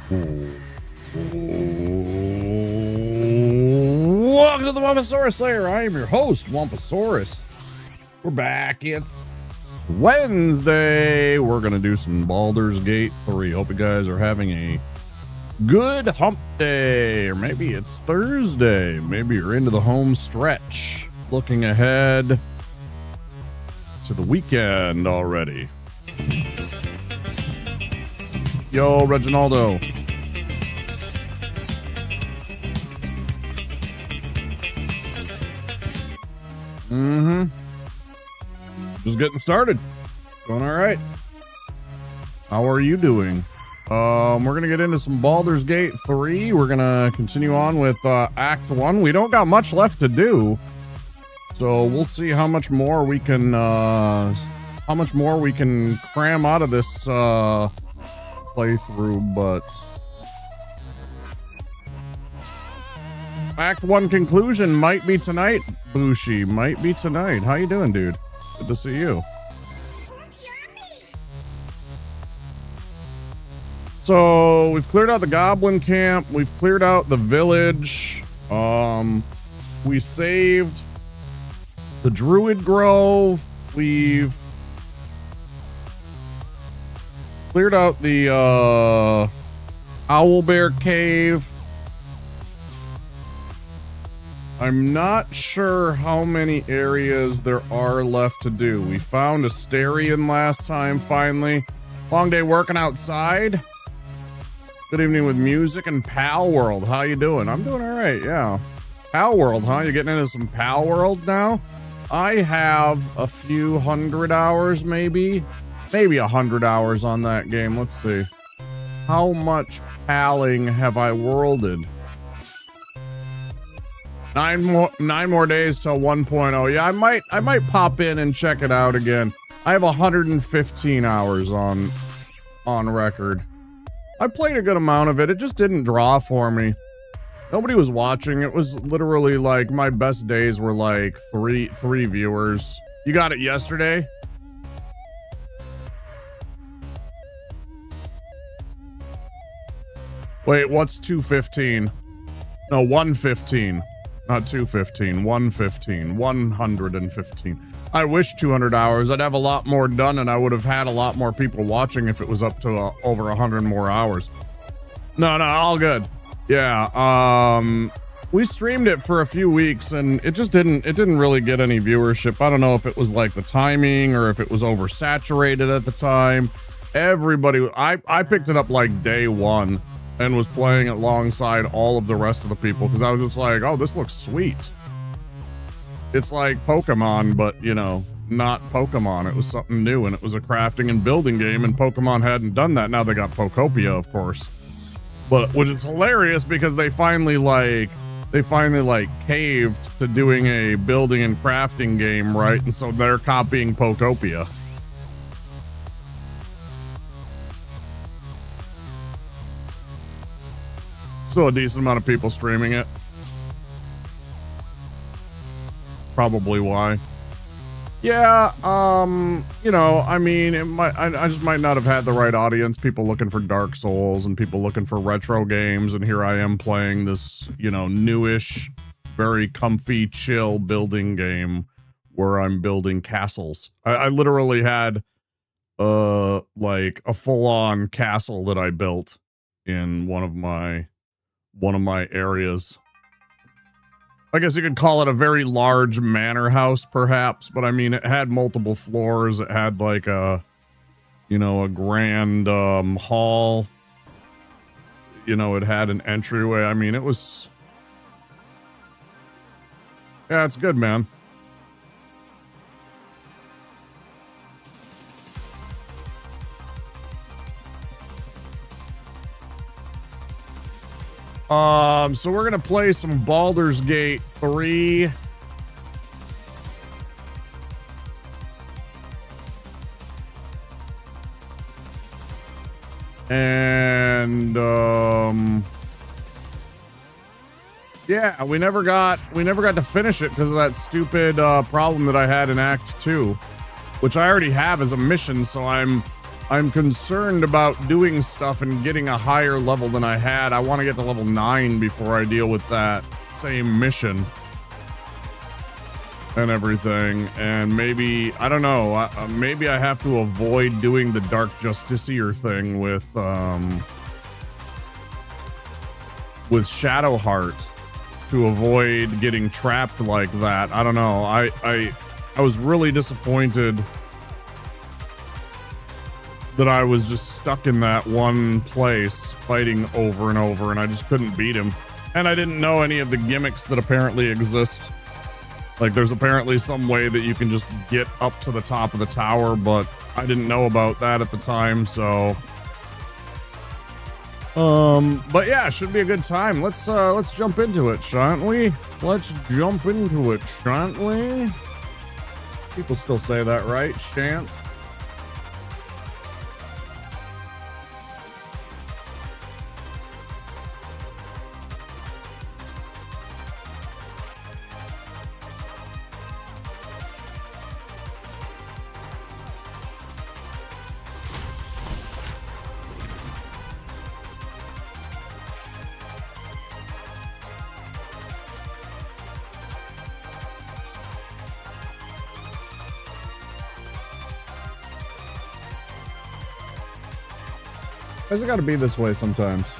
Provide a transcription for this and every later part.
Welcome to the Wumposaurus Slayer. I am your host, Wumposaurus. We're back. It's Wednesday, we're gonna do some Baldur's Gate 3. Hope you guys are having a good hump day, or maybe it's Thursday. Maybe you're into the home stretch, looking ahead to the weekend already. Yo, Reginaldo. Just getting started. Going all right. How are you doing? We're gonna get into some Baldur's Gate 3. We're gonna continue on with Act 1. We don't got much left to do, so we'll see how much more we can cram out of this playthrough. But Act 1 conclusion might be tonight. Bushi might be tonight. How you doing, dude? Good to see you. So we've cleared out the goblin camp. We've cleared out the village. We saved the druid grove. We've cleared out the owlbear cave. I'm not sure how many areas there are left to do. We found Asterion last time, finally. Long day working outside. Good evening with music and Pal World. How you doing? I'm doing all right, yeah. Pal World, huh? You getting into some Pal World now? I have a few hundred hours, maybe 100 hours on that game. Let's see. How much palling have I worlded? Nine more days till 1.0. Yeah, I might pop in and check it out again. I have 115 hours on record. I played a good amount of it. It just didn't draw for me. Nobody was watching. It was literally like my best days were like three viewers. You got it yesterday? Wait, what's 215? No, 115. Not 215, 115, 115. I wish 200 hours. I'd have a lot more done, and I would have had a lot more people watching if it was up to over 100 more hours. No, all good. Yeah, we streamed it for a few weeks, and it didn't really get any viewership. I don't know if it was like the timing or if it was oversaturated at the time. Everybody, I picked it up like day one and was playing it alongside all of the rest of the people because I was just like, oh, this looks sweet. It's like Pokemon, but, you know, not Pokemon. It was something new, and it was a crafting and building game, and Pokemon hadn't done that. Now they got Pokopia, of course. But, which is hilarious because they finally caved to doing a building and crafting game, right? And so they're copying Pokopia. Still a decent amount of people streaming it. Probably why. Yeah, you know, I mean, I just might not have had the right audience. People looking for Dark Souls and people looking for retro games, and here I am playing this, you know, newish, very comfy, chill building game where I'm building castles. I literally had, like a full-on castle that I built in one of my areas. I guess you could call it a very large manor house, perhaps, but I mean, it had multiple floors. It had like a, you know, a grand hall. You know, it had an entryway. I mean, it was... Yeah, it's good, man. So we're gonna play some Baldur's Gate 3. And yeah, we never got to finish it because of that stupid problem that I had in Act 2, which I already have as a mission, so I'm concerned about doing stuff and getting a higher level than I had. I want to get to level 9 before I deal with that same mission. and everything, and maybe, I don't know, maybe I have to avoid doing the Dark Justiciar thing with Shadowheart to avoid getting trapped like that. I don't know. I was really disappointed that I was just stuck in that one place fighting over and over, and I just couldn't beat him. And I didn't know any of the gimmicks that apparently exist. Like, there's apparently some way that you can just get up to the top of the tower, but I didn't know about that at the time, so... but yeah, should be a good time. Let's jump into it, shan't we? Let's jump into it, shan't we? People still say that, right? Shan't? Why's it gotta be this way sometimes?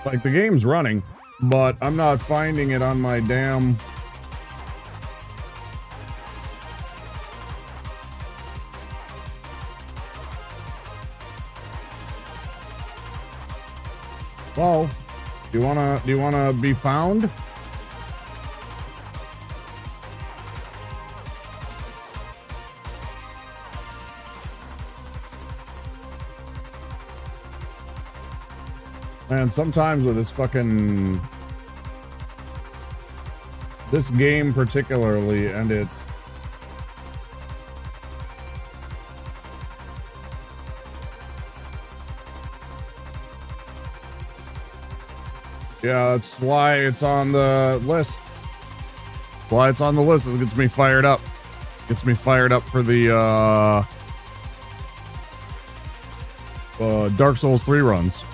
Like, the game's running, but I'm not finding it on my damn... Well, do you wanna be found? Man, sometimes with this game particularly, and it's yeah, that's why it's on the list. Why it's on the list is it gets me fired up. Gets me fired up for the Dark Souls 3 runs.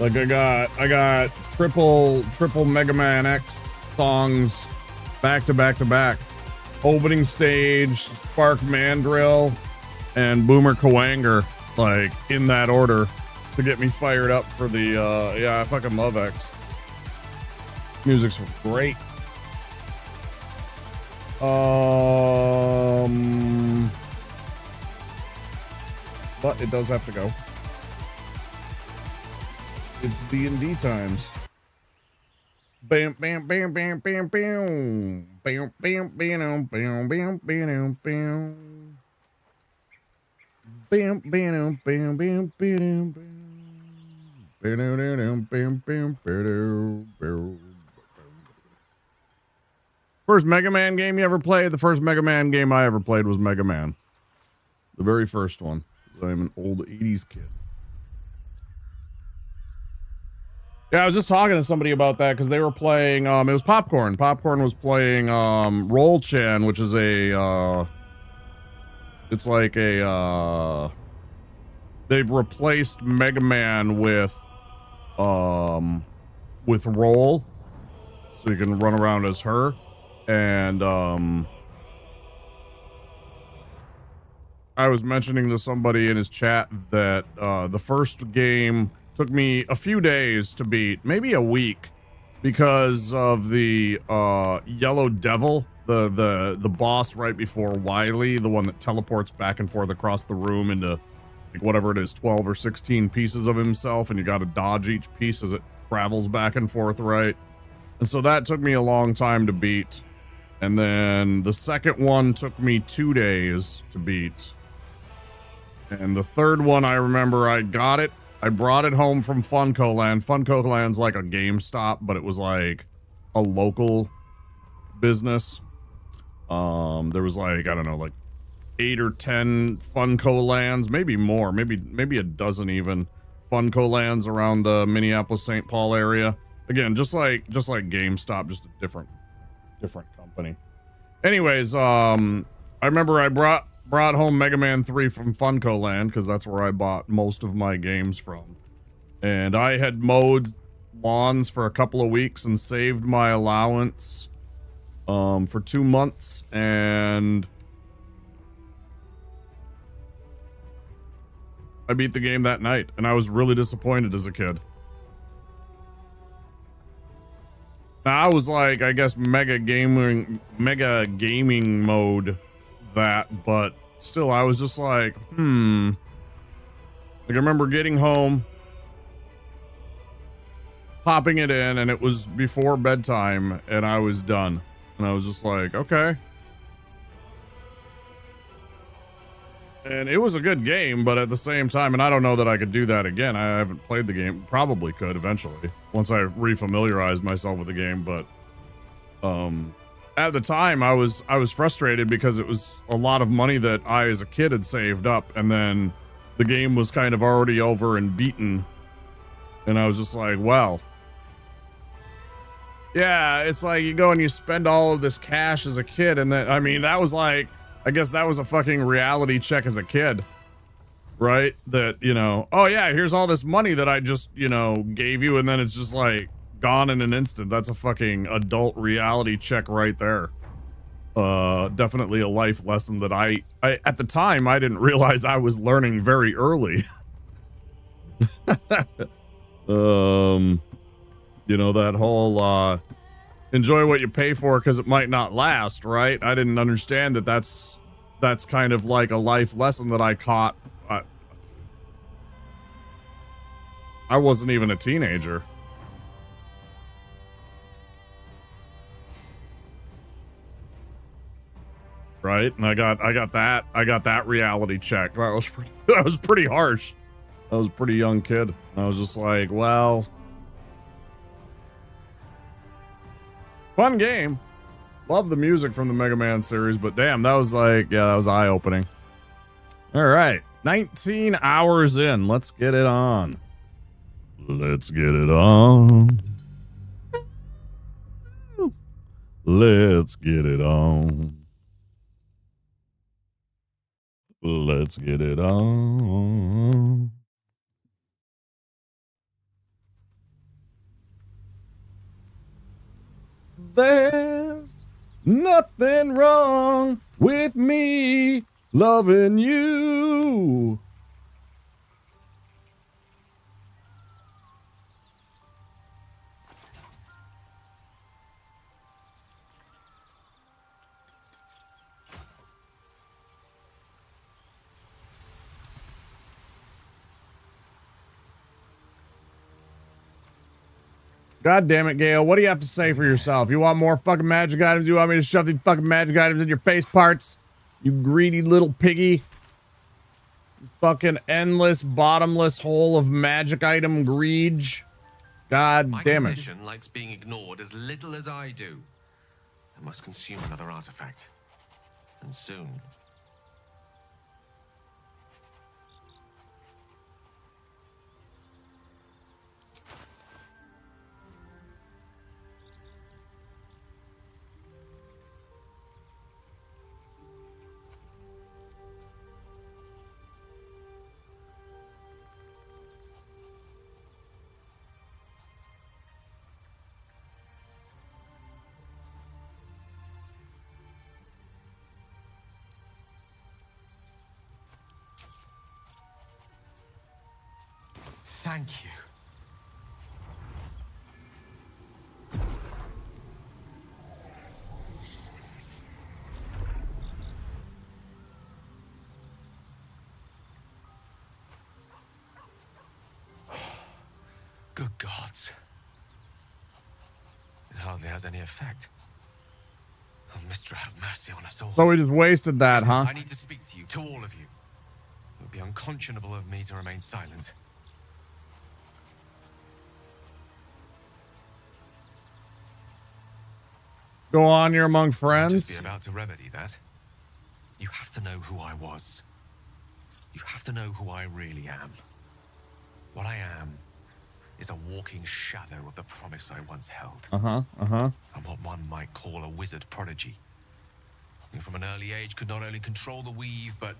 Like I got triple Mega Man X songs back to back to back. Opening stage, Spark Mandrill, and Boomer Kawanger, like in that order, to get me fired up for the yeah, I fucking love X. Music's great. But it does have to go. It's D&D times. Bam bam bam bam bam bam bam bam bam bam bam bam bam bam bam bam bam bam. First Mega Man game you ever played? The first Mega Man game I ever played was Mega Man. The very first one. I'm an old 80s kid. Yeah, I was just talking to somebody about that because they were playing, it was Popcorn. Popcorn was playing, Roll Chan, which is a, it's like a, they've replaced Mega Man with Roll, so you can run around as her, and, I was mentioning to somebody in his chat that, the first game took me a few days to beat, maybe a week, because of the Yellow Devil, the boss right before Wily, the one that teleports back and forth across the room into like whatever it is, 12 or 16 pieces of himself, and you got to dodge each piece as it travels back and forth, right? And so that took me a long time to beat. And then the second one took me 2 days to beat. And the third one, I remember I got it. I brought it home from Funko Land. Funko Land's like a GameStop, but it was like a local business. There was like, I don't know, like 8 or 10 Funko Lands, maybe more, maybe a dozen even Funko Lands around the Minneapolis St. Paul area. Again, just like GameStop, just a different company. Anyways, I remember I brought home Mega Man 3 from Funko Land because that's where I bought most of my games from. And I had mowed lawns for a couple of weeks and saved my allowance for 2 months, and I beat the game that night, and I was really disappointed as a kid. Now, I was like, I guess mega gaming mode that, but still I was just like, Like I remember getting home, popping it in, and it was before bedtime, and I was done. And I was just like, okay. And it was a good game, but at the same time, and I don't know that I could do that again. I haven't played the game. Probably could eventually, once I refamiliarized myself with the game, but at the time I was frustrated because it was a lot of money that I as a kid had saved up, and then the game was kind of already over and beaten. And I was just like, well, yeah, it's like you go and you spend all of this cash as a kid, and then, I mean, that was like, I guess that was a fucking reality check as a kid, right? That, you know, oh yeah, here's all this money that I just, you know, gave you, and then it's just like gone in an instant. That's a fucking adult reality check right there. Definitely a life lesson that I at the time, I didn't realize I was learning very early. You know, that whole, enjoy what you pay for because it might not last, right? I didn't understand that that's kind of like a life lesson that I caught. I wasn't even a teenager. Right? And I got that reality check. That was pretty harsh. I was a pretty young kid. I was just like, well, fun game. Love the music from the Mega Man series, but damn, that was like, yeah, that was eye-opening. All right, 19 hours in. Let's get it on. Let's get it on. Let's get it on. Let's get it on. There's nothing wrong with me loving you. God damn it, Gale. What do you have to say for yourself? You want more fucking magic items? You want me to shove these fucking magic items in your face parts? You greedy little piggy. Fucking endless, bottomless hole of magic item greed. God damn it. My condition likes being ignored as little as I do. I must consume another artifact. And soon. Thank you. Good gods. It hardly has any effect. Oh, Mistra, have mercy on us all. So we just wasted that, Listen, huh? I need to speak to you, to all of you. It would be unconscionable of me to remain silent. Go on, you're among I'm friends. just about to remedy that. You have to know who I was. You have to know who I really am. What I am is a walking shadow of the promise I once held. I'm what one might call a wizard prodigy. who from an early age could not only control the weave, but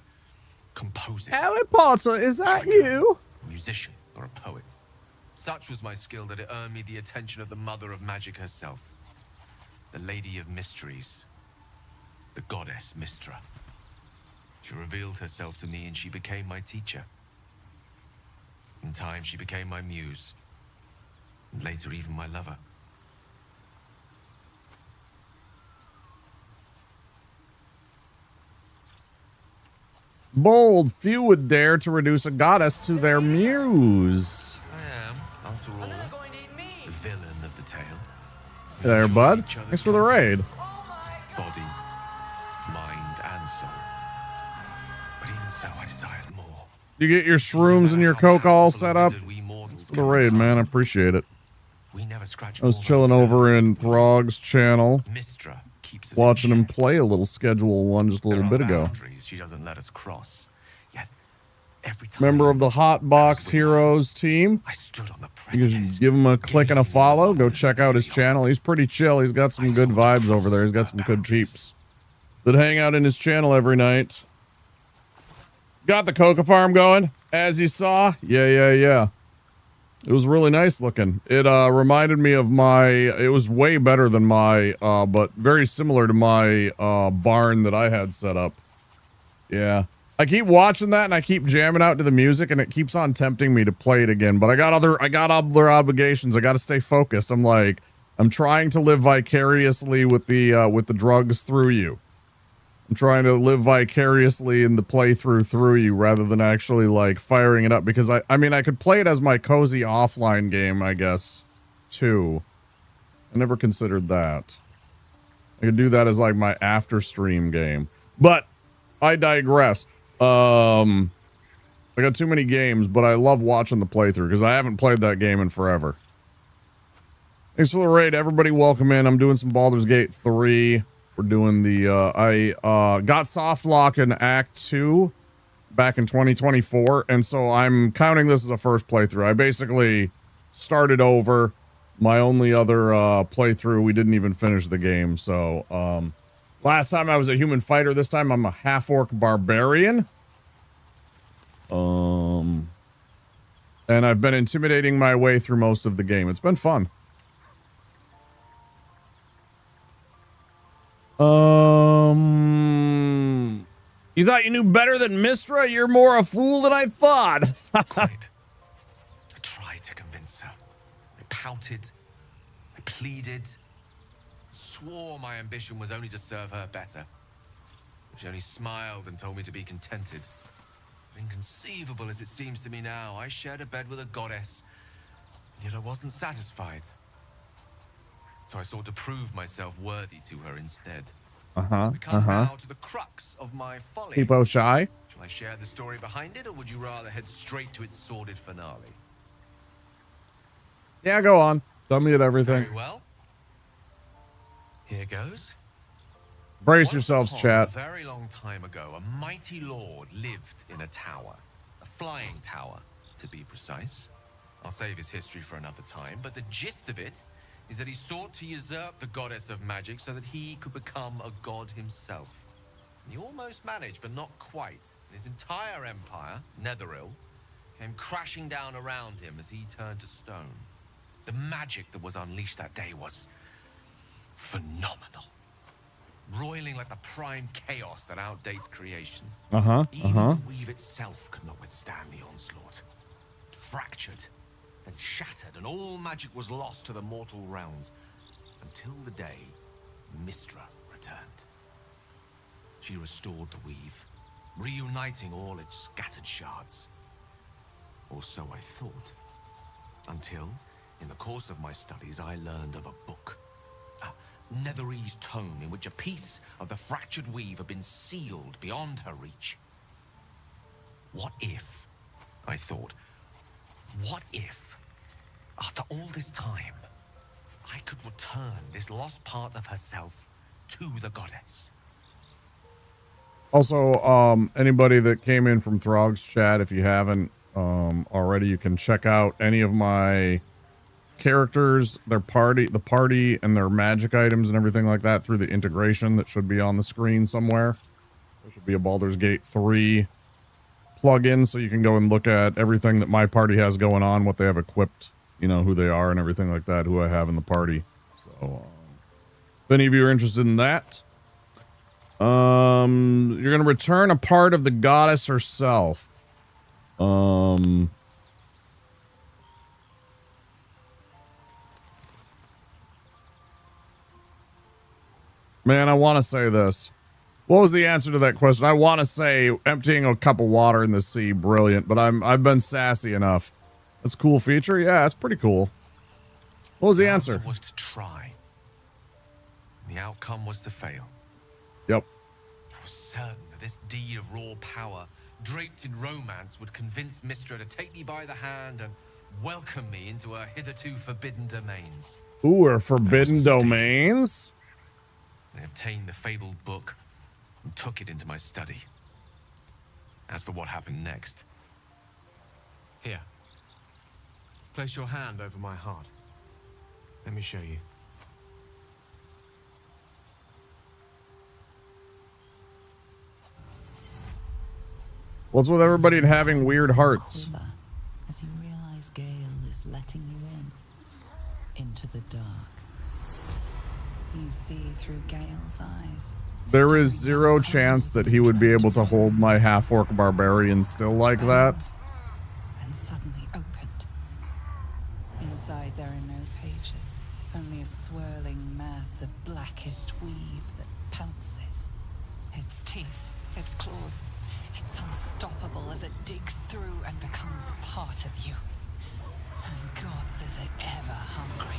compose it. Harry Potter, is that you? A musician or a poet. Such was my skill that it earned me the attention of the mother of magic herself, the Lady of Mysteries, the goddess Mystra. She revealed herself to me and she became my teacher. In time, she became my muse, and later even my lover. Bold, few would dare to reduce a goddess to their muse. I am, after all, the villain of the tale. Hey there, bud. Thanks for the raid. Body, mind, and soul. But even so, I desired more. You get your shrooms and your coke all set up? Thanks for the raid, man. I appreciate it. We never scratch. I was chilling over in Throg's channel, Mystra keeps us watching in him check. play a little schedule one just a little bit ago. Boundaries she doesn't let us cross. Yet every time Member of the Hot Box Heroes team. I stood on the You precipice. can give him a click and a follow. Go check out his channel. He's pretty chill. He's got some good vibes over there. He's got some good peeps that hang out in his channel every night. Got the coca farm going, as you saw. Yeah. It was really nice looking. It reminded me of my, it was way better than my, but very similar to my barn that I had set up. Yeah. I keep watching that and I keep jamming out to the music and it keeps on tempting me to play it again. But I got other obligations. I got to stay focused. I'm trying to live vicariously with the drugs through you. I'm trying to live vicariously in the playthrough through you rather than actually like firing it up, because I mean I could play it as my cozy offline game, I guess, too. I never considered that. I could do that as like my after stream game. But I digress. I got too many games, but I love watching the playthrough because I haven't played that game in forever. Thanks for the raid, everybody. Welcome in. I'm doing some Baldur's Gate 3. We're doing the, I got soft lock in Act 2 back in 2024, and so I'm counting this as a first playthrough. I basically started over. My only other playthrough, we didn't even finish the game, so, last time I was a human fighter, this time I'm a half-orc barbarian. And I've been intimidating my way through most of the game. It's been fun. You thought you knew better than Mystra? You're more a fool than I thought. Quite. I tried to convince her. I pouted. I pleaded. Swore my ambition was only to serve her better. She only smiled and told me to be contented. Inconceivable as it seems to me now, I shared a bed with a goddess, yet I wasn't satisfied. So I sought to prove myself worthy to her instead. We come now to the crux of my folly. People shy? Shall I share the story behind it, or would you rather head straight to its sordid finale? Yeah, go on. Tell me at everything. Very well. Here goes. Brace Once yourselves, upon chat. A very long time ago, a mighty lord lived in a tower. A flying tower, to be precise. I'll save his history for another time, but the gist of it is that he sought to usurp the goddess of magic so that he could become a god himself. And he almost managed, but not quite. His entire empire, Netheril, came crashing down around him as he turned to stone. The magic that was unleashed that day was phenomenal. Roiling like the prime chaos that outdates creation. Even the weave itself could not withstand the onslaught. It fractured, then shattered, and all magic was lost to the mortal realms. Until the day Mystra returned. She restored the weave, reuniting all its scattered shards. Or so I thought. Until, in the course of my studies, I learned of a book. Netherese tome in which a piece of the fractured weave had been sealed beyond her reach. What if, I thought, what if, after all this time, I could return this lost part of herself to the goddess? Also, anybody that came in from Throg's chat, if you haven't already, you can check out any of my characters, the party and their magic items and everything like that through the integration that should be on the screen somewhere. There should be a Baldur's Gate 3 plugin so you can go and look at everything that my party has going on, what they have equipped, you know, who they are and everything like that, who I have in the party. So, if any of you are interested in that, you're going to return a part of the goddess herself. Man, I want to say this. What was the answer to that question? I want to say emptying a cup of water in the sea, brilliant, but I've been sassy enough. That's a cool feature. Yeah, it's pretty cool. What was the answer? Was to try. The outcome was to fail. Yep. I was certain that this deed of raw power, draped in romance, would convince Mistra to take me by the hand and welcome me into her hitherto forbidden domains. Ooh, her forbidden domains? I obtained the fabled book and took it into my study. As for what happened next... Here. Place your hand over my heart. Let me show you. What's with everybody having weird hearts? As you realize Gale is letting you into the dark. You see through Gale's eyes. There is zero chance that he would be able to hold my half-orc barbarian still like that. Then suddenly opened. Inside there are no pages, only a swirling mass of blackest weave that pounces. Its teeth, its claws, it's unstoppable as it digs through and becomes part of you. And God says it ever hungry.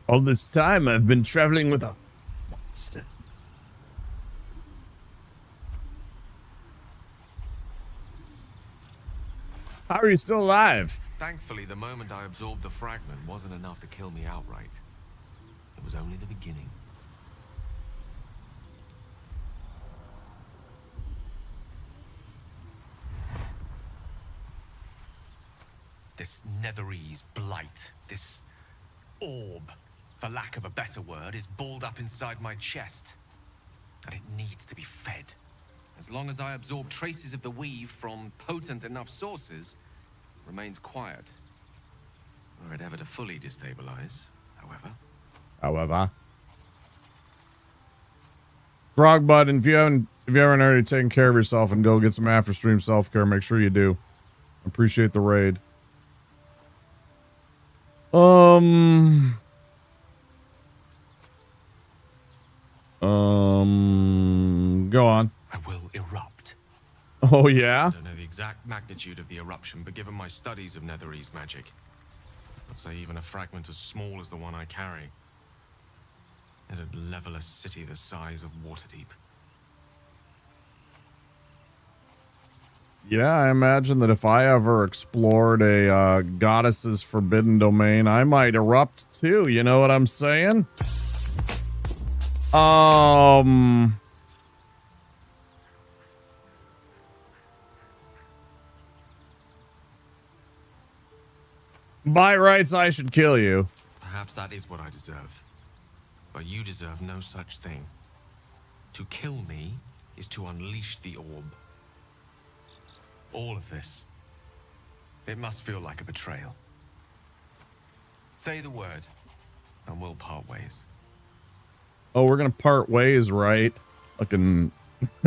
All this time I've been traveling with a monster. How are you still alive? Thankfully, the moment I absorbed the fragment wasn't enough to kill me outright. It was only the beginning. This Netherese blight, this orb, for lack of a better word, is balled up inside my chest. And it needs to be fed. As long as I absorb traces of the weave from potent enough sources, it remains quiet. Were it ever to fully destabilize, however. Frogbud, and if you haven't already taken care of yourself and go get some after stream self-care, make sure you do. Appreciate the raid. Go on. I will erupt. Oh, yeah? I don't know the exact magnitude of the eruption, but given my studies of Netherese magic, I'd say even a fragment as small as the one I carry, it'd level a city the size of Waterdeep. Yeah, I imagine that if I ever explored a goddess's forbidden domain, I might erupt too, you know what I'm saying? By rights, I should kill you. Perhaps that is what I deserve. But you deserve no such thing. To kill me is to unleash the orb. All of this. It must feel like a betrayal. Say the word, and we'll part ways. Oh, we're gonna part ways, right? Fucking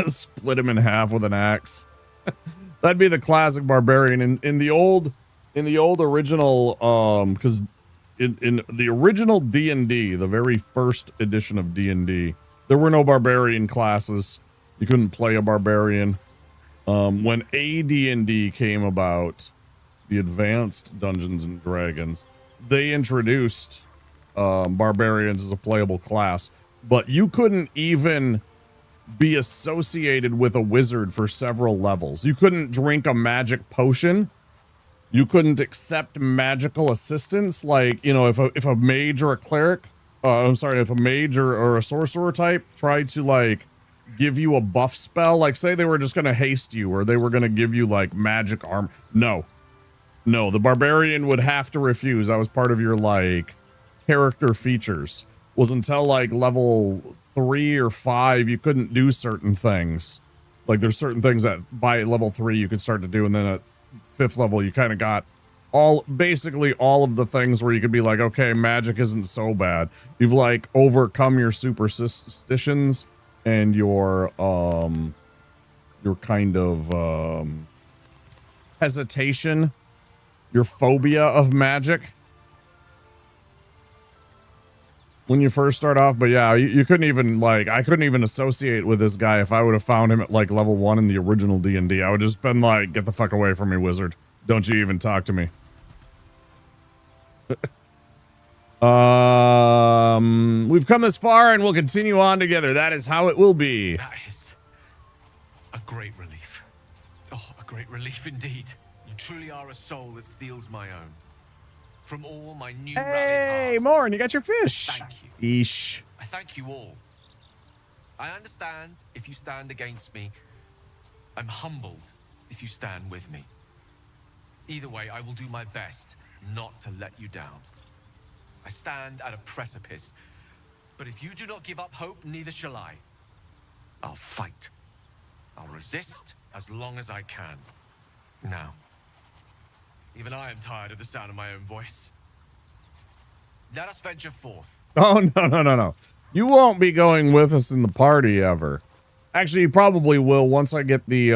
split him in half with an axe. That'd be the classic barbarian in the old original, because in the original D&D, the very first edition of D&D, there were no barbarian classes. You couldn't play a barbarian. When AD&D came about, the Advanced Dungeons and Dragons, they introduced barbarians as a playable class, but you couldn't even be associated with a wizard for several levels. You couldn't drink a magic potion. You couldn't accept magical assistance, like, you know, if a mage or a cleric, if a mage or a sorcerer type tried to, like, give you a buff spell. Like, say they were just going to haste you, or they were going to give you, like, magic arm. No. No, the barbarian would have to refuse. That was part of your, like, character features. Was until, like, level 3 or 5, you couldn't do certain things. Like, there's certain things that by level 3 you could start to do, and then at 5th level you kind of got basically all of the things where you could be like, okay, magic isn't so bad. You've, like, overcome your superstitions and your kind of, hesitation, your phobia of magic when you first start off. But yeah, you couldn't even, like, I couldn't even associate with this guy if I would have found him at, like, level 1 in the original D&D. I would just been like, get the fuck away from me, wizard. Don't you even talk to me. We've come this far and we'll continue on together. That is how it will be. That is a great relief. Oh, a great relief indeed. You truly are a soul that steals my own. From all my new Hey, Morn, you got your fish. Thank you. Eesh. I thank you all. I understand if you stand against me. I'm humbled if you stand with me. Either way, I will do my best not to let you down. I stand at a precipice, but if you do not give up hope, neither shall I. I'll fight. I'll resist as long as I can. Now, even I am tired of the sound of my own voice. Let us venture forth. Oh, no. You won't be going with us in the party ever. Actually, you probably will once I get the,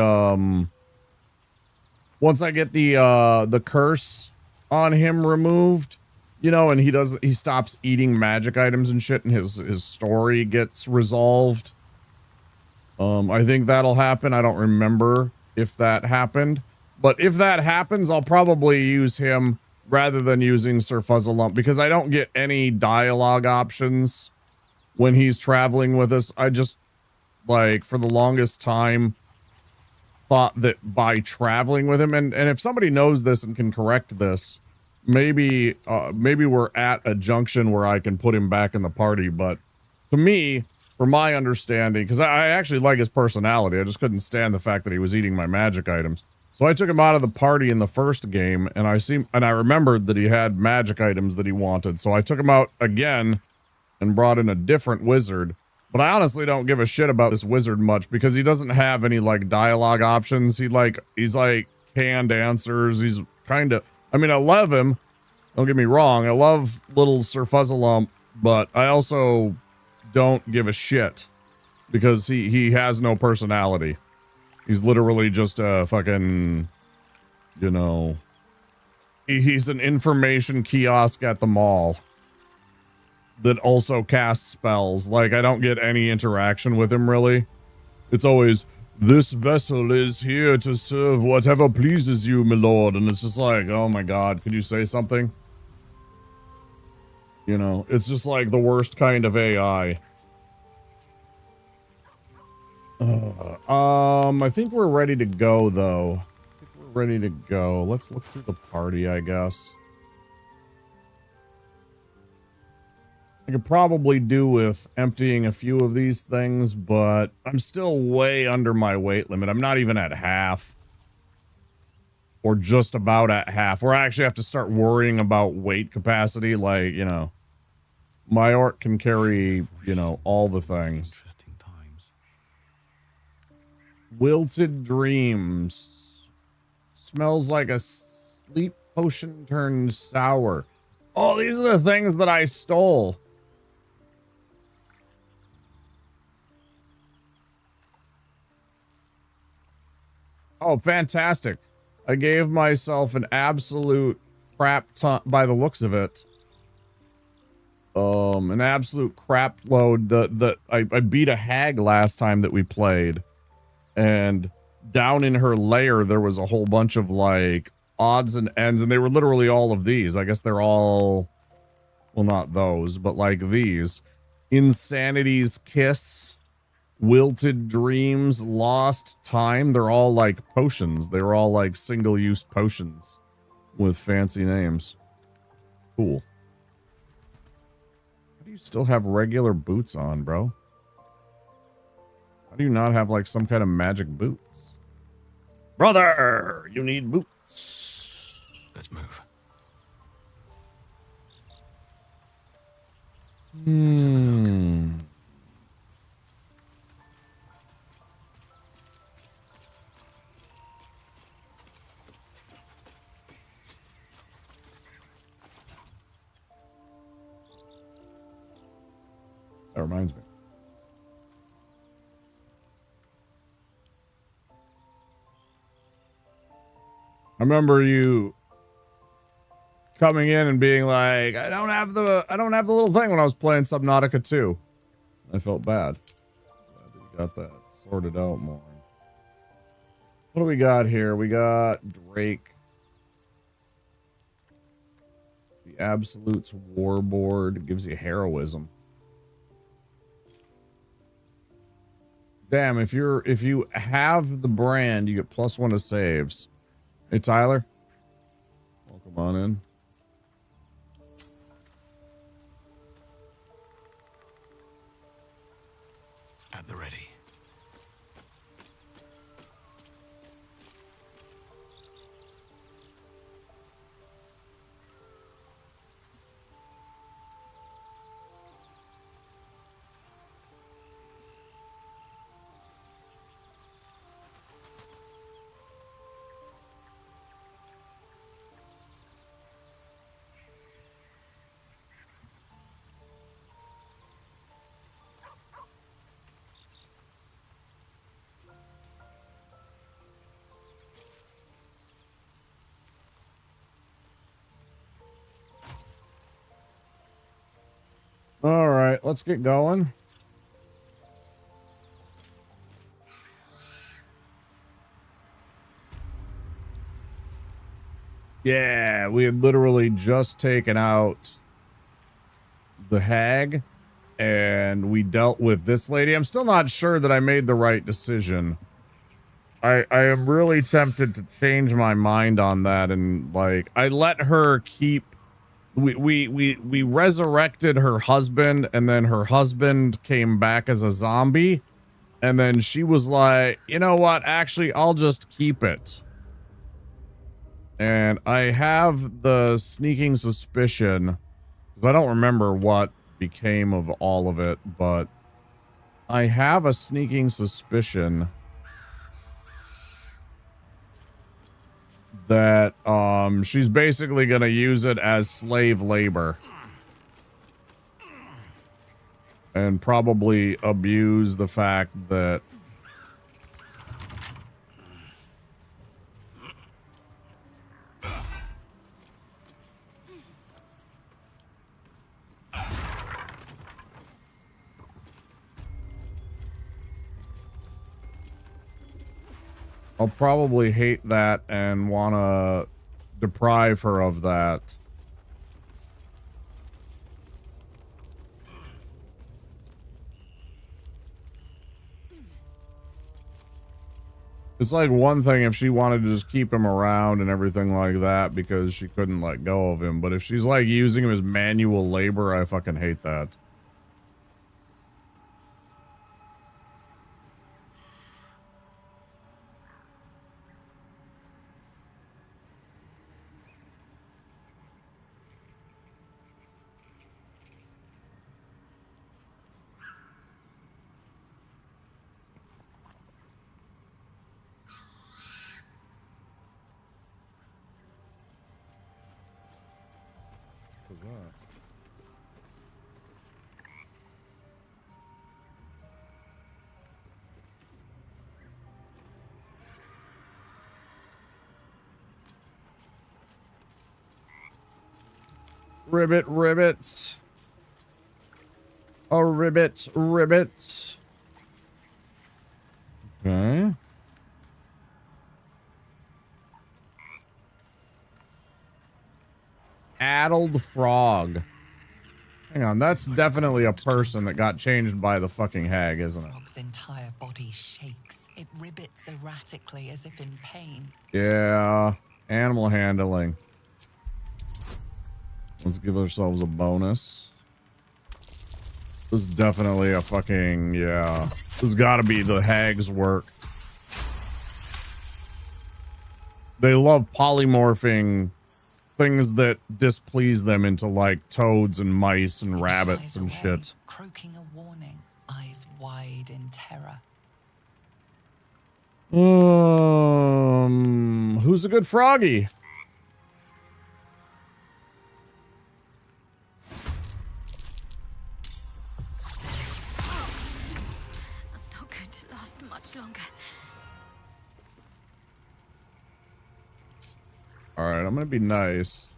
the curse on him removed, you know, and he stops eating magic items and shit, and his story gets resolved. I think that'll happen. I don't remember if that happened, but if that happens, I'll probably use him rather than using Sir Fuzzlelump, because I don't get any dialogue options when he's traveling with us. I just, like, for the longest time, thought that by traveling with him, and if somebody knows this and can correct this, maybe we're at a junction where I can put him back in the party. But to me, from my understanding, because I actually like his personality, I just couldn't stand the fact that he was eating my magic items. So I took him out of the party in the first game, and I remembered that he had magic items that he wanted. So I took him out again and brought in a different wizard. But I honestly don't give a shit about this wizard much, because he doesn't have any, like, dialogue options. He's like canned answers. He's kind of, I mean, I love him. Don't get me wrong. I love little Sir Fuzzlelump, but I also don't give a shit because he has no personality. He's literally just a fucking, you know, he's an information kiosk at the mall that also casts spells. Like, I don't get any interaction with him, really. It's always, this vessel is here to serve whatever pleases you, my lord. And it's just like, oh my god, could you say something? You know, it's just like the worst kind of AI. I think we're ready to go, though. Let's look through the party, I guess. I could probably do with emptying a few of these things, but I'm still way under my weight limit. I'm not even at half. Or just about at half. Where I actually have to start worrying about weight capacity. Like, you know, my orc can carry, you know, all the things. Wilted Dreams. Smells like a sleep potion turned sour. Oh, these are the things that I stole. Oh, fantastic. I gave myself an absolute crap ton, by the looks of it. An absolute crap load. I beat a hag last time that we played. And down in her lair, there was a whole bunch of, like, odds and ends. And they were literally all of these. I guess they're all, well, not those, but like these. Insanity's Kiss. Wilted Dreams, Lost Time. They're all like potions. They're all like single-use potions with fancy names. Cool. How do you still have regular boots on, bro? How do you not have like some kind of magic boots? Brother, you need boots. Let's move. That reminds me. I remember you coming in and being like, I don't have the little thing when I was playing Subnautica 2. I felt bad. Glad that you got that sorted out more. What do we got here? We got Drake. The Absolutes Warboard gives you heroism. Damn, if you have the brand, you get +1 to saves. Hey Tyler. Welcome on in. At the ready. All right, let's get going. Yeah, we had literally just taken out the hag and we dealt with this lady. I'm still not sure that I made the right decision. I am really tempted to change my mind on that, and like I let her keep we resurrected her husband, and then her husband came back as a zombie, and then she was like, you know what, actually I'll just keep it. And I have the sneaking suspicion, because I don't remember what became of all of it, but I have a sneaking suspicion that she's basically gonna use it as slave labor and probably abuse the fact that I'll probably hate that and want to deprive her of that. It's like one thing if she wanted to just keep him around and everything like that because she couldn't let go of him. But if she's like using him as manual labor, I fucking hate that. Ribbit, ribbits. A ribbit, ribbits. Okay. Addled frog. Hang on, that's definitely a person that got changed by the fucking hag, isn't it? Frog's entire body shakes. It ribbits erratically as if in pain. Yeah. Animal handling. Let's give ourselves a bonus. This is definitely a fucking, yeah. This has got to be the hag's work. They love polymorphing things that displease them into like toads and mice and rabbits and shit. Croaking a warning, eyes wide in terror. Who's a good froggy? I'm not going to last much longer. Alright, I'm gonna be nice.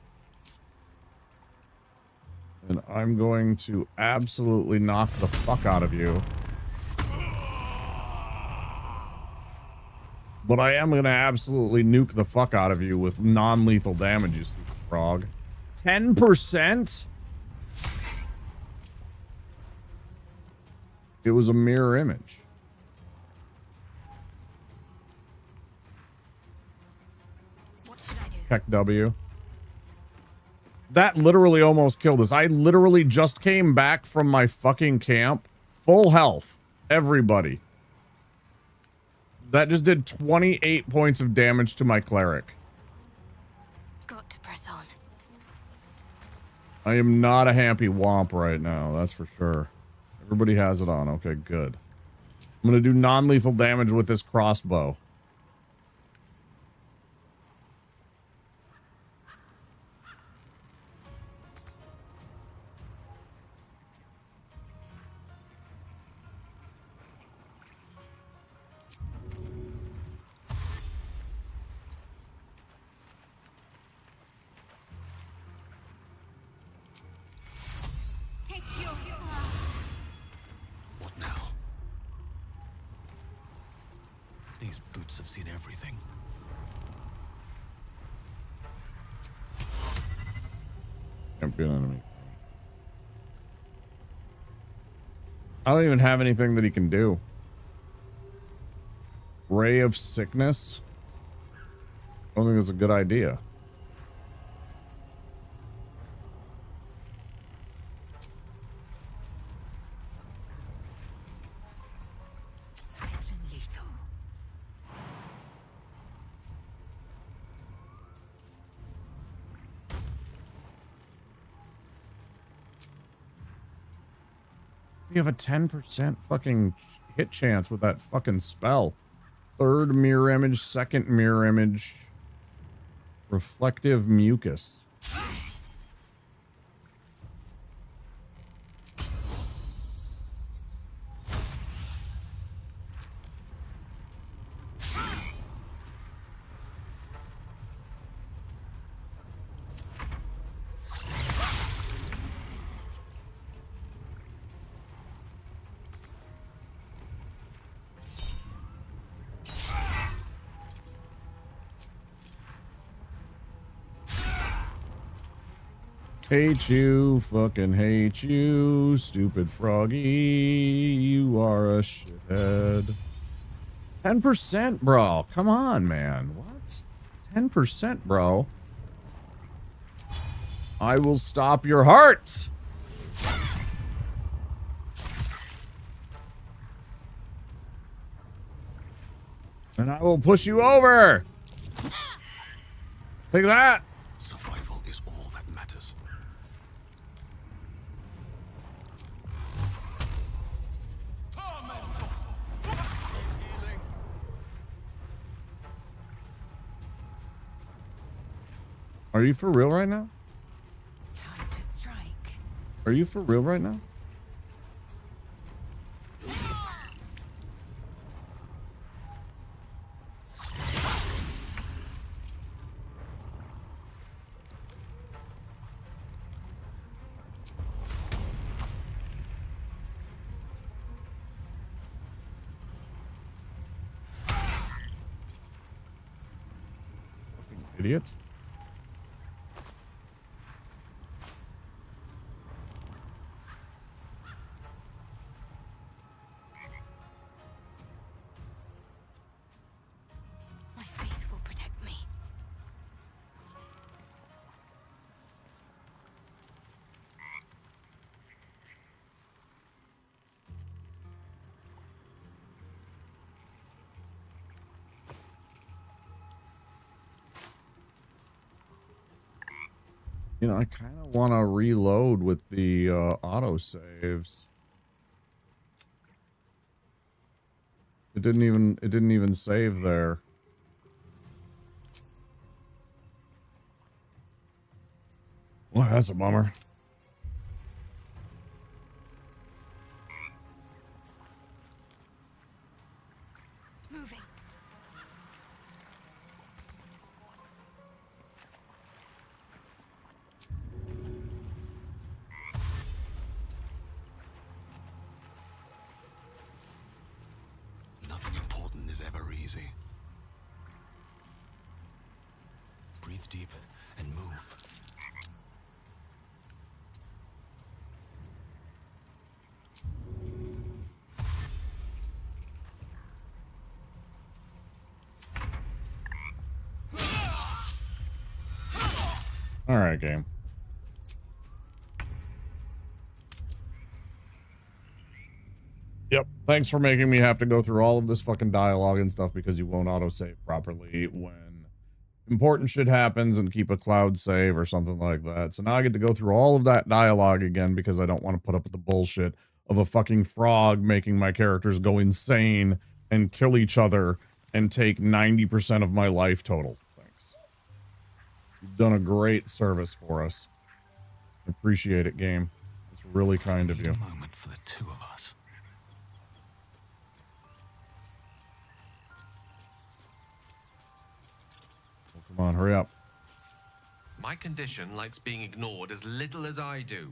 And I'm going to absolutely knock the fuck out of you. But I am gonna absolutely nuke the fuck out of you with non-lethal damage, you stupid frog. 10%? It was a mirror image. What should I do? Heck W. That literally almost killed us. I literally just came back from my fucking camp. Full health. Everybody. That just did 28 points of damage to my cleric. Got to press on. I am not a happy womp right now, that's for sure. Everybody has it on. Okay, good. I'm gonna do non-lethal damage with this crossbow. Take your... What now? These boots have seen everything. Champion enemy. I don't even have anything that he can do. Ray of Sickness? I don't think that's a good idea. Swift and lethal. You have a 10% fucking hit chance with that fucking spell. Third mirror image, second mirror image. Reflective mucus. Hate you, fucking hate you, stupid froggy. You are a shithead. 10%, bro. Come on, man. What? 10%, bro. I will stop your heart. And I will push you over. Take that. Survival is all that matters. Are you for real right now? Time to strike. Are you for real right now? Fucking idiot. My faith will protect me. You know, I kind of want to reload with the auto saves. It didn't even save there. Well, that's a bummer. Moving. Nothing important is ever easy. Breathe deep and move. All right, game. Yep. Thanks for making me have to go through all of this fucking dialogue and stuff because you won't autosave properly when important shit happens and keep a cloud save or something like that. So now I get to go through all of that dialogue again because I don't want to put up with the bullshit of a fucking frog making my characters go insane and kill each other and take 90% of my life total. Thanks. You've done a great service for us. Appreciate it, game. It's really kind of you. A moment for the two of us. Well, come on, hurry up. My condition likes being ignored as little as I do.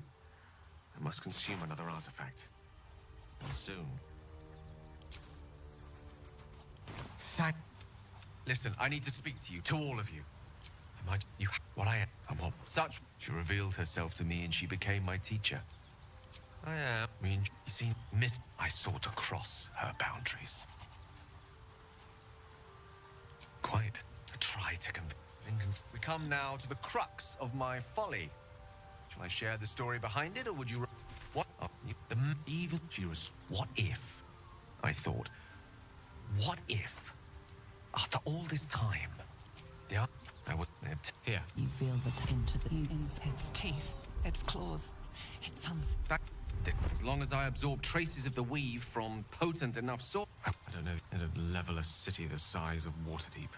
I must consume another artifact. And soon. Listen, I need to speak to you, to all of you. What I am, and what such. She revealed herself to me and she became my teacher. I am. You see, I sought to cross her boundaries. Quite. I tried to convince. We come now to the crux of my folly. Shall I share the story behind it, or would you? What? The evil. What if? I thought. What if? After all this time, I would here. You feel that into its teeth, its claws, its As long as I absorb traces of the weave from potent enough sort. I don't know. It'd level a city the size of Waterdeep.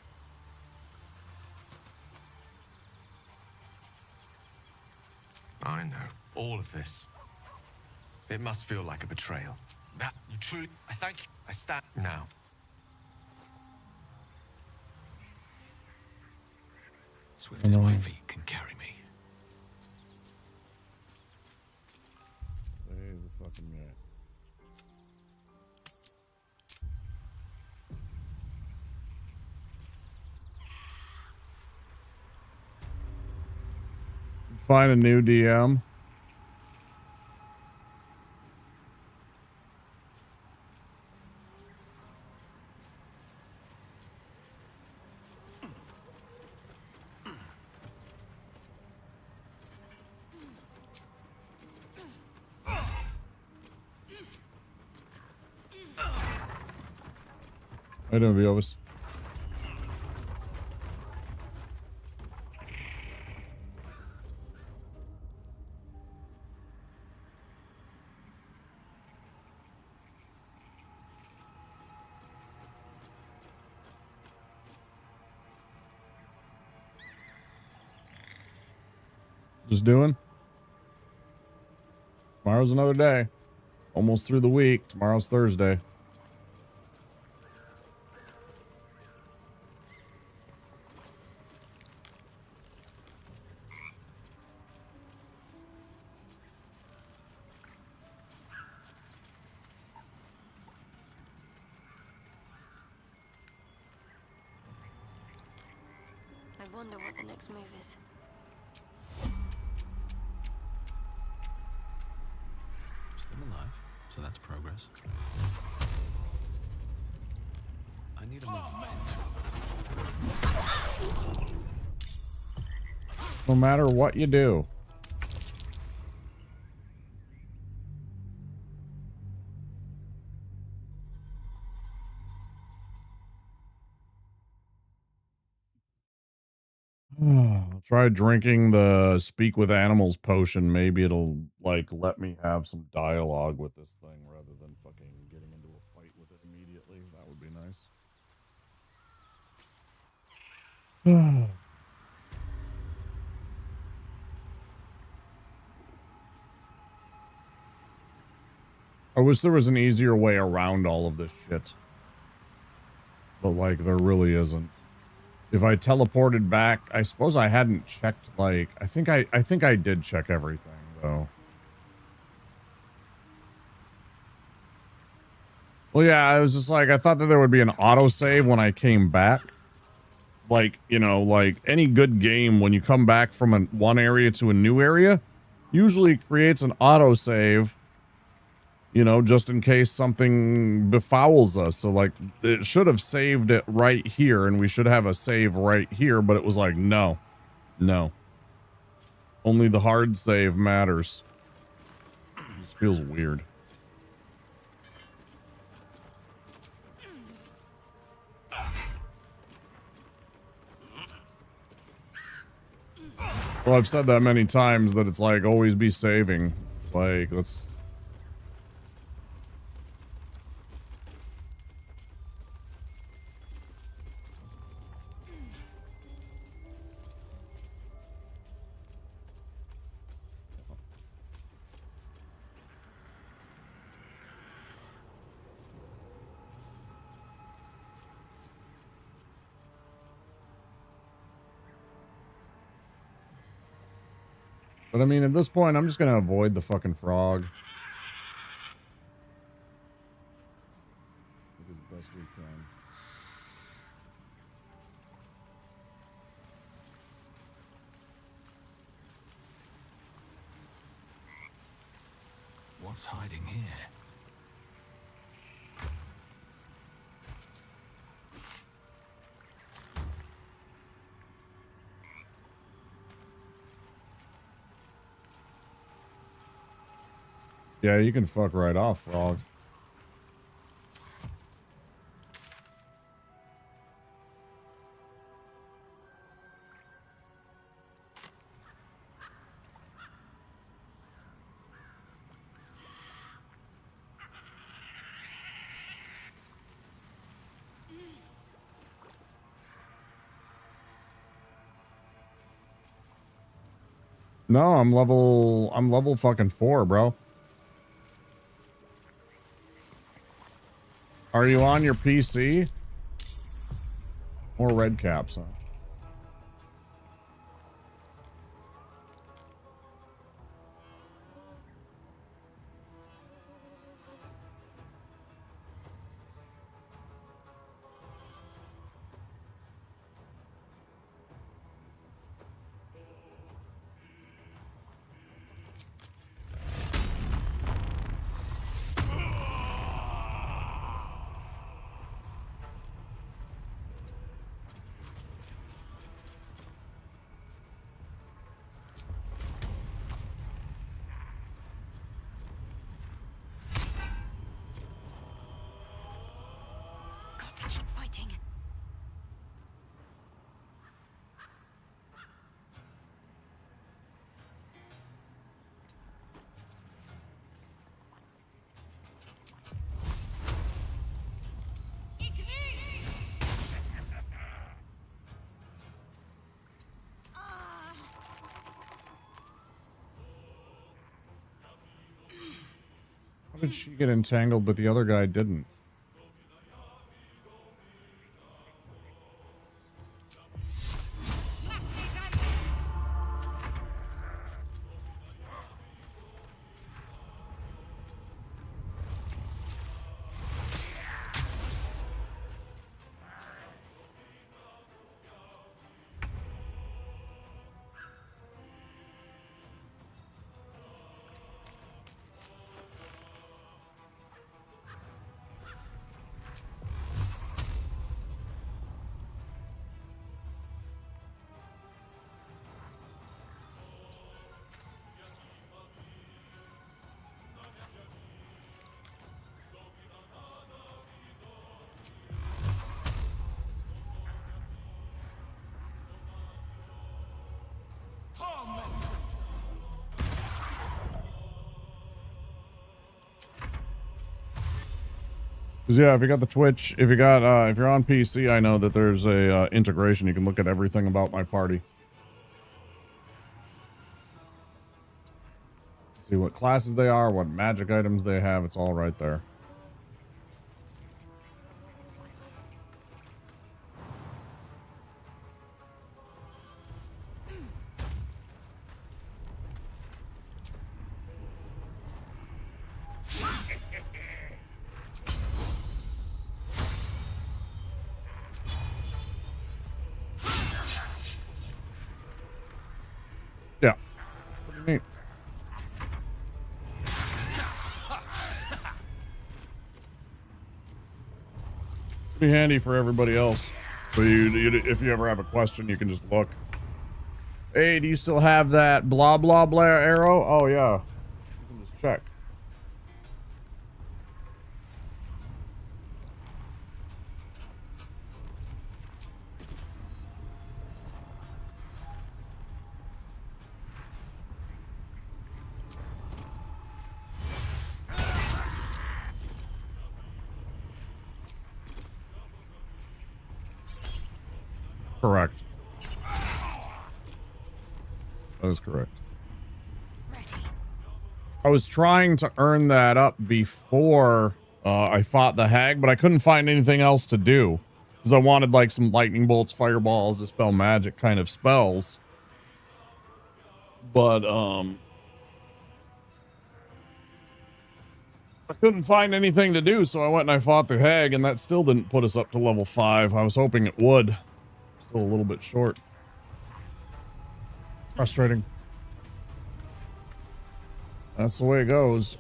I know. All of this. It must feel like a betrayal. That you truly. I thank you. I stand now. Swift as my feet can carry me. Hey, the fucking guy. Find a new DM. How you doing, Viovis? Just doing? Tomorrow's another day. Almost through the week. Tomorrow's Thursday. I wonder what the next move is. Still alive, so that's progress. I need a moment. No matter what you do. I'll try drinking the speak with animals potion. Maybe it'll like let me have some dialogue with this thing rather than fucking getting into a fight with it immediately. That would be nice. I wish there was an easier way around all of this shit. But like there really isn't. If I teleported back, I suppose I hadn't checked like I think I did check everything though. Well, yeah, I was just like I thought that there would be an autosave when I came back. Like, you know, like any good game when you come back from one area to a new area, usually creates an autosave. You know, just in case something befouls us. So, like, it should have saved it right here, and we should have a save right here, but it was like, no. No. Only the hard save matters. It just feels weird. Well, I've said that many times that it's like, always be saving. It's like, let's... But I mean, at this point, I'm just gonna avoid the fucking frog. We'll do the best we can. What's hiding here? Yeah, you can fuck right off, frog. No, I'm level fucking 4, bro. Are you on your PC? More red caps, huh? Got to keep fighting. How did she get entangled, but the other guy didn't? 'Cause yeah, if you got the Twitch, if you got, if you're on PC, I know that there's a integration. You can look at everything about my party. See what classes they are, what magic items they have. It's all right there. Yeah, it's pretty neat. Pretty handy for everybody else. So you, if you ever have a question, you can just look. Hey, do you still have that blah blah blah arrow? Oh yeah, you can just check. Correct. That is correct. I was trying to earn that up before I fought the hag, but I couldn't find anything else to do. Because I wanted like some lightning bolts, fireballs, dispel magic kind of spells. But I couldn't find anything to do, so I went and I fought the hag, and that still didn't put us up to level 5. I was hoping it would. Still a little bit short. Frustrating. That's the way it goes.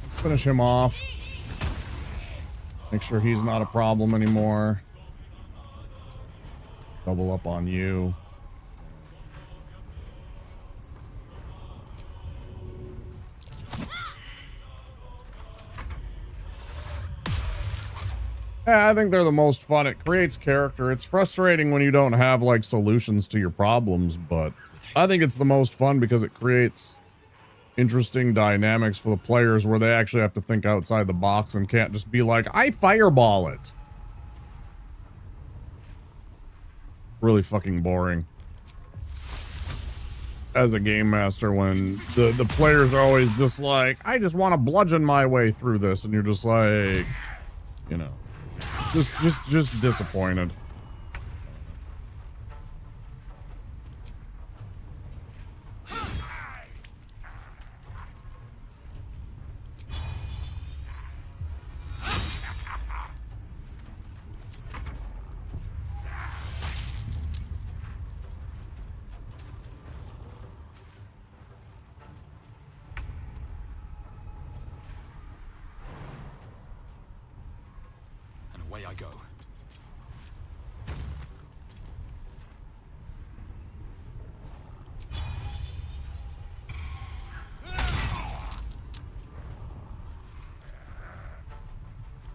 Let's finish him off. Make sure he's not a problem anymore. Double up on you. Yeah, I think they're the most fun. It creates character. It's frustrating when you don't have like solutions to your problems, but I think it's the most fun because it creates interesting dynamics for the players where they actually have to think outside the box and can't just be like, I fireball it. Really fucking boring. As a game master, when the players are always just like, I just want to bludgeon my way through this, and you're just like, you know, just disappointed. And away I go.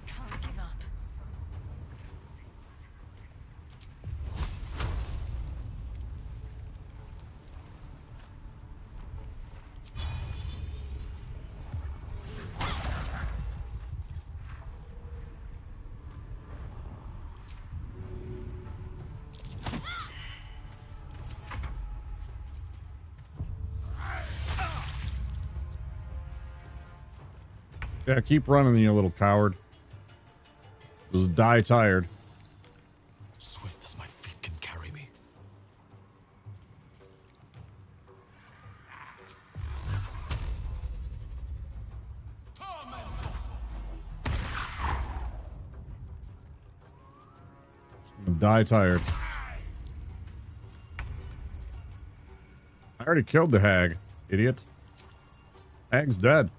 Can't give up. Yeah, keep running, you little coward. Just die tired. Swift as my feet can carry me. Die tired. I already killed the hag, idiot. Hag's dead.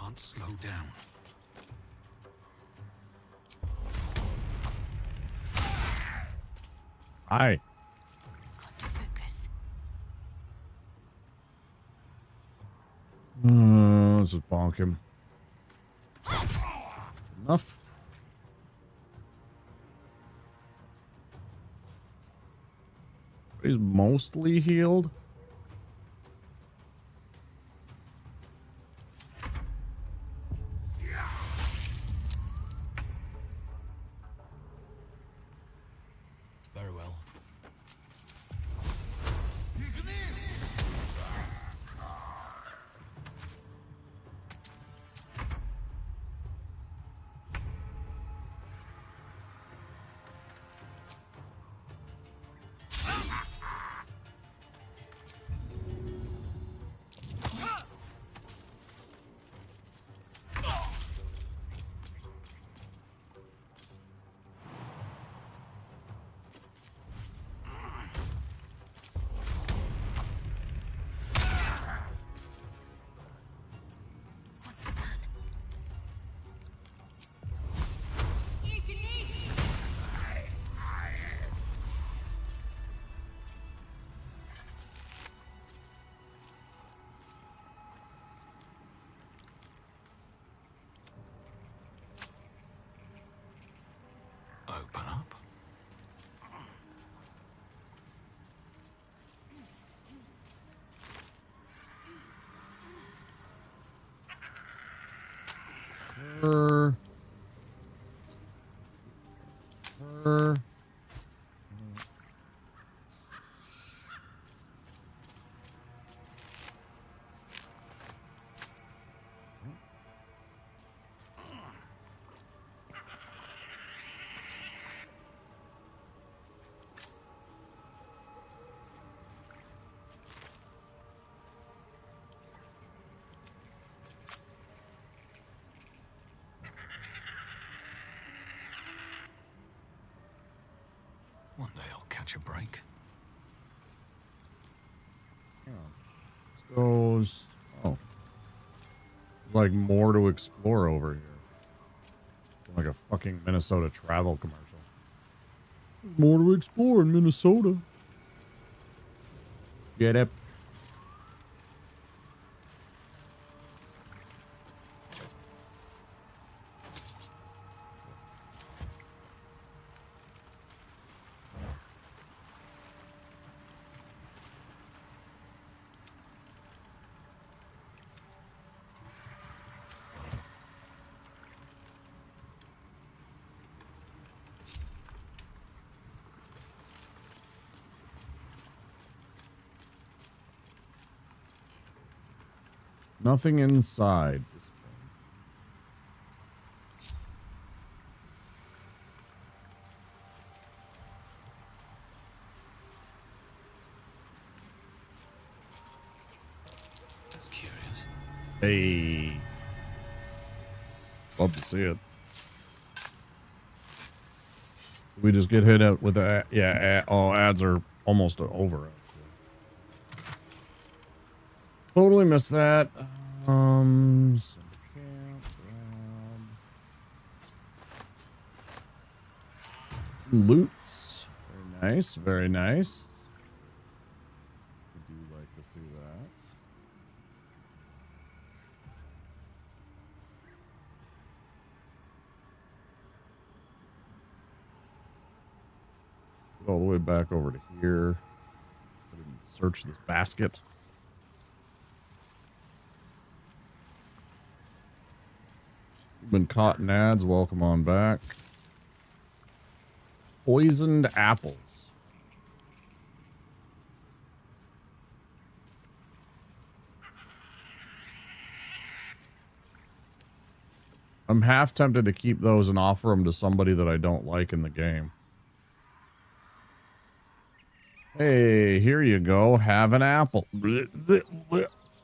can't slow down. Hi. Got to focus. Let's just bonk him. Enough. He's mostly healed. Very well. What's the plan? Open up. Her. One day I'll catch a break. This goes. Oh. Like more to explore over here. Like a fucking Minnesota travel commercial. There's more to explore in Minnesota. Get it? Nothing inside. That's curious. Hey. Love to see it. We just get hit up with the ads are almost over. Totally missed that. Some camp, some loots. Very nice, very nice. We do like to see that. Go all the way back over to here. I didn't search this basket. Been caught in ads. Welcome on back. Poisoned apples. I'm half tempted to keep those and offer them to somebody that I don't like in the game. Hey, here you go. Have an apple. You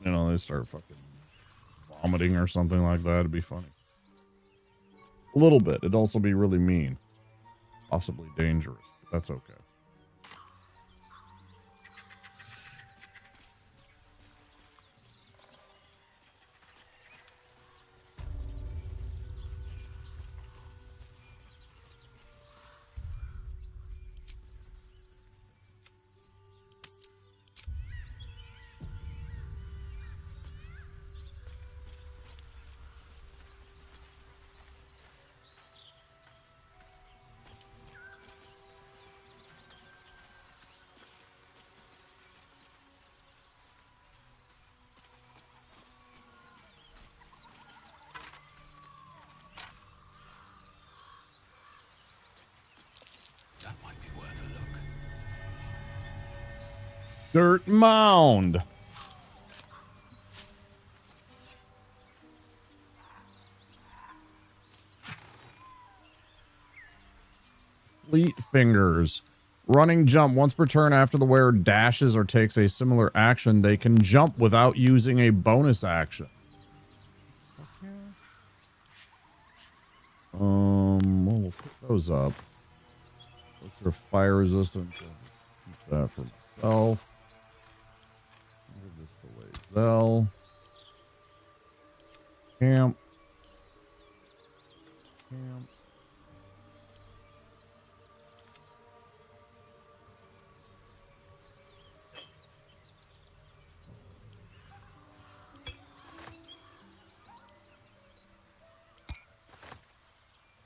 know, they start fucking vomiting or something like that. It'd be funny. A little bit. It'd also be really mean. Possibly dangerous, but that's okay. Dirt mound. Fleet fingers. Running jump. Once per turn after the wearer dashes or takes a similar action, they can jump without using a bonus action. We'll put those up. What's their fire resistance? I'll just keep that for myself. Give this to Lae'zel. Camp. Camp.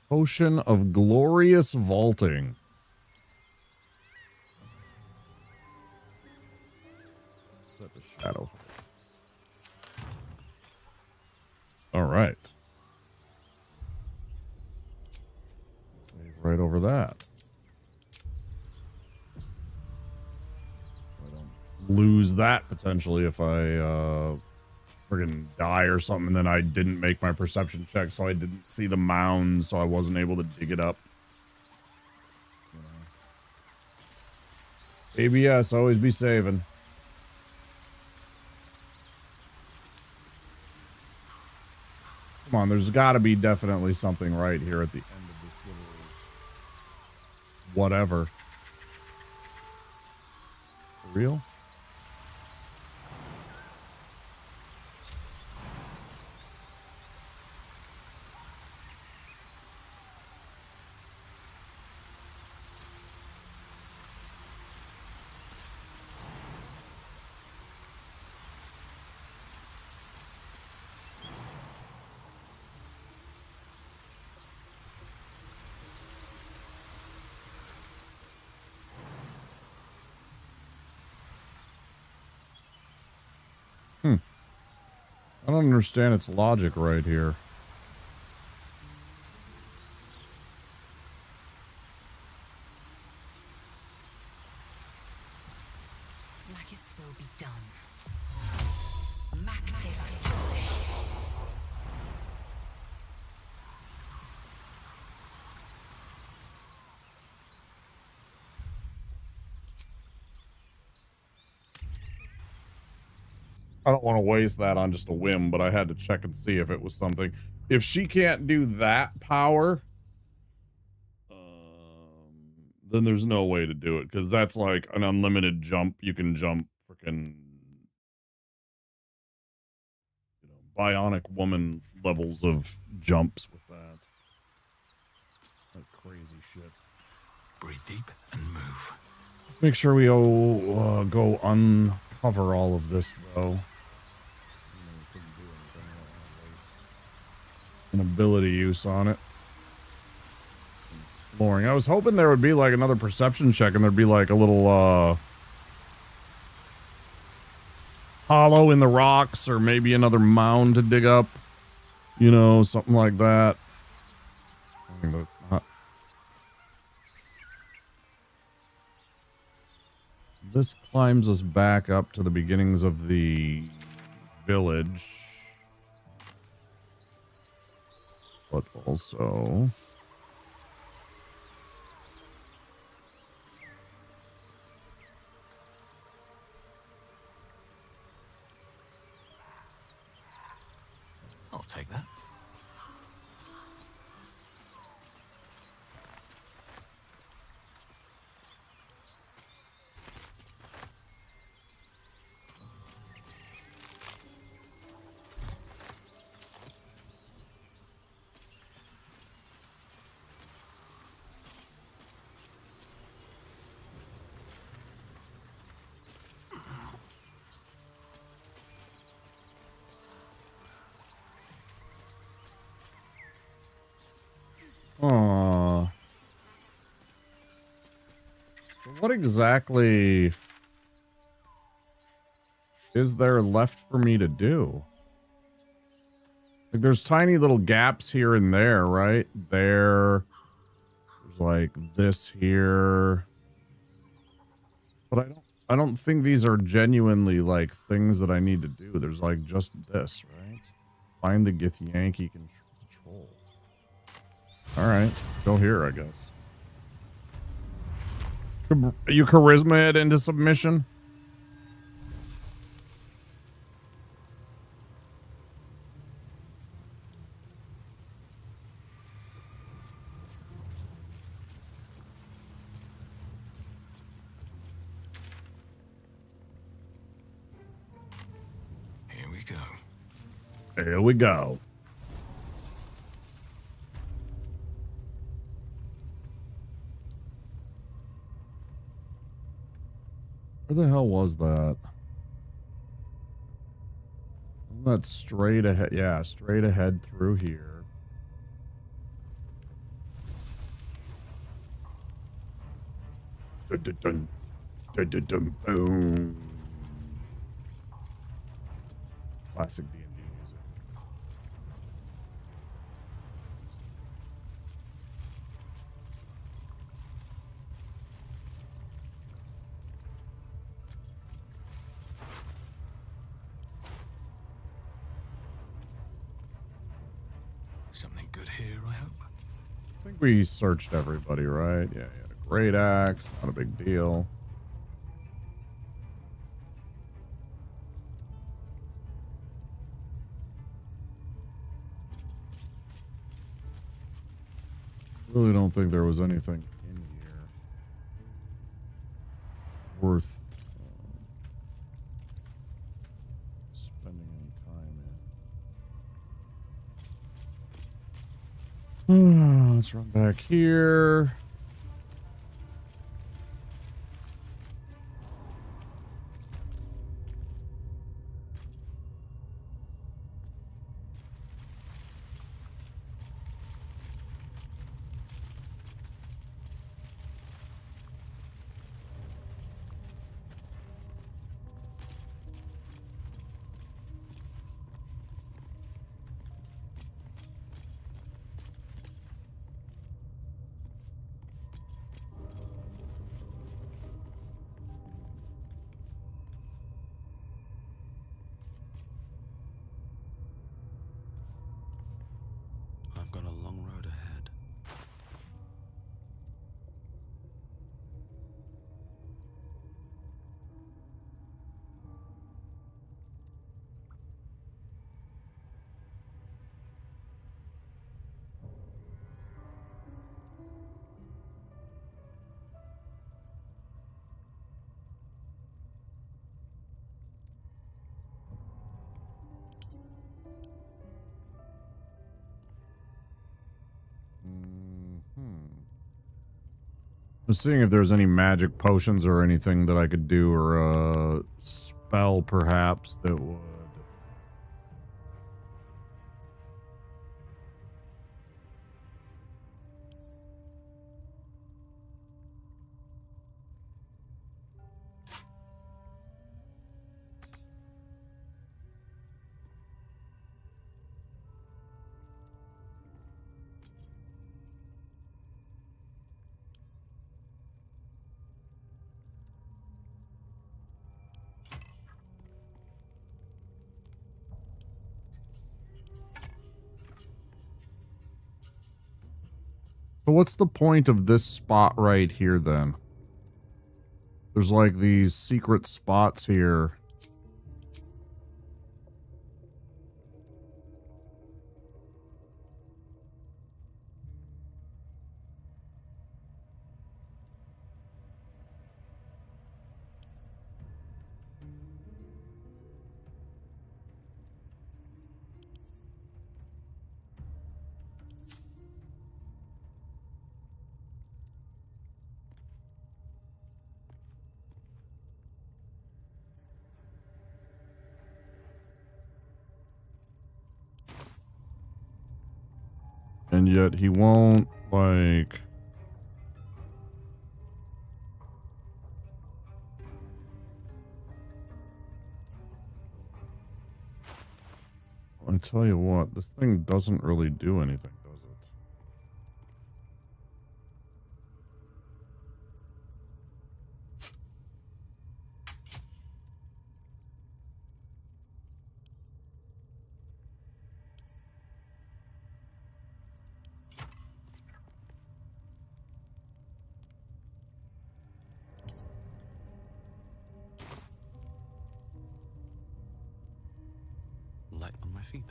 Potion of glorious vaulting. Set the shadow. All right. Save right over that. I don't lose that potentially if I friggin' die or something, and then I didn't make my perception check, so I didn't see the mound, so I wasn't able to dig it up. You know. ABS, always be saving. Come on, there's got to be definitely something right here at the end of this little whatever. For real? I don't understand its logic right here. Maggots will be done. Mactive. I don't want to waste that on just a whim, but I had to check and see if it was something. If she can't do that power, then there's no way to do it, because that's like an unlimited jump. You can jump freaking, you know, bionic woman levels of jumps with that. Like crazy shit. Breathe deep and move. Let's make sure we go uncover all of this, though. An ability use on it. Exploring. I was hoping there would be like another perception check and there'd be like a little hollow in the rocks, or maybe another mound to dig up. You know, something like that. But it's not. This climbs us back up to the beginnings of the village. But also, I'll take that. what exactly is there left for me to do? Like, there's tiny little gaps here and there, right? There's like this here. But I don't think these are genuinely like things that I need to do. There's like just this, right? Find the Githyanki control. All right, go here, I guess. You charisma it into submission. Here we go. Where the hell was that? That's straight ahead. Yeah, straight ahead through here. Dun, dun, dun. Dun, dun, dun, boom. Classic D&D music. Something good here, I hope. I think we searched everybody, right? Yeah, he had a great axe. Not a big deal. Really don't think there was anything in here worth spending any time in. Let's run back here. I've got a long road ahead. I was seeing if there's any magic potions or anything that I could do, or a spell perhaps that would. So what's the point of this spot right here then? There's like these secret spots here. And yet he won't, like... I tell you what, this thing doesn't really do anything, does it? my feet.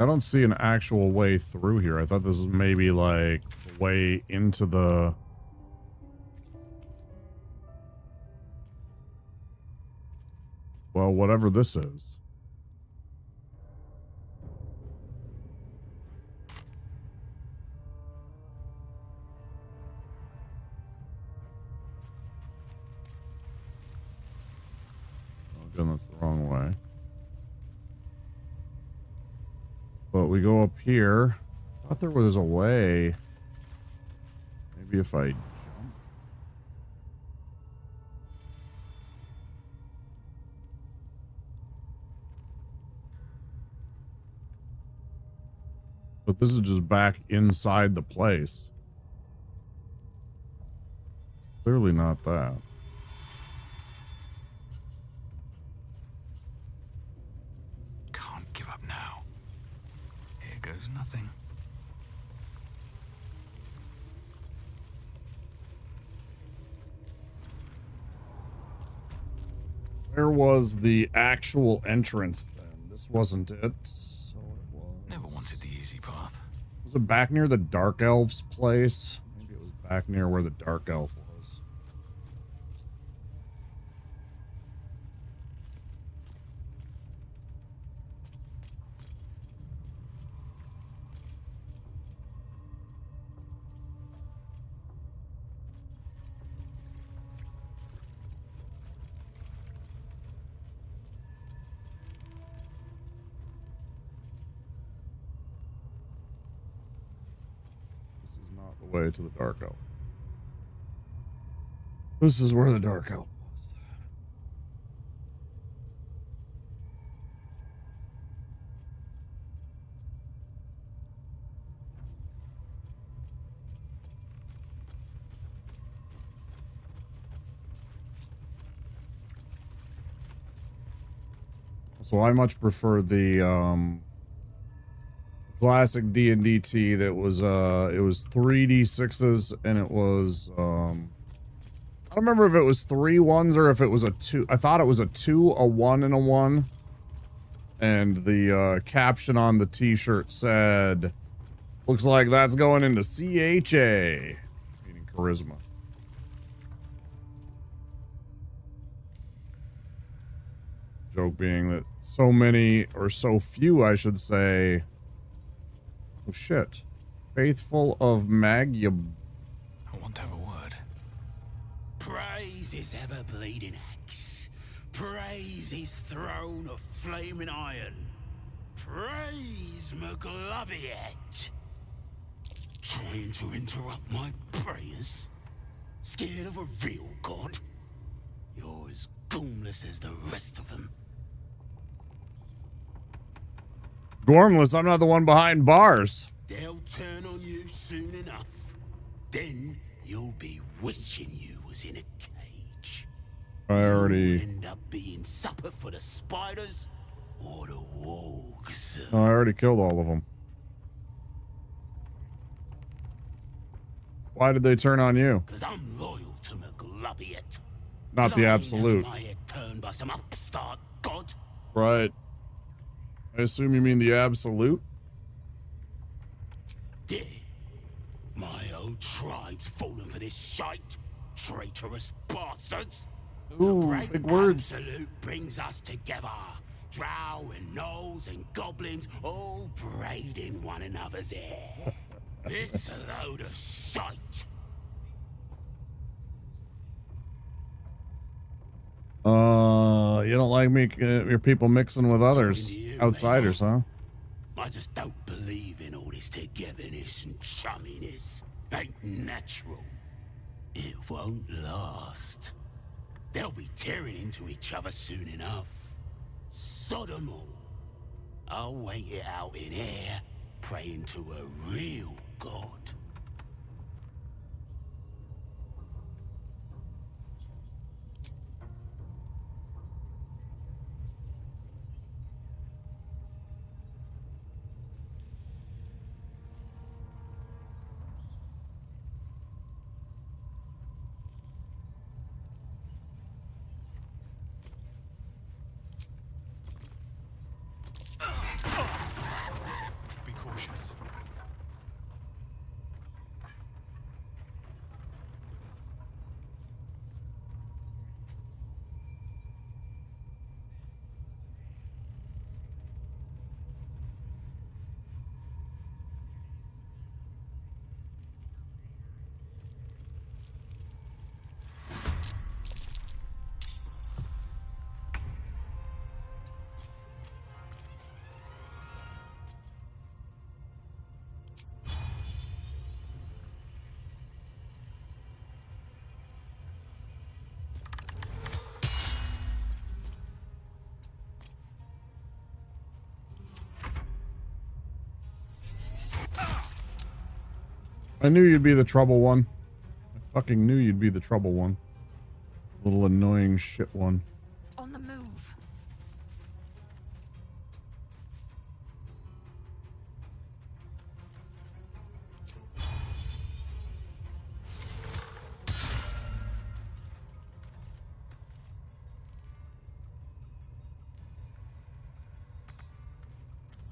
I don't see an actual way through here. I thought this was maybe like the way into the... Well, whatever this is. Oh, goodness, the wrong way. But we go up here. I thought there was a way. Maybe if I jump. But this is just back inside the place. Clearly not that. Can't give up now. Here goes nothing. Where was the actual entrance then? This wasn't it. So it was. Never wanted the easy path. Was it back near the Dark Elf's place? Maybe it was back near where the Dark Elf was. This is not the way to the Dark Elf. This is where the Dark Elf was. So I much prefer the classic D&D T that was it was 3d6s and it was I don't remember if it was 3 1s or if it was a 2. I thought it was a 2, a 1, and a 1. And the caption on the t-shirt said, looks like that's going into CHA, meaning charisma. Joke being that so many, or so few, I should say. Oh shit. Faithful of Magyab. I want to have a word. Praise his ever-bleeding axe. Praise his throne of flaming iron. Praise McGlubbiet. Trying to interrupt my prayers? Scared of a real god? You're as goomless as the rest of them. Gormless, I'm not the one behind bars. They'll turn on you soon enough. Then you'll be wishing you was in a cage. I already... You'll end up being supper for the spiders or the wargs. Oh, I already killed all of them. Why did they turn on you? Because I'm loyal to McGlubbiet. Not the absolute. My head turned by some upstart god. Right. I assume you mean the absolute? Yeah. My old tribe's fallen for this shite. Traitorous bastards. Ooh, The great big words. Absolute brings us together. Drow and gnolls and goblins all braiding one another's hair. It's a load of shite. You don't like me, your people mixing with others, outsiders, huh? I just don't believe in all this togetherness and chumminess. Ain't natural. It won't last. They'll be tearing into each other soon enough. Sod 'em all. I'll wait it out in air, praying to a real god. Be cautious. I knew you'd be the trouble one. I fucking knew you'd be the trouble one. Little annoying shit one. On the move.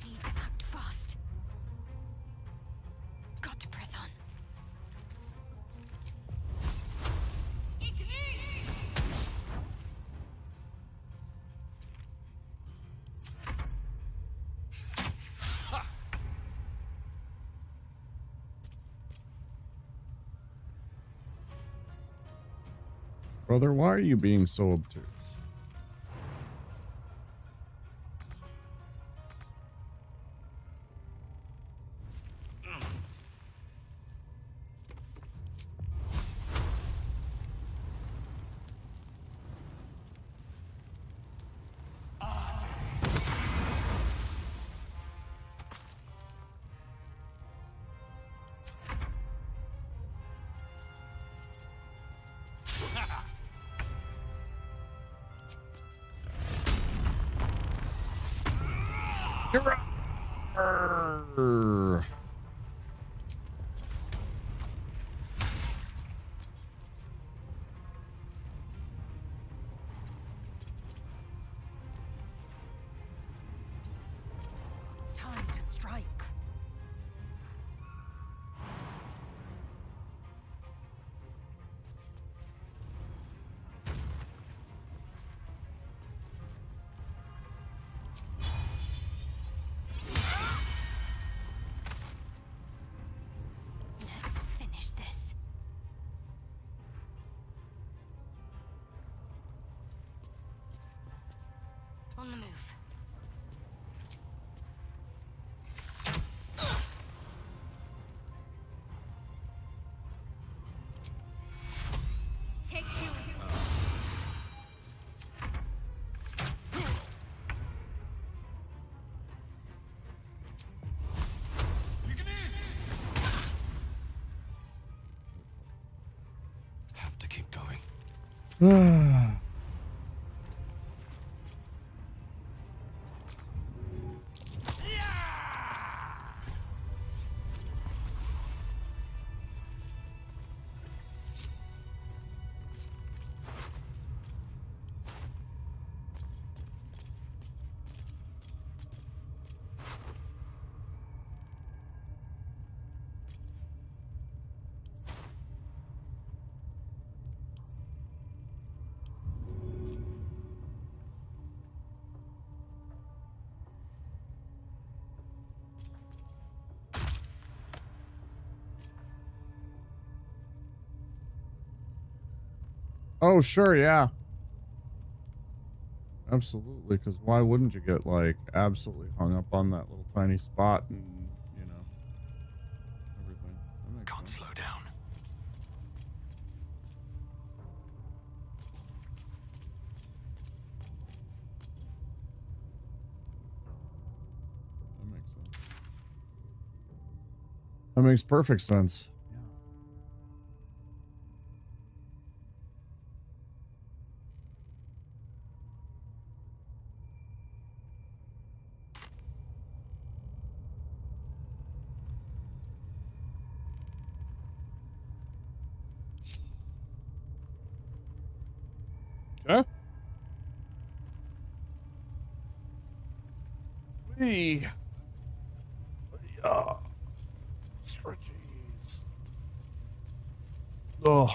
Need to act fast. Got to press on. Brother, why are you being so obtuse? Grr. Time to strike. Let's finish this. On the move. Take you. Have to keep going. Oh, sure, yeah. Absolutely, because why wouldn't you get, like, absolutely hung up on that little tiny spot and, you know, everything. That makes Can't sense. slow down. That makes perfect sense. Okay. We. Stretchies. Oh.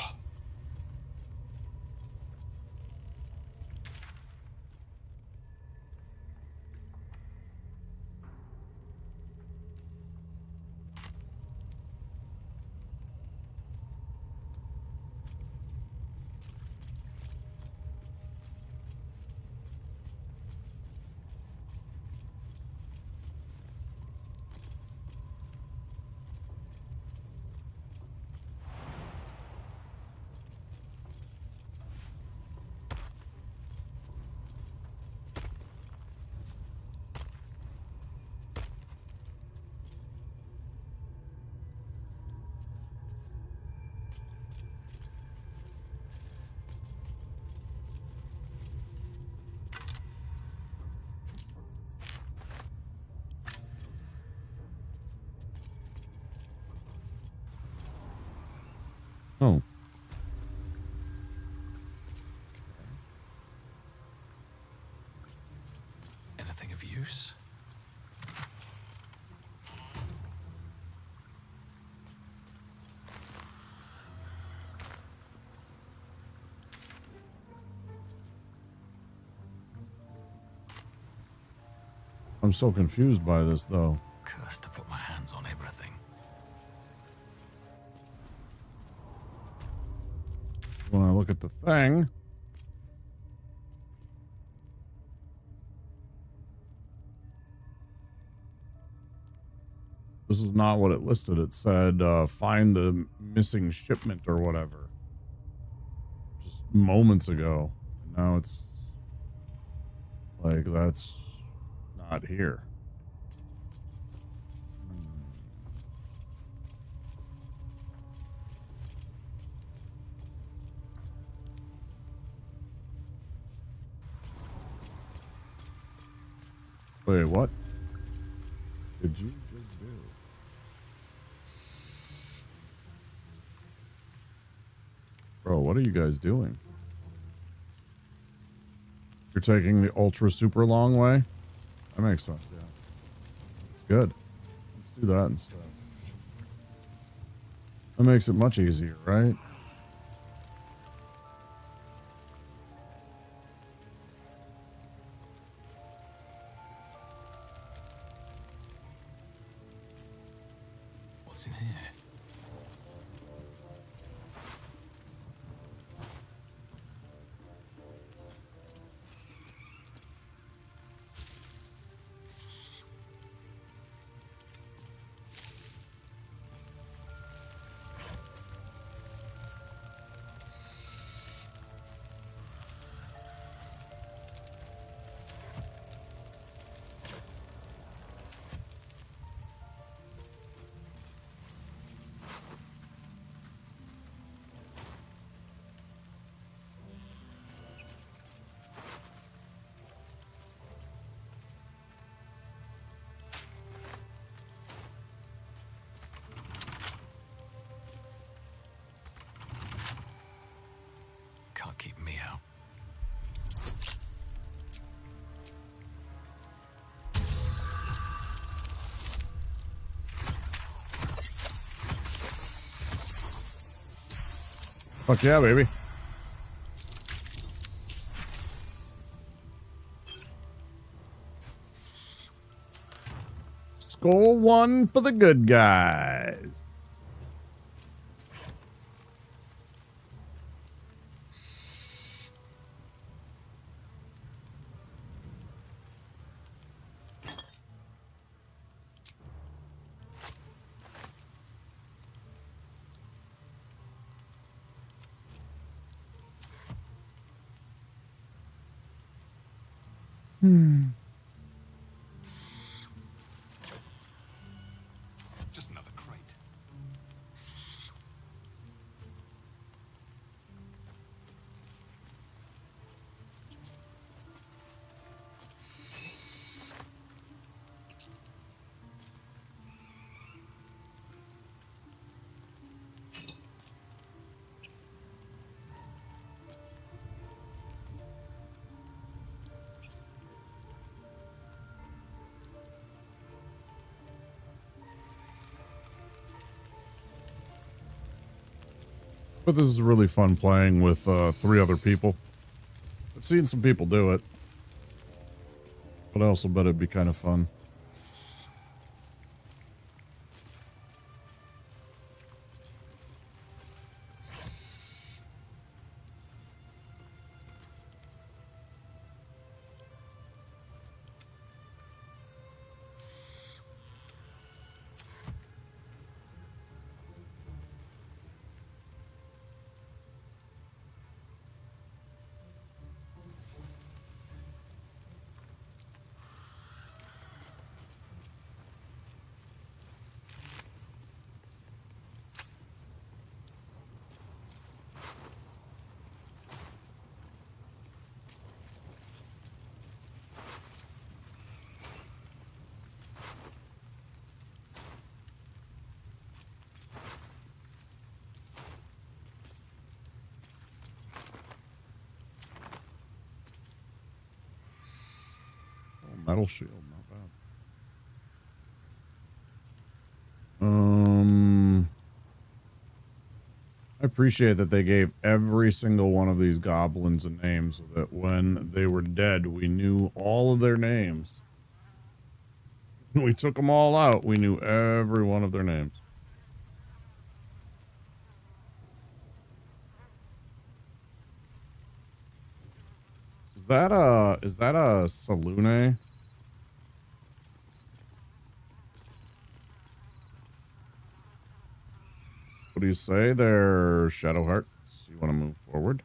Oh. Anything of use? I'm so confused by this, though. Cursed to put my hands on everything. When I look at the thing, this is not what it listed. It said, find the missing shipment or whatever. Just moments ago. And now it's like, that's not here. Wait, what did you just do? Bro, what are you guys doing? You're taking the ultra super long way? That makes sense, yeah. It's good. Let's do that instead. That makes it much easier, right? What's in here? Can't keep me out. Fuck yeah, baby. Score one for the good guys. Just another crate. But this is really fun playing with 3 other people. I've seen some people do it. But I also bet it'd be kind of fun. Metal shield, not bad. I appreciate that they gave every single one of these goblins a name so that when they were dead, we knew all of their names. When we took them all out, we knew every one of their names. Is that a Salune? What do you say there, Shadowhearts? You want to move forward?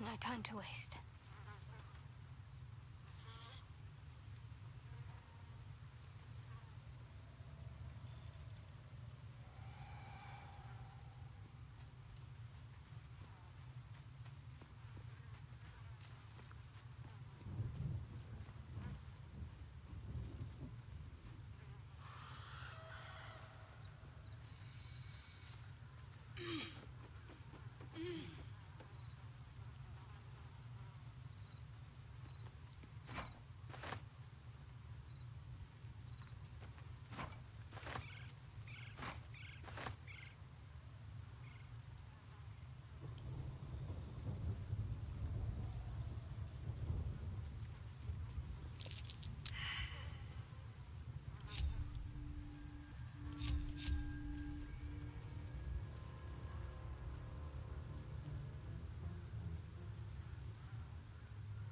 No time to waste.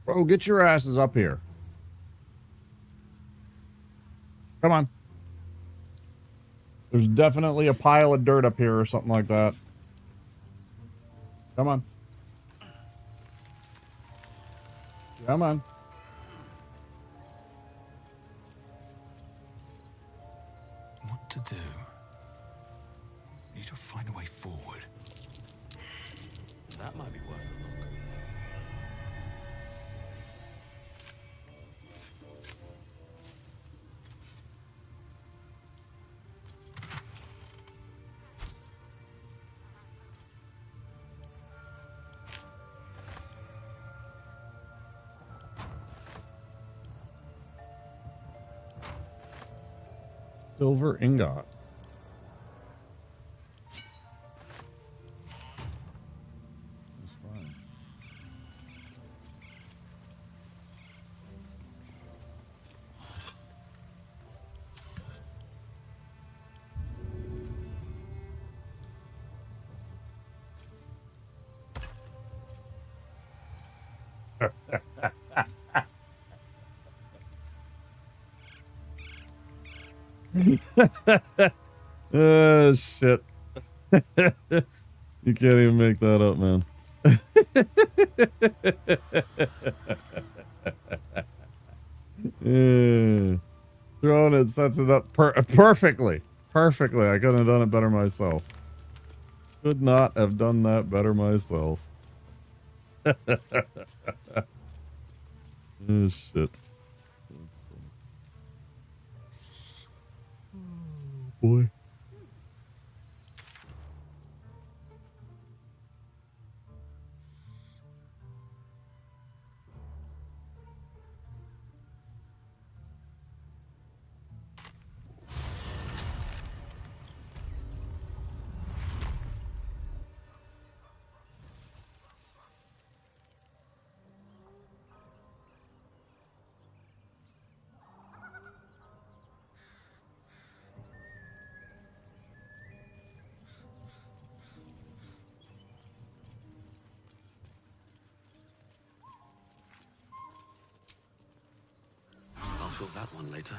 Bro, get your asses up here. Come on. There's definitely a pile of dirt up here or something like that. Come on. Come on. What to do? Need to find a way forward. That might be worth a look. Silver ingot. That's fine. Oh, shit. You can't even make that up, man. Yeah. Throwing it sets it up perfectly. Perfectly. I couldn't have done it better myself. Could not have done that better myself. Oh, shit. That's funny. Oh, boy. fill that one later.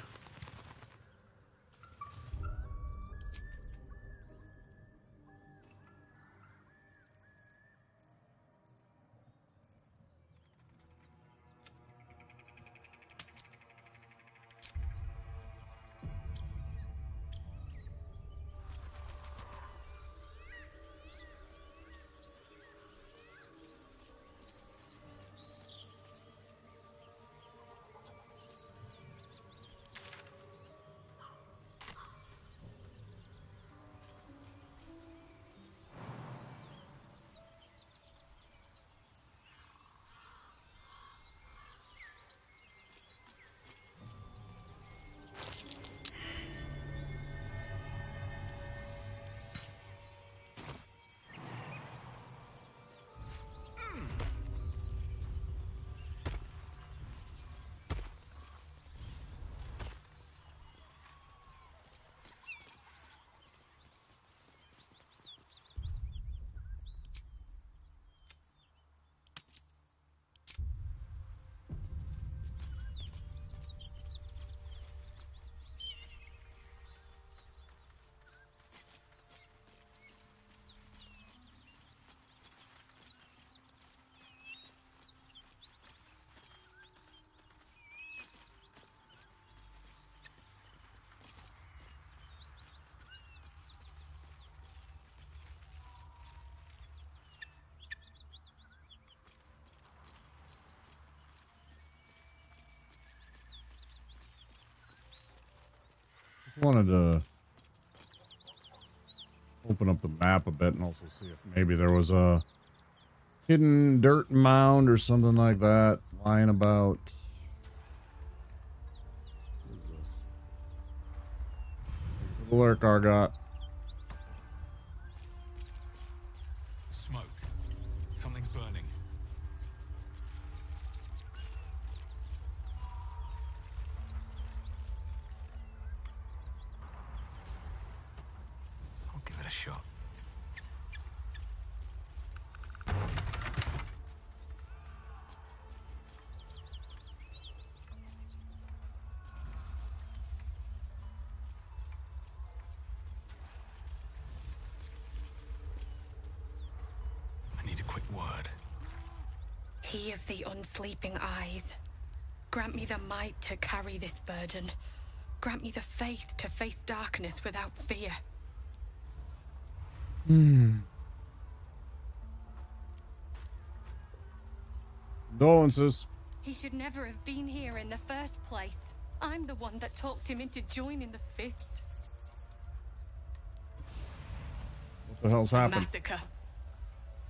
Wanted to open up the map a bit and also see if maybe there was a hidden dirt mound or something like that lying about. What is this? Alert, Gargot. Smoke. Something's burning. I'll give it a shot. I need a quick word. He of the unsleeping eyes, grant me the might to carry this burden. Grant me the faith to face darkness without fear. Condolences. He should never have been here in the first place. I'm the one that talked him into joining the fist. What the hell's happened? Massacre.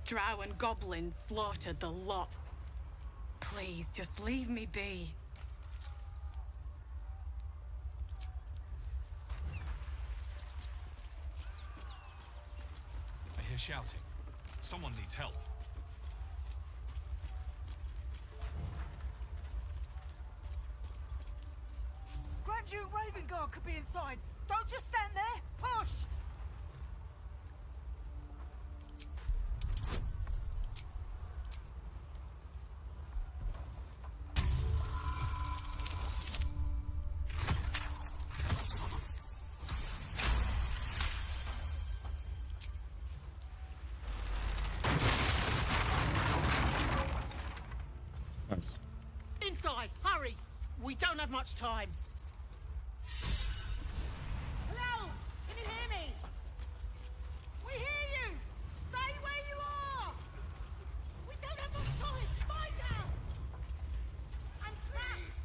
Drow and goblins slaughtered the lot. Please, just leave me be. I hear shouting. Someone needs help. Grand Duke Ravengard could be inside. Don't just stand there. Push! Nice. Inside, hurry! We don't have much time. Hello? Can you hear me? We hear you! Stay where you are! We don't have much time! Fight out! I'm trapped!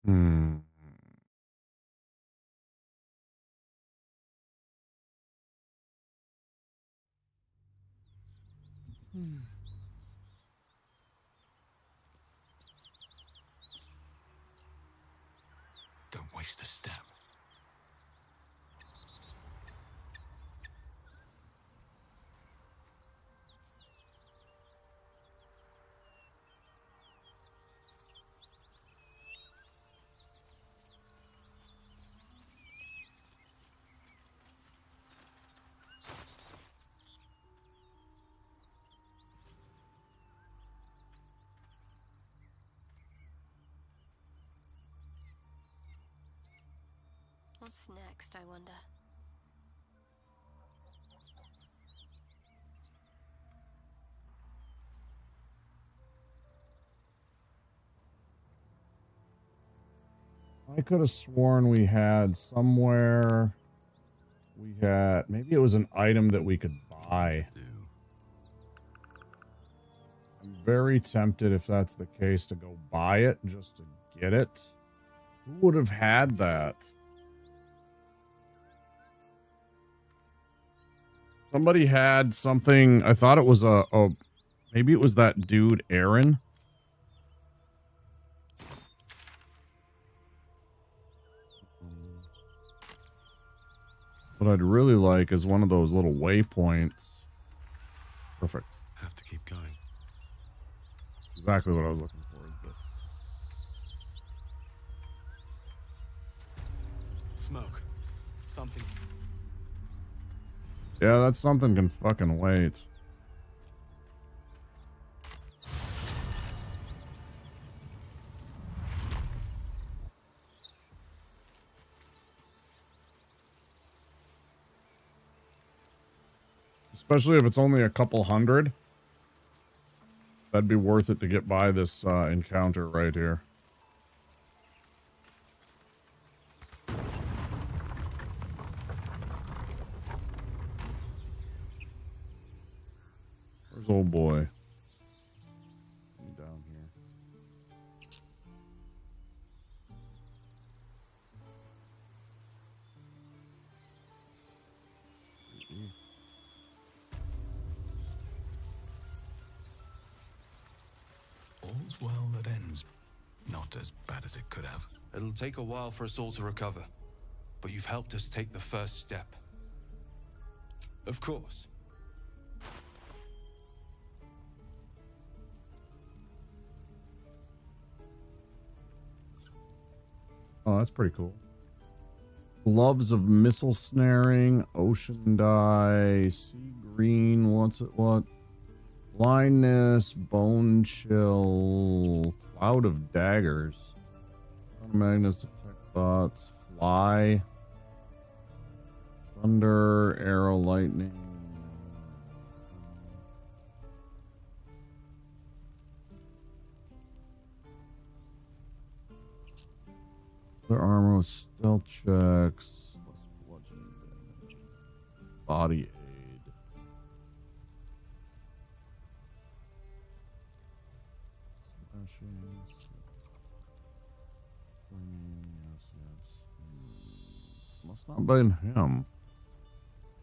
Hmm. Don't waste a step. What's next, I wonder? I could have sworn we had somewhere. We had, maybe it was an item that we could buy. I'm very tempted, if that's the case, to go buy it just to get it. Who would have had that? Somebody had something. I thought it was maybe it was that dude, Aaron. What I'd really like is one of those little waypoints. Perfect. Have to keep going. Exactly what I was looking for is this. Smoke. Something. Yeah, that something can fucking wait. Especially if it's only a couple hundred. That'd be worth it to get by this encounter right here. Where's old boy? Down here. All's well that ends. Not as bad as it could have. It'll take a while for us all to recover, but you've helped us take the first step. Of course. Oh, that's pretty cool. Gloves of missile snaring, ocean dye, sea green, what's it, what? Blindness, bone chill, cloud of daggers. Magnets detect thoughts, fly, thunder, arrow, lightning. Their armor with stealth checks, less bludgeoning damage, body aid. Slashing, yes. Must not have been him.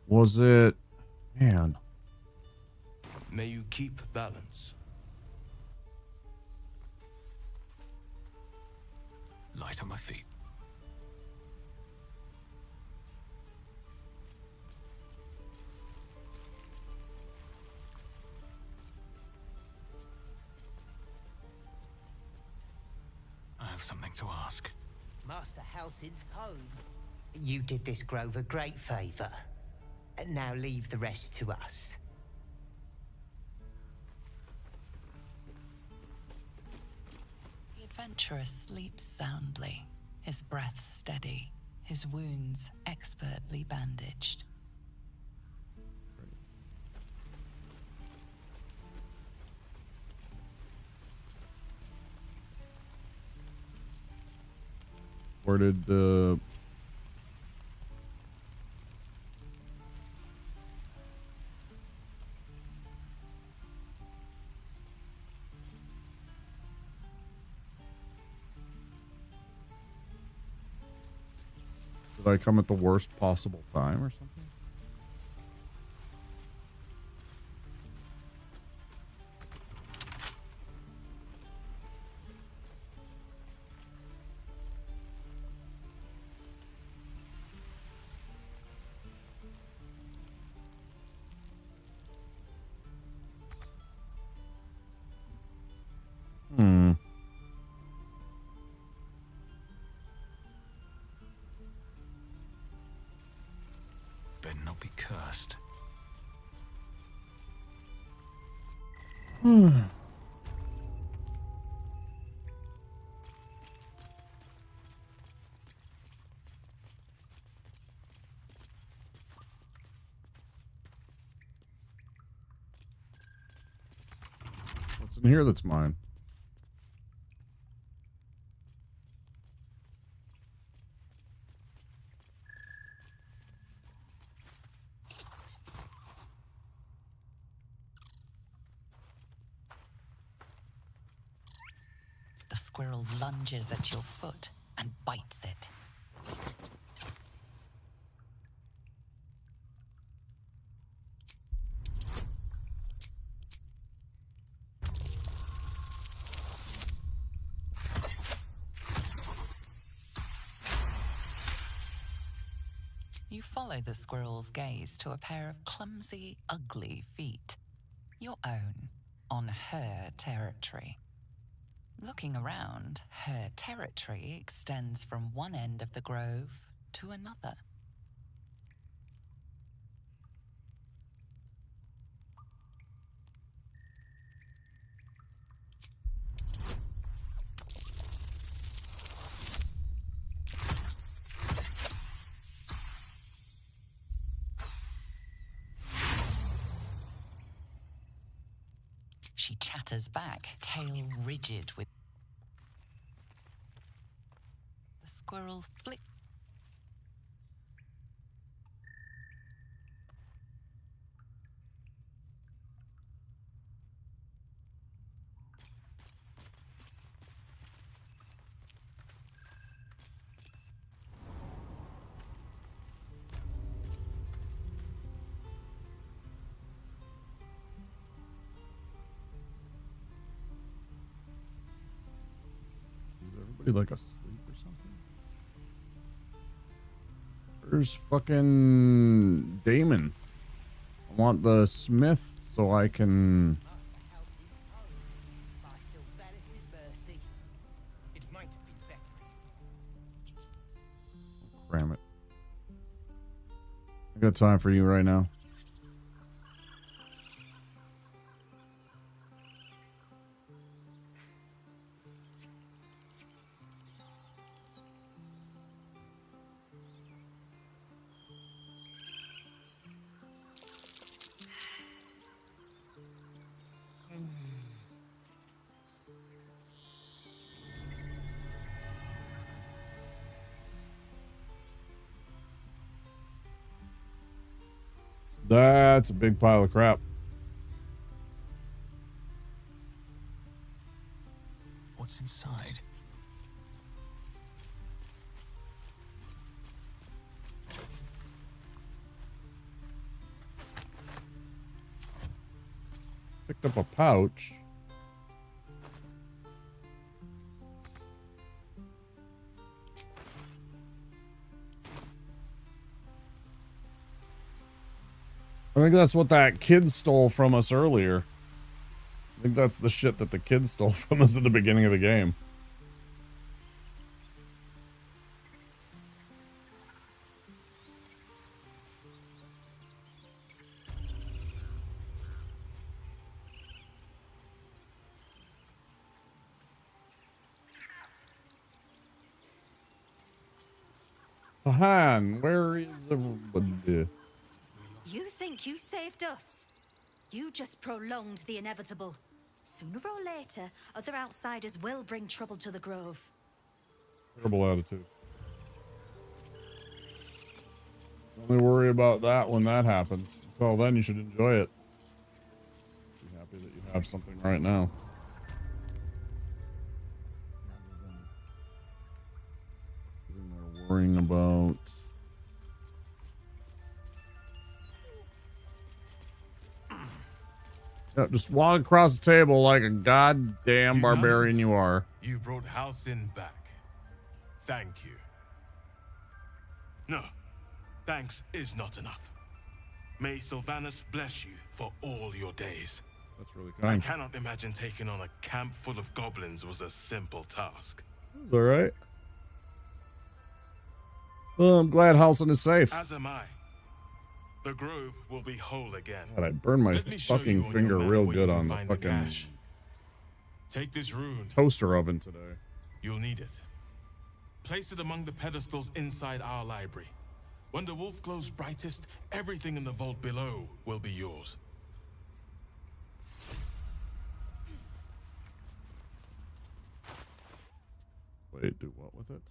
Was it? Man. May you keep balance. Light on my feet. I have something to ask. Master Halsid's code. You did this grove a great favor. Now leave the rest to us. The adventurer sleeps soundly, his breath steady, his wounds expertly bandaged. Where did the... Did I come at the worst possible time or something? Better not be cursed. What's in here that's mine? The squirrel lunges at your foot and bites it. You follow the squirrel's gaze to a pair of clumsy, ugly feet. Your own, on her territory. Looking around, her territory extends from one end of the grove to another. She chatters back, tail rigid with... The squirrel flicks. Is everybody like asleep or something? Where's fucking Damon? I want the smith so I can... Cram it. I got time for you right now. That's a big pile of crap. What's inside? Picked up a pouch. I think that's what that kid stole from us earlier. I think that's the shit that the kid stole from us at the beginning of the game. Han, where is everybody? You think you saved us? You just prolonged the inevitable. Sooner or later, other outsiders will bring trouble to the Grove. Terrible attitude. Only worry about that when that happens. Until then, you should enjoy it. Be happy that you have something right now. Rather than sitting there worrying about Yeah, just walk across the table like a goddamn barbarian you are. You brought Halcyon back. Thank you. No, thanks is not enough. May Sylvanas bless you for all your days. That's really kind. I cannot imagine taking on a camp full of goblins was a simple task. All right. Well, I'm glad Halcyon is safe. As am I. The grove will be whole again. God, I burned my Let me show you fucking on finger your map real where good you can on the find fucking cache. Take this rune. toaster oven today. You'll need it. Place it among the pedestals inside our library. When the wolf glows brightest, everything in the vault below will be yours. Wait, do what with it?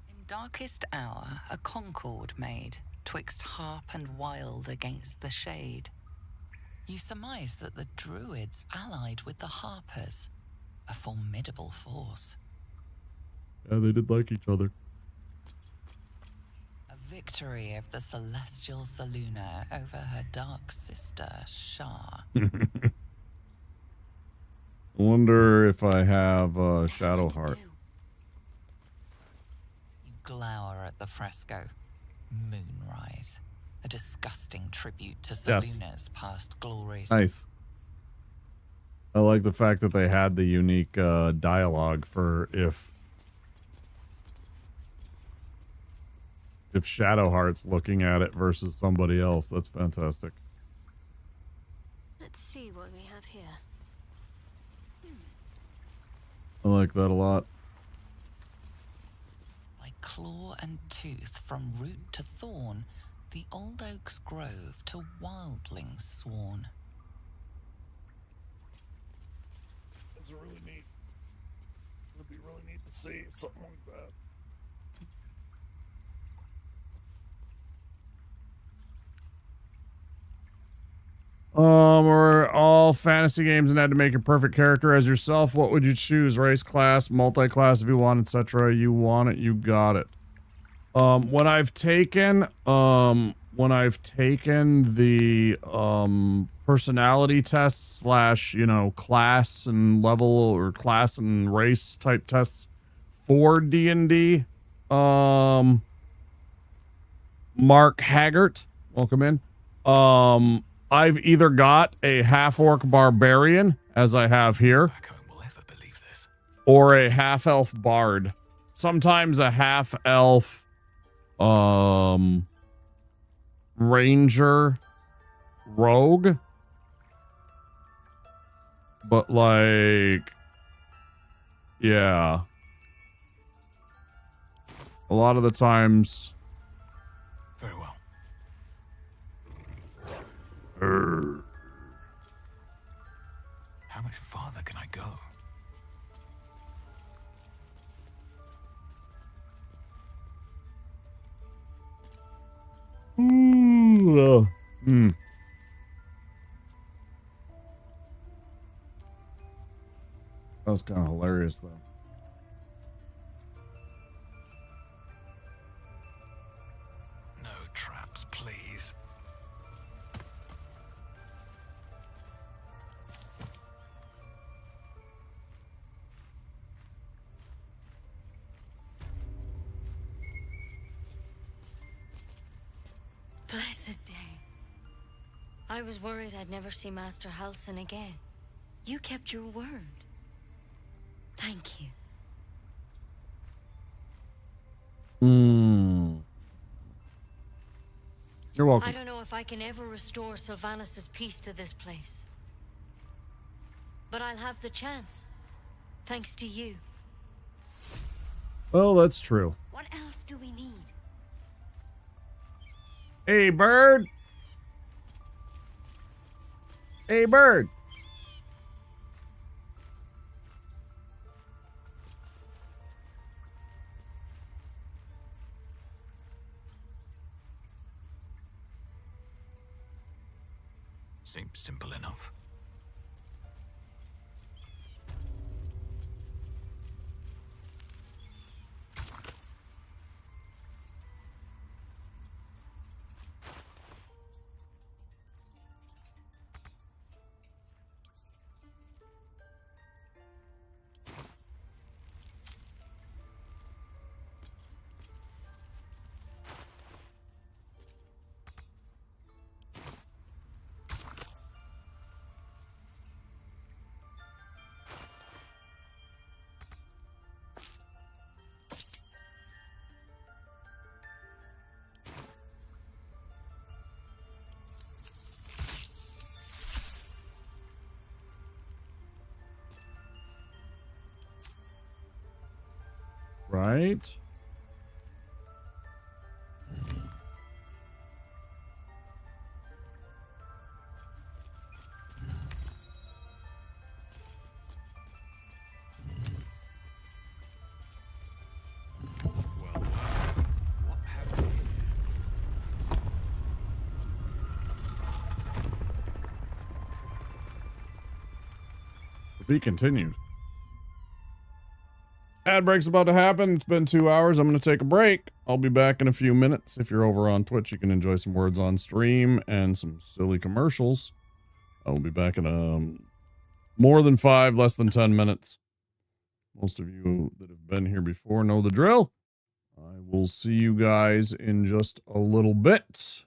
In darkest hour, a concord made, twixt harp and wild against the shade. You surmise that the druids allied with the harpers, a formidable force. Yeah, they did like each other. A victory of the celestial Saluna over her dark sister, Shah. I wonder if I have Shadow Heart. You glower at the fresco. Moonrise. A disgusting tribute to Yes. Saluna's past glories. Nice. I like the fact that they had the unique dialogue for if Shadowheart's looking at it versus somebody else. That's fantastic. Let's see what we have here. I like that a lot. Like claw and tooth from root to thorn, the old oak's grove to wildlings sworn. That's really neat. It'd be really neat to see something like that. Or all fantasy games and had to make a perfect character as yourself. What would you choose? Race, class, multi-class if you want, etc. You want it, you got it. When I've taken the personality tests / class and level or class and race type tests for D&D, Mark Haggart, welcome in. I've either got a half-orc barbarian, as I have here, or a half-elf bard. Sometimes a half-elf ranger rogue. But like, yeah. A lot of the times. Very well. How much farther can I go? Ooh, That was kind of hilarious, though. No traps, please. Blessed day. I was worried I'd never see Master Halcyon again. You kept your word. Thank you. You're welcome. I don't know if I can ever restore Sylvanas' peace to this place. But I'll have the chance. Thanks to you. Well, that's true. What else do we need? Hey, bird. Hey, bird. Seems simple enough. right. To be continued. Ad break's about to happen. It's been 2 hours. I'm going to take a break. I'll be back in a few minutes. If you're over on Twitch, you can enjoy some words on stream and some silly commercials. I will be back in more than 5, less than 10 minutes. Most of you that have been here before know the drill. I will see you guys in just a little bit.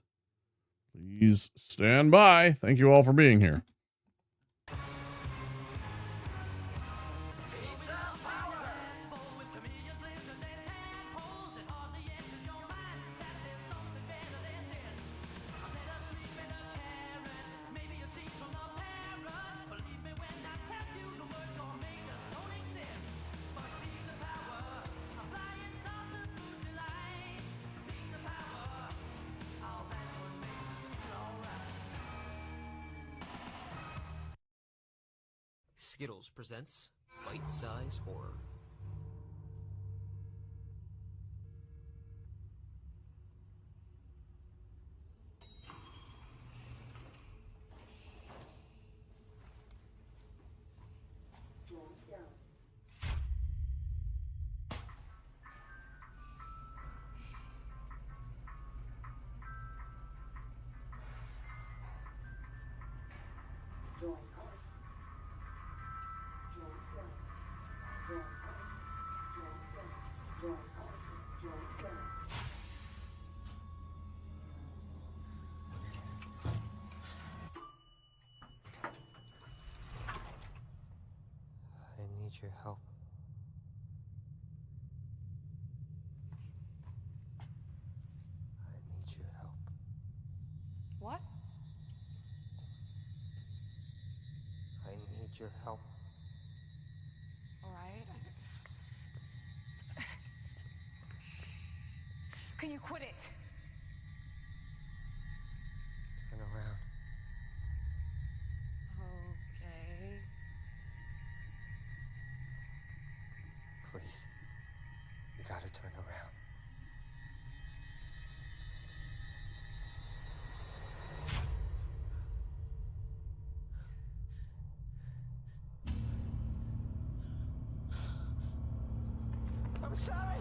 Please stand by. Thank you all for being here. Skittles presents Bite Size Horror. I need your help. I need your help. What? I need your help. All right. Can you quit it? Turn around. Okay. Please. You gotta turn around. I'm sorry!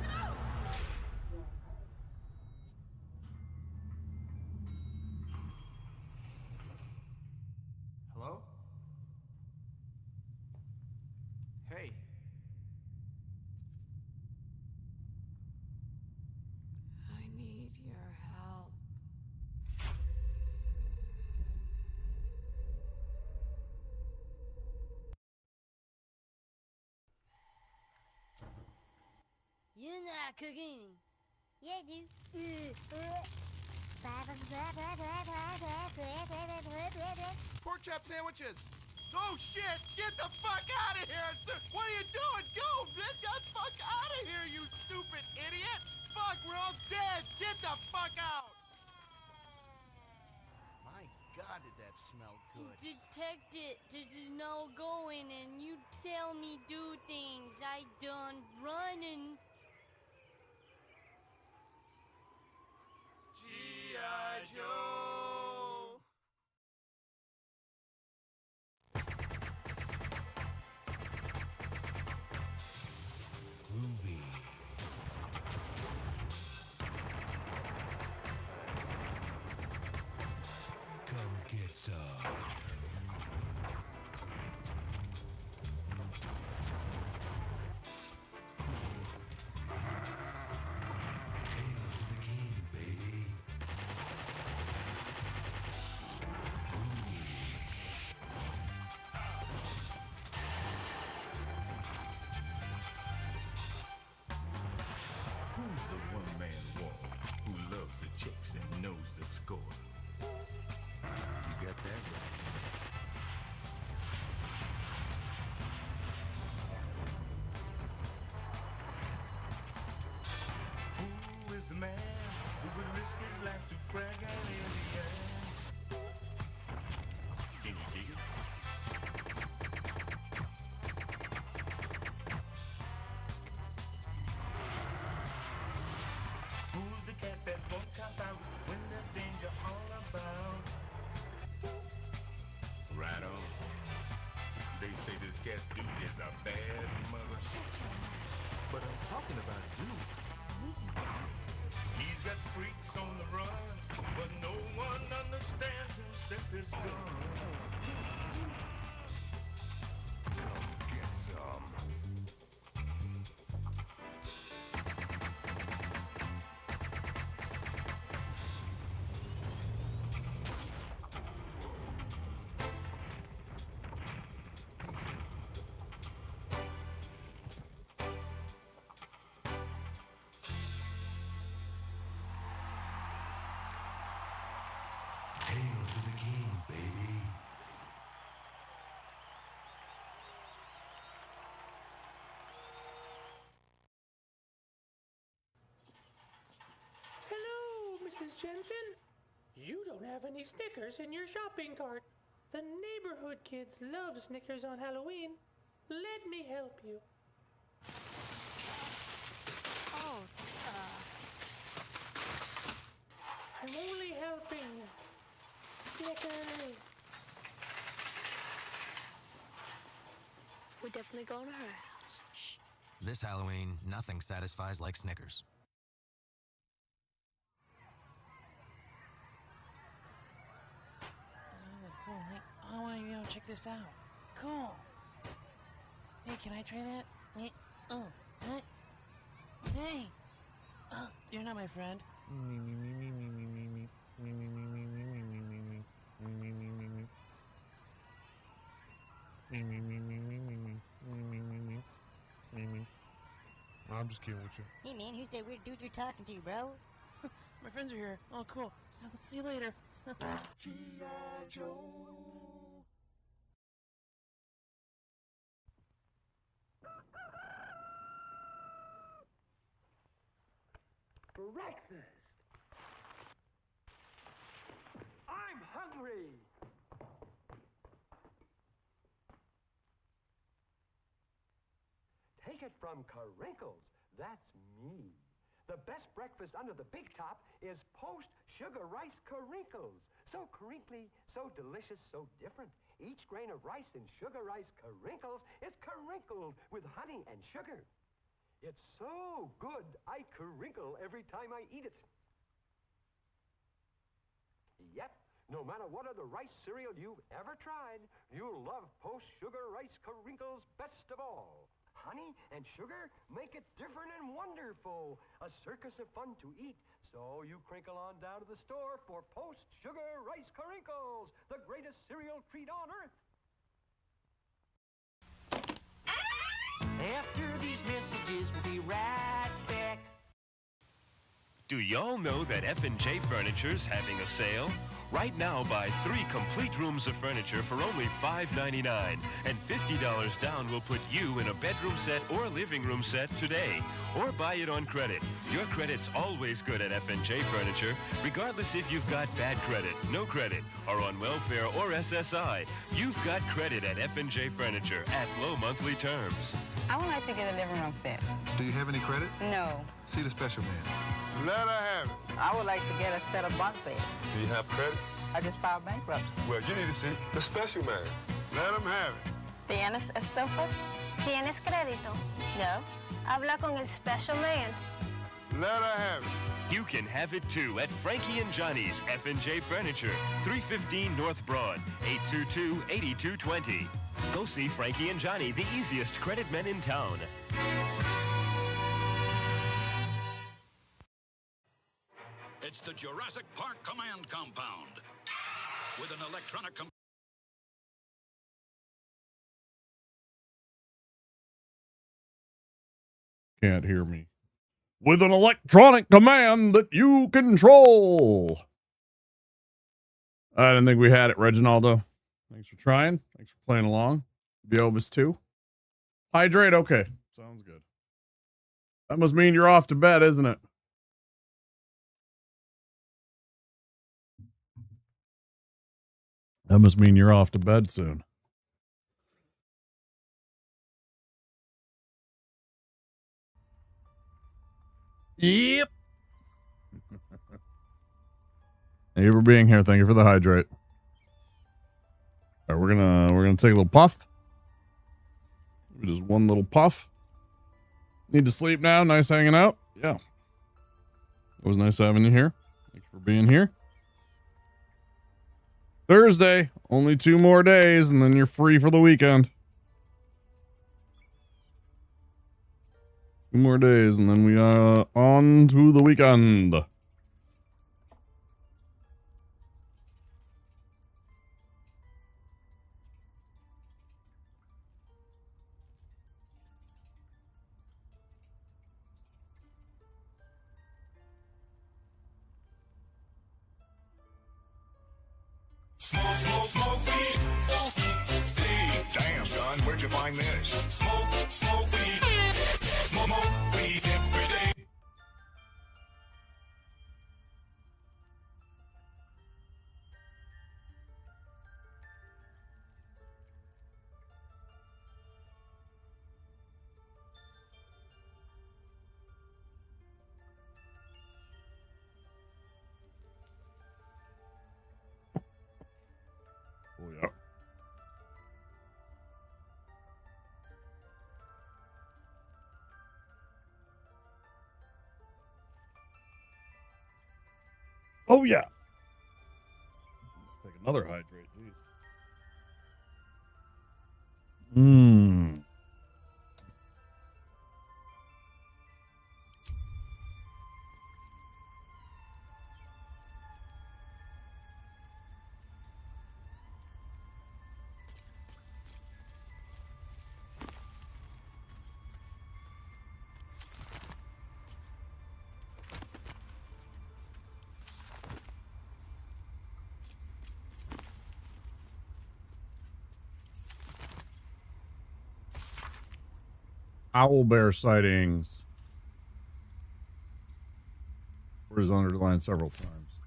Hello? Hey. I need your help. You're not cooking. Yeah, dude. Pork chop sandwiches! Oh shit! Get the fuck out of here! What are you doing? Go! Get the fuck out of here, you stupid idiot! Fuck, we're all dead! Get the fuck out! My god, did that smell good. Detect it. This is no going, and you tell me do things. I done running. G.I. Joe! Groovy. Come get some. Who's the one-man wall who loves the chicks and knows the score? You got that right. a bad mother. But I'm talking about Duke. He's got freaks on the run, but no one understands him except his gun. Get some. Hail to the king, baby. Hello, Mrs. Jensen. You don't have any Snickers in your shopping cart. The neighborhood kids love Snickers on Halloween. Let me help you. Oh, I'm only helping. Snickers. We're definitely going to her house. Shh. This Halloween, nothing satisfies like Snickers. This is cool. Hey, I want to check this out. Cool. Hey, can I try that? Hey, hey. You're not my friend. I'm just kidding with you. Hey man, who's that weird dude you're talking to, bro? My friends are here. Oh, cool. So, see you later. G.I. Joe. Breakfast! I'm hungry! Take it from Carinkles. That's me. The best breakfast under the big top is post-sugar rice Carinkles. So crinkly, so delicious, so different. Each grain of rice in sugar rice Carinkles is crinkled with honey and sugar. It's so good, I crinkle every time I eat it. Yep, no matter what other rice cereal you've ever tried, you'll love post-sugar rice Carinkles best of all. Honey and sugar make it different and wonderful. A circus of fun to eat. So you crinkle on down to the store for post-sugar rice Carinkles, the greatest cereal treat on earth. After these messages, we'll be right back. Do y'all know that F&J Furniture's having a sale? Right now, buy 3 complete rooms of furniture for only $5.99, and $50 down will put you in a bedroom set or living room set today. Or buy it on credit. Your credit's always good at F&J Furniture, regardless if you've got bad credit, no credit, or on welfare or SSI. You've got credit at F&J Furniture at low monthly terms. I would like to get a living room set. Do you have any credit? No. See the special man. Let her have it. I would like to get a set of bunk beds. Do you have credit? I just filed bankruptcy. Well, you need to see the special man. Let him have it. ¿Tienes estofa? ¿Tienes crédito? No. Habla con el special man. Let her have it. You can have it too at Frankie and Johnny's F&J Furniture, 315 North Broad, 822-8220. Go see Frankie and Johnny, the easiest credit men in town. It's the Jurassic Park Command Compound. With an electronic Can't hear me. With an electronic command that you control. I didn't think we had it, Reginaldo. Thanks for trying. Thanks for playing along. Biovis 2. Hydrate, okay. Sounds good. That must mean you're off to bed, isn't it? That must mean you're off to bed soon. Yep. Thank you for being here. Thank you for the hydrate. All right, we're gonna take a little puff. Just one little puff. Need to sleep now. Nice hanging out. Yeah. It was nice having you here. Thank you for being here. Thursday. Only 2 more days, and then you're free for the weekend. 2 more days, and then we are on to the weekend. Smoke weed. Hey, damn, son, where'd you find this? Smoke weed. Smoke weed every day. Oh, yeah. Oh, yeah. Take another hydrate, geez. Mmm. Owl bear sightings. Word is underlined several times.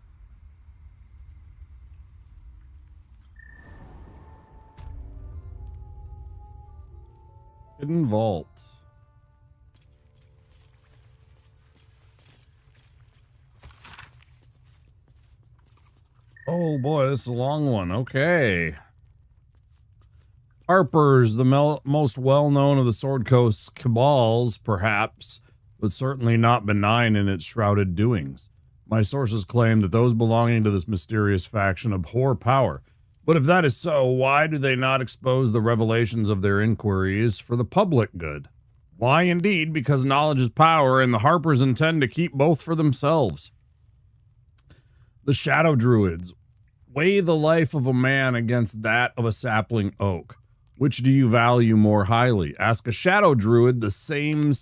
Hidden vault. Oh boy, this is a long one. Okay. Harper's, the most well-known of the Sword Coast cabals, perhaps, but certainly not benign in its shrouded doings. My sources claim that those belonging to this mysterious faction abhor power. But if that is so, why do they not expose the revelations of their inquiries for the public good? Why indeed, because knowledge is power, and the Harpers intend to keep both for themselves. The Shadow Druids. Weigh the life of a man against that of a sapling oak. Which do you value more highly? Ask a Shadow Druid the same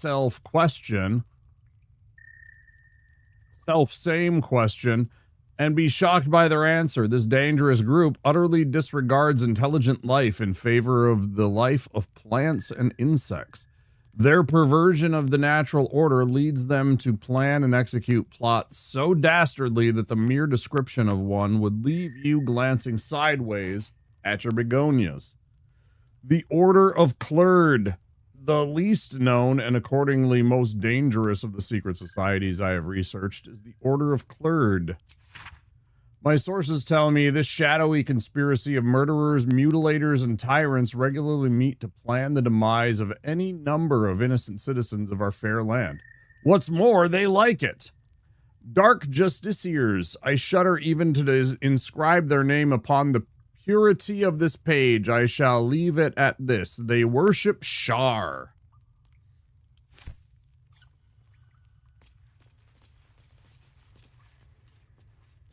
question, and be shocked by their answer. This dangerous group utterly disregards intelligent life in favor of the life of plants and insects. Their perversion of the natural order leads them to plan and execute plots so dastardly that the mere description of one would leave you glancing sideways at your begonias. The Order of Clerd, the least known and accordingly most dangerous of the secret societies I have researched, is the Order of Clerd. My sources tell me this shadowy conspiracy of murderers, mutilators, and tyrants regularly meet to plan the demise of any number of innocent citizens of our fair land. What's more, they like it. Dark justiciars, I shudder even to inscribe their name upon the purity of this page. I shall leave it at this. They worship Shar.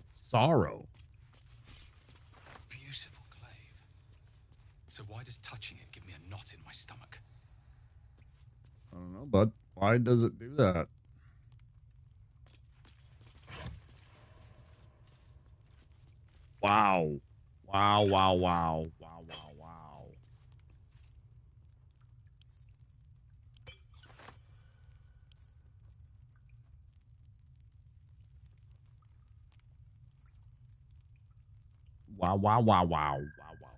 Sorrow. Beautiful glaive. So why does touching it give me a knot in my stomach? I don't know, bud. Why does it do that? Wow. Wow, wow, wow. Wow, wow, wow. Wow, wow, wow, wow. Wow, wow, wow.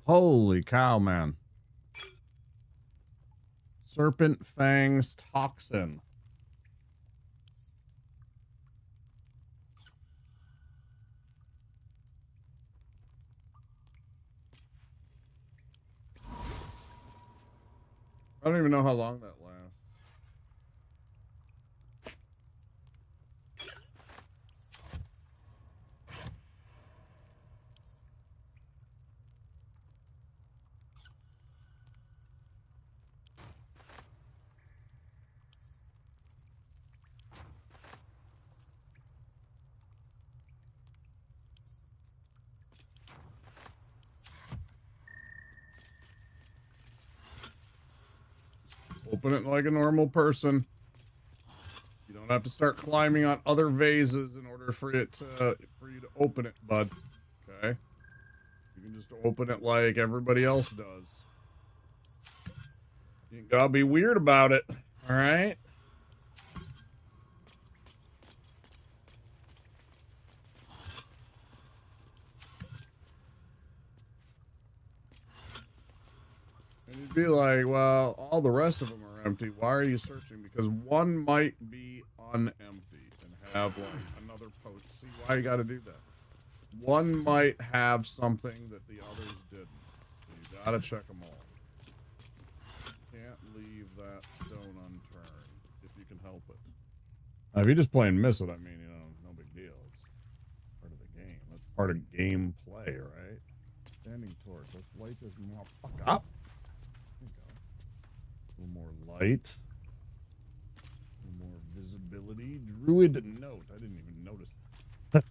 Holy cow, man. Serpent Fangs Toxin. I don't even know how long that lasts. Open it like a normal person. You don't have to start climbing on other vases in order for you to open it, bud. Okay? You can just open it like everybody else does. You gotta be weird about it. Alright? And you'd be like, well, all the rest of them are empty. Why are you searching? Because one might be unempty and have like another post. See why you gotta do that. One might have something that the others didn't. You gotta check them all. Can't leave that stone unturned if you can help it. Now, if you're just playing Miss It, I mean, you know, no big deal. It's part of the game. That's part of gameplay, right? Standing torch. Let's light this motherfucker up. There you go. A little more light. A little more visibility. Druid note. I didn't even notice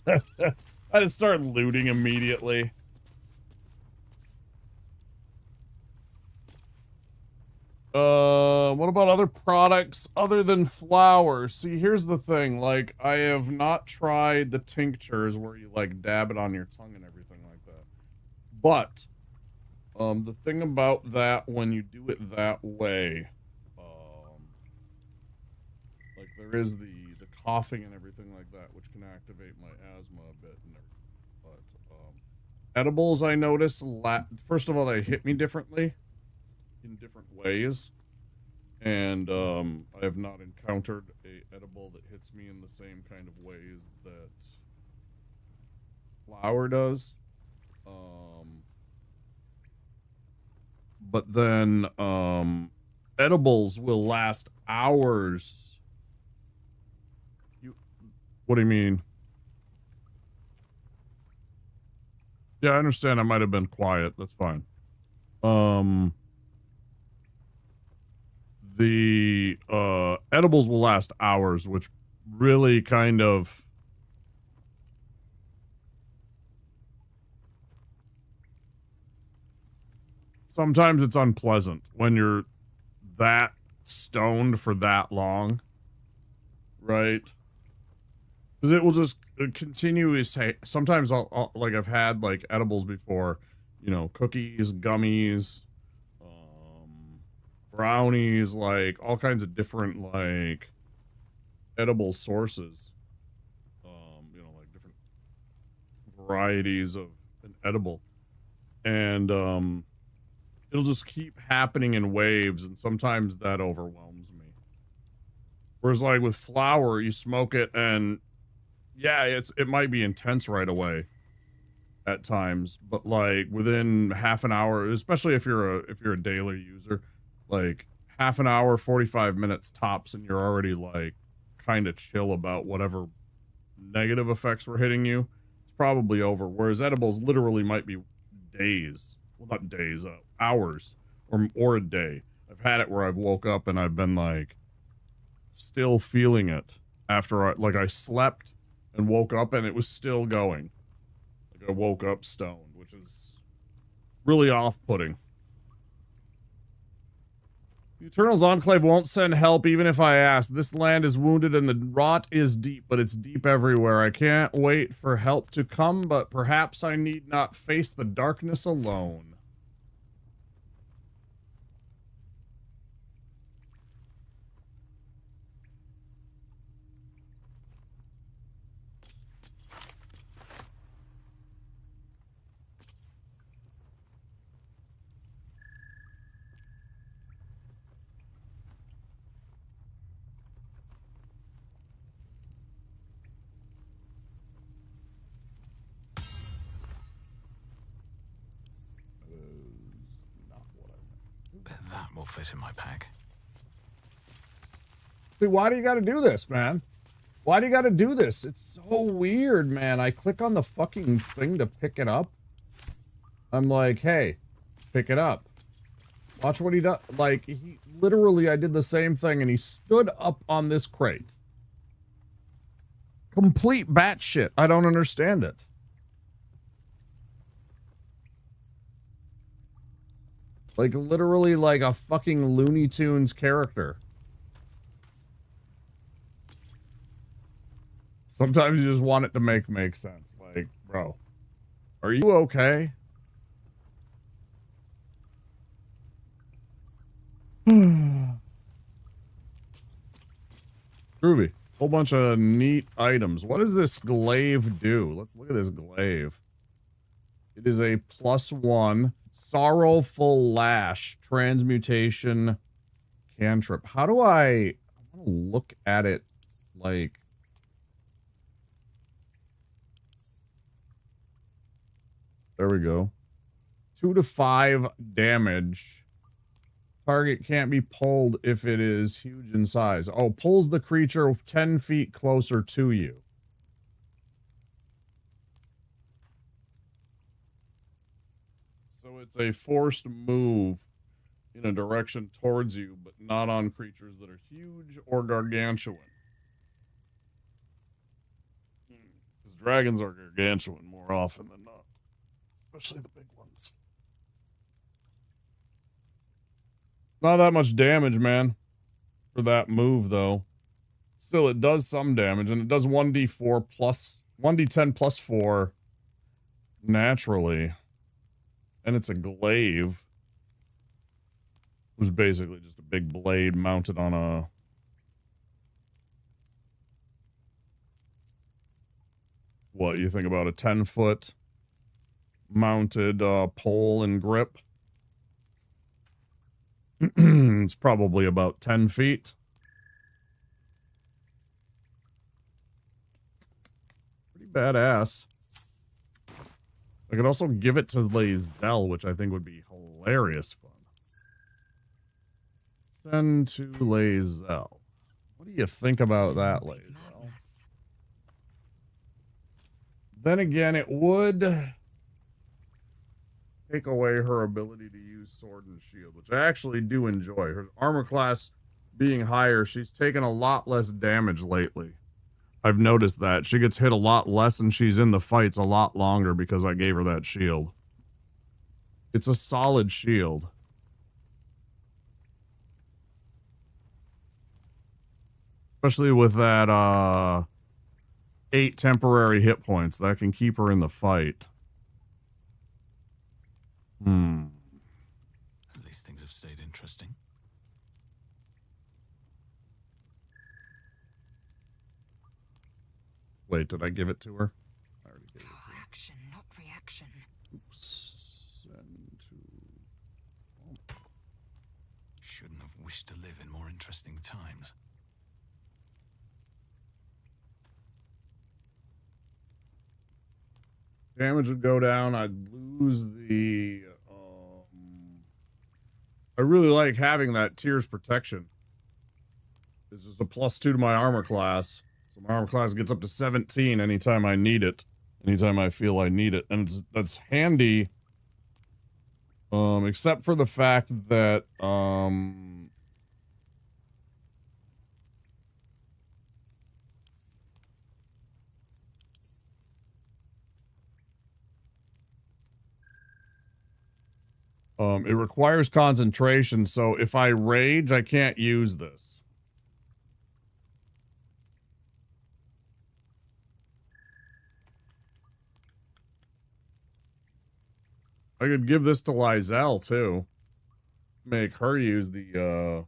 that. I just start looting immediately. What about other products other than flour? See, here's the thing. Like, I have not tried the tinctures where you, like, dab it on your tongue and everything like that. But, the thing about that, when you do it that way, like, there is the coughing and everything like that, which can activate my asthma a bit and everything. But, edibles, I notice, first of all, they hit me differently. In different ways, and I have not encountered a edible that hits me in the same kind of ways that flour does. But then edibles will last hours. What do you mean? Yeah, I understand. I might have been quiet. That's fine. The edibles will last hours, which really kind of sometimes it's unpleasant when you're that stoned for that long, right? Because it will just continue. Sometimes I'll like I've had like edibles before, you know, cookies, gummies, brownies, like all kinds of different like edible sources, you know, like different varieties of an edible, and it'll just keep happening in waves, and sometimes that overwhelms me. Whereas like with flour, you smoke it and yeah, it might be intense right away at times, but like within half an hour, especially if you're a daily user, like half an hour, 45 minutes tops, and you're already like kind of chill about whatever negative effects were hitting you. It's probably over. Whereas edibles literally might be days. Well, not days, hours or a day. I've had it where I've woke up and I've been like still feeling it after I slept and woke up and it was still going. Like I woke up stoned, which is really off-putting. The Eternal's Enclave won't send help even if I ask. This land is wounded and the rot is deep, but it's deep everywhere. I can't wait for help to come, but perhaps I need not face the darkness alone. That will fit in my pack. Dude, why do you gotta do this, man? Why do you gotta do this? It's so weird, man. I click on the fucking thing to pick it up. I'm like, hey, pick it up. Watch what he does. Like, he literally, I did the same thing and he stood up on this crate. Complete batshit. I don't understand it. Like, literally like a fucking Looney Tunes character. Sometimes you just want it to make sense. Like, bro, are you okay? Groovy. Whole bunch of neat items. What does this glaive do? Let's look at this glaive. It is a +1 sorrowful lash transmutation cantrip. How do I want to look at it like there we go. 2 to 5 damage. Target can't be pulled if it is huge in size. Oh, pulls the creature 10 feet closer to you. So it's a forced move in a direction towards you, but not on creatures that are huge or gargantuan. Because dragons are gargantuan more often than not. Especially the big ones. Not that much damage, man, for that move, though. Still, it does some damage, and it does 1d4 plus 1d10 plus 4 naturally. And it's a glaive, which is basically just a big blade mounted on a... What, you think about a 10-foot mounted pole and grip? It's probably about 10 feet. Pretty badass. I could also give it to Lae'zel, which I think would be hilarious fun. Send to Lae'zel. What do you think about that, Lae'zel? Then again, it would take away her ability to use sword and shield, which I actually do enjoy. Her armor class being higher, she's taken a lot less damage lately. I've noticed that. She gets hit a lot less and she's in the fights a lot longer because I gave her that shield. It's a solid shield. Especially with that 8 temporary hit points. That can keep her in the fight. At least things have stayed interesting. Wait, did I give it to her? I already gave it to her. Action, not reaction. Oops. Send to... Shouldn't have wished to live in more interesting times. Damage would go down. I'd lose the... I really like having that Tears Protection. This is a +2 to my armor class. So my armor class gets up to 17 anytime I need it. Anytime I feel I need it. And that's handy. Except for the fact that, it requires concentration, so if I rage, I can't use this. I could give this to Lae'zel, too. Make her use the,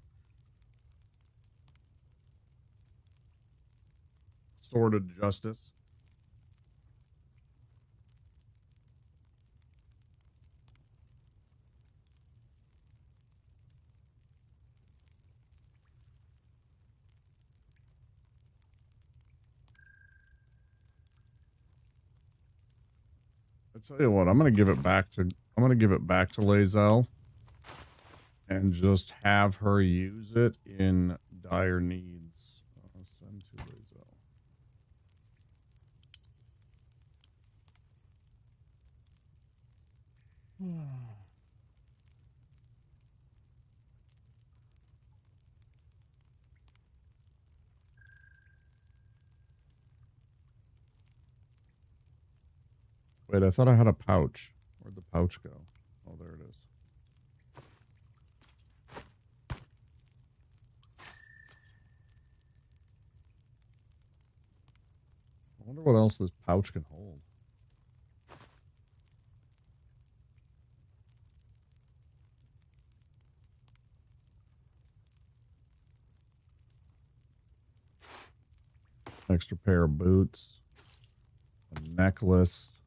Sword of Justice. I tell you what, I'm gonna give it back to Lae'zel. and just have her use it in dire needs. Send to Rizzo. Wait, I thought I had a pouch. Where'd the pouch go? Oh, there it is. I wonder what else this pouch can hold. Extra pair of boots. A necklace.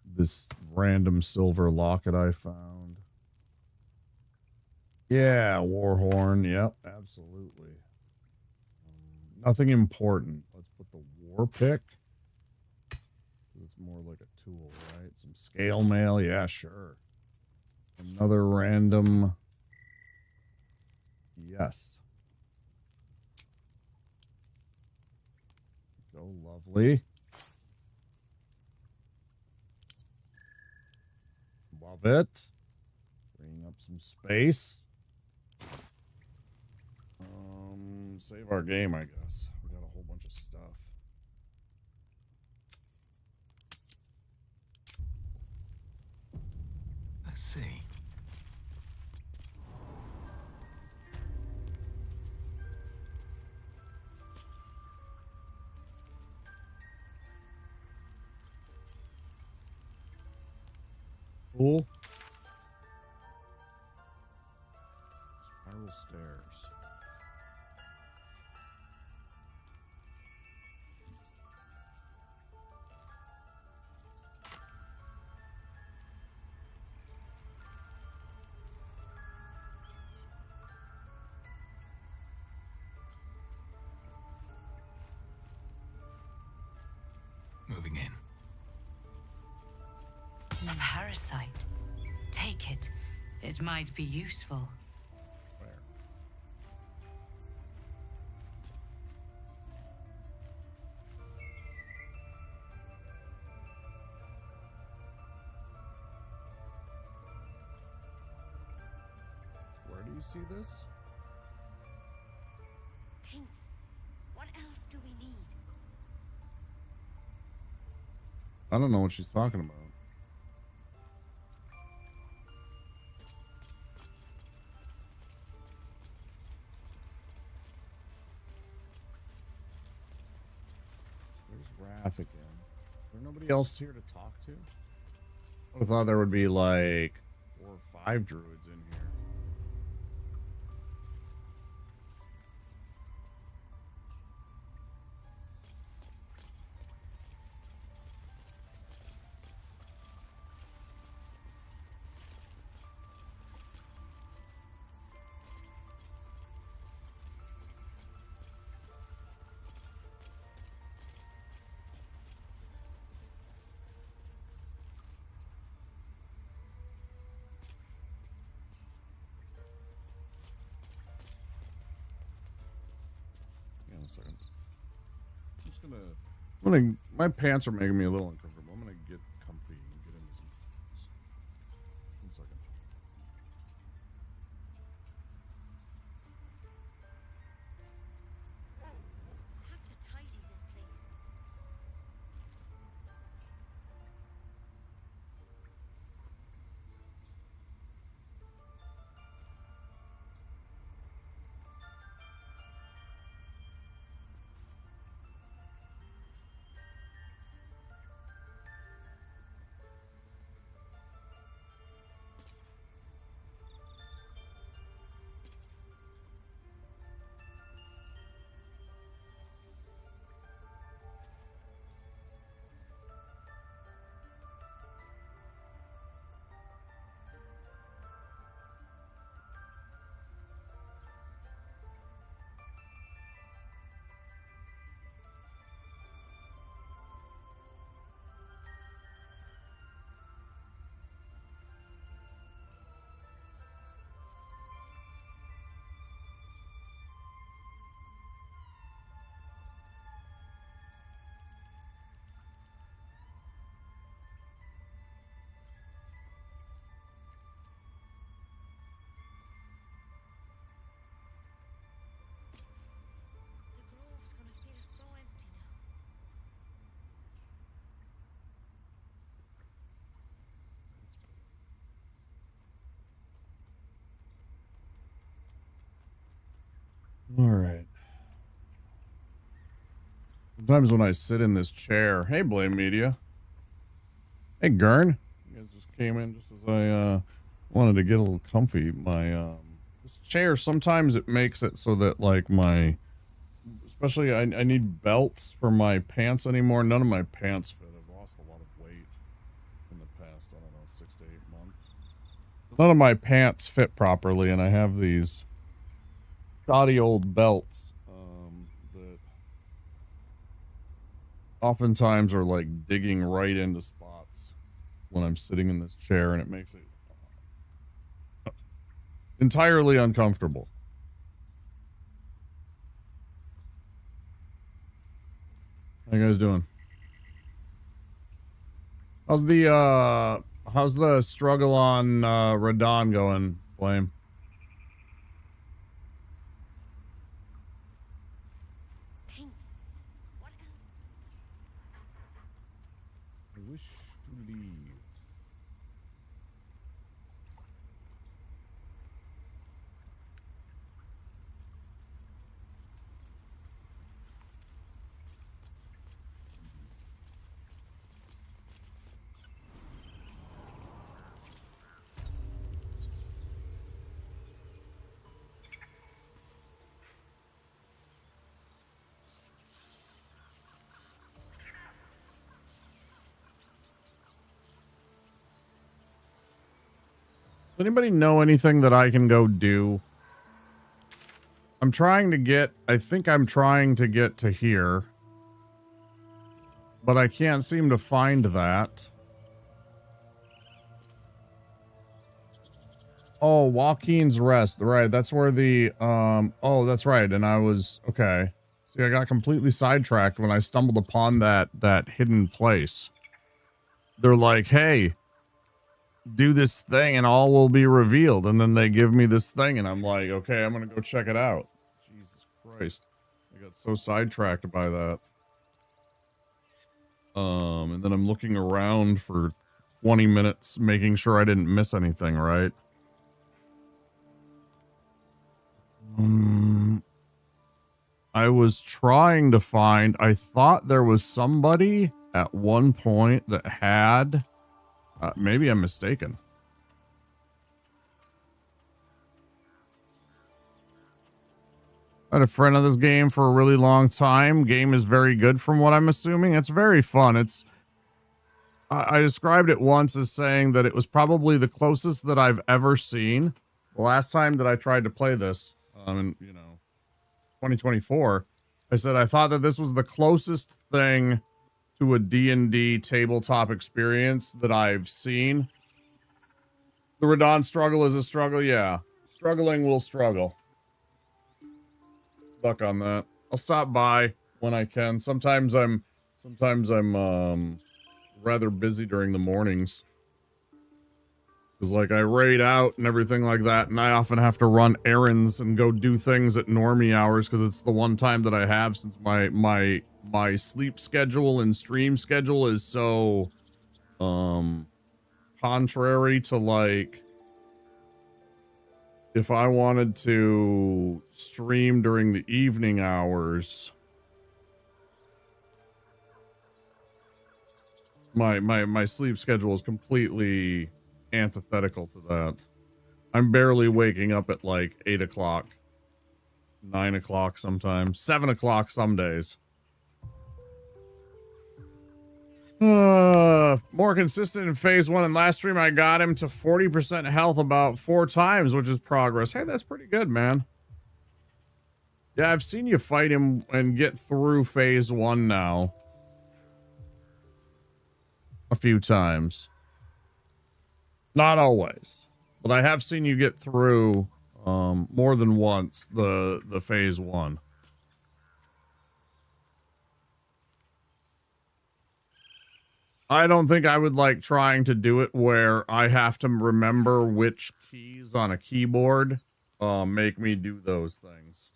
This random silver locket I found. Yeah, war horn. Yep, absolutely. Nothing important. Let's put the war pick. It's more like a tool, right? Some scale mail. Yeah, sure. Another random. Yes. Go, lovely. Love it. Bringing up some space. Save our game, I guess. We got a whole bunch of stuff. Let's see. Cool. Spiral stairs. Moving in. A parasite. Take it. It might be useful. Where? Where do you see this? King, what else do we need? I don't know what she's talking about. There's Wrath again. Is there nobody else here to talk to? I thought there would be like 4 or 5 druids in here. Hang on a second. My pants are making me a little uncomfortable. I'm gonna get comfy and get into some pants. 1 second. I have to tidy this place. Sometimes when I sit in this chair, hey, Blame Media. Hey, Gurn. You guys just came in just as I wanted to get a little comfy. My this chair, sometimes it makes it so that like my, especially I need belts for my pants anymore. None of my pants fit. I've lost a lot of weight in the past, I don't know, 6 to 8 months. None of my pants fit properly, and I have these shoddy old belts that oftentimes are like digging right into spots when I'm sitting in this chair, and it makes it entirely uncomfortable. How you guys doing? How's the struggle on Radon going, Blame? I wish to leave. Does anybody know anything that I can go do? I'm trying to get, I think I'm trying to get to here, but I can't seem to find that. Oh, Joaquin's Rest. Right, that's where the, oh, that's right. And I was, okay. See, I got completely sidetracked when I stumbled upon that hidden place. They're like, hey, do this thing and all will be revealed. And then they give me this thing and I'm like, okay, I'm going to go check it out. Jesus Christ. I got so sidetracked by that. And then I'm looking around for 20 minutes, making sure I didn't miss anything, right? I was trying to find, I thought there was somebody at one point that had, maybe I'm mistaken. I had a friend of this game for a really long time. Game is very good from what I'm assuming. It's very fun. It's, I described it once as saying that it was probably the closest that I've ever seen. The last time that I tried to play this, in, 2024, I said I thought that this was the closest thing to a D&D tabletop experience that I've seen. The Radon struggle is a struggle, yeah. Struggling will struggle. Luck on that. I'll stop by when I can. Sometimes I'm rather busy during the mornings. Because, like, I raid out and everything like that, and I often have to run errands and go do things at normie hours, because it's the one time that I have, since my sleep schedule and stream schedule is so, contrary to, like, if I wanted to stream during the evening hours, my sleep schedule is completely antithetical to that. I'm barely waking up at like 8 o'clock, 9 o'clock sometimes, 7 o'clock some days. More consistent in phase 1. And last stream I got him to 40% health about 4 times, which is progress. Hey, that's pretty good, man. Yeah, I've seen you fight him and get through phase 1 now a few times. Not always, but I have seen you get through more than once the phase 1. I don't think I would like trying to do it where I have to remember which keys on a keyboard make me do those things.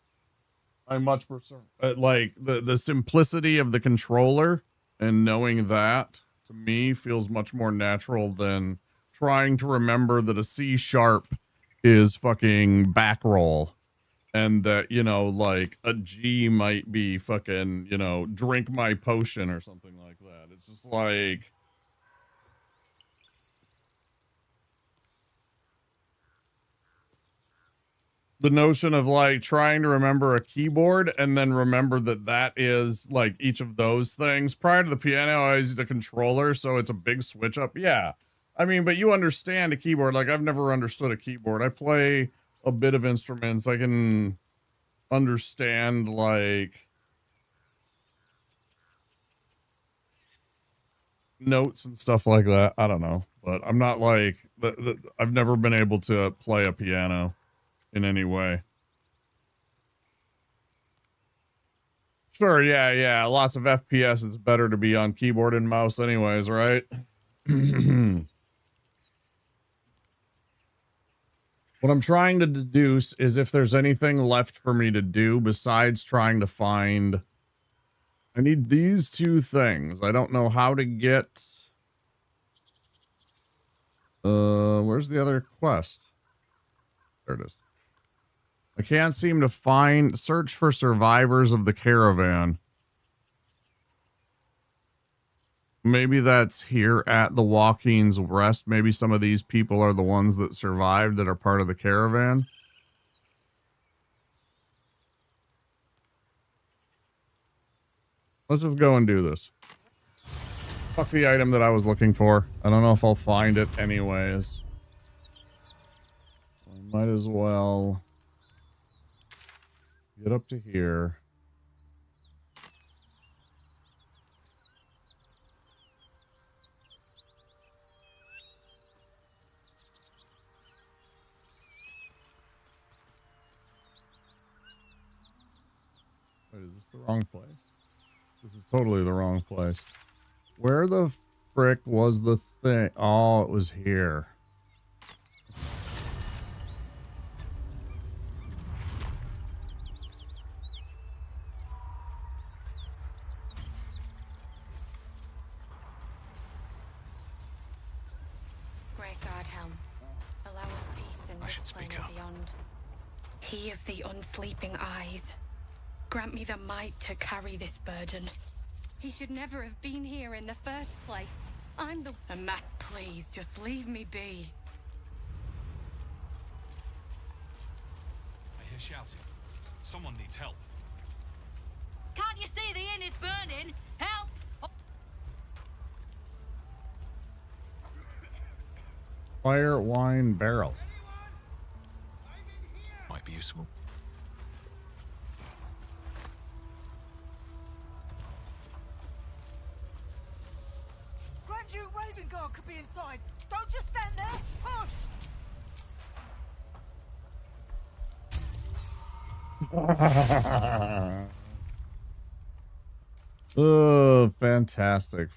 I much prefer like the simplicity of the controller, and knowing that to me feels much more natural than trying to remember that a C sharp is fucking back roll And that, you know, like a G might be fucking, you know, drink my potion or something like that. It's just like, the notion of like trying to remember a keyboard and then remember that that is like each of those things. Prior to the piano, I used a controller, so it's a big switch up. Yeah. I mean, but you understand a keyboard. Like, I've never understood a keyboard. I play a bit of instruments. I can understand like notes and stuff like that. I don't know, but I'm not like, I've never been able to play a piano in any way. Sure, yeah. Lots of FPS, it's better to be on keyboard and mouse anyways, right? What I'm trying to deduce is if there's anything left for me to do besides trying to find... I need these two things. I don't know how to get... where's the other quest? There it is. I can't seem to find... Search for survivors of the caravan. Maybe that's here at the Walking's Rest. Maybe some of these people are the ones that survived that are part of the caravan. Let's just go and do this. Fuck the item that I was looking for. I don't know if I'll find it anyways. I might as well get up to here. Wait, is this the wrong place? This is totally the wrong place. Where the frick was the thing? Oh, it was here. Great God, Helm. Allow us peace in this plane and beyond. He of the unsleeping eyes. Grant me the might to carry this burden. He should never have been here in the first place. I'm the... And Matt, please, just leave me be. I hear shouting. Someone needs help. Can't you see the inn is burning? Help! Fire wine barrel. Might be useful. Grand Duke Raven Guard could be inside. Don't just stand there. Push! Oh, fantastic.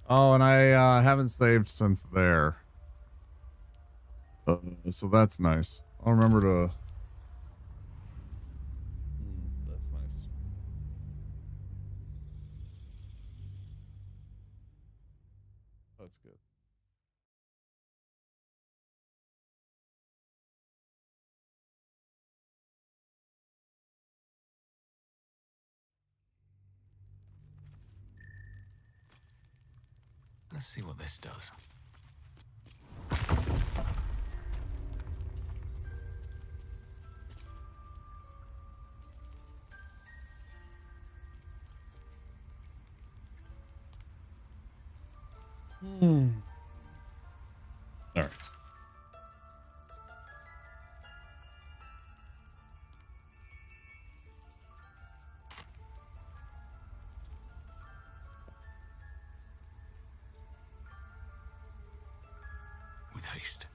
Oh, and I haven't saved since there. So that's nice. I'll remember to... that's nice. That's good. Let's see what this does. All right. With haste.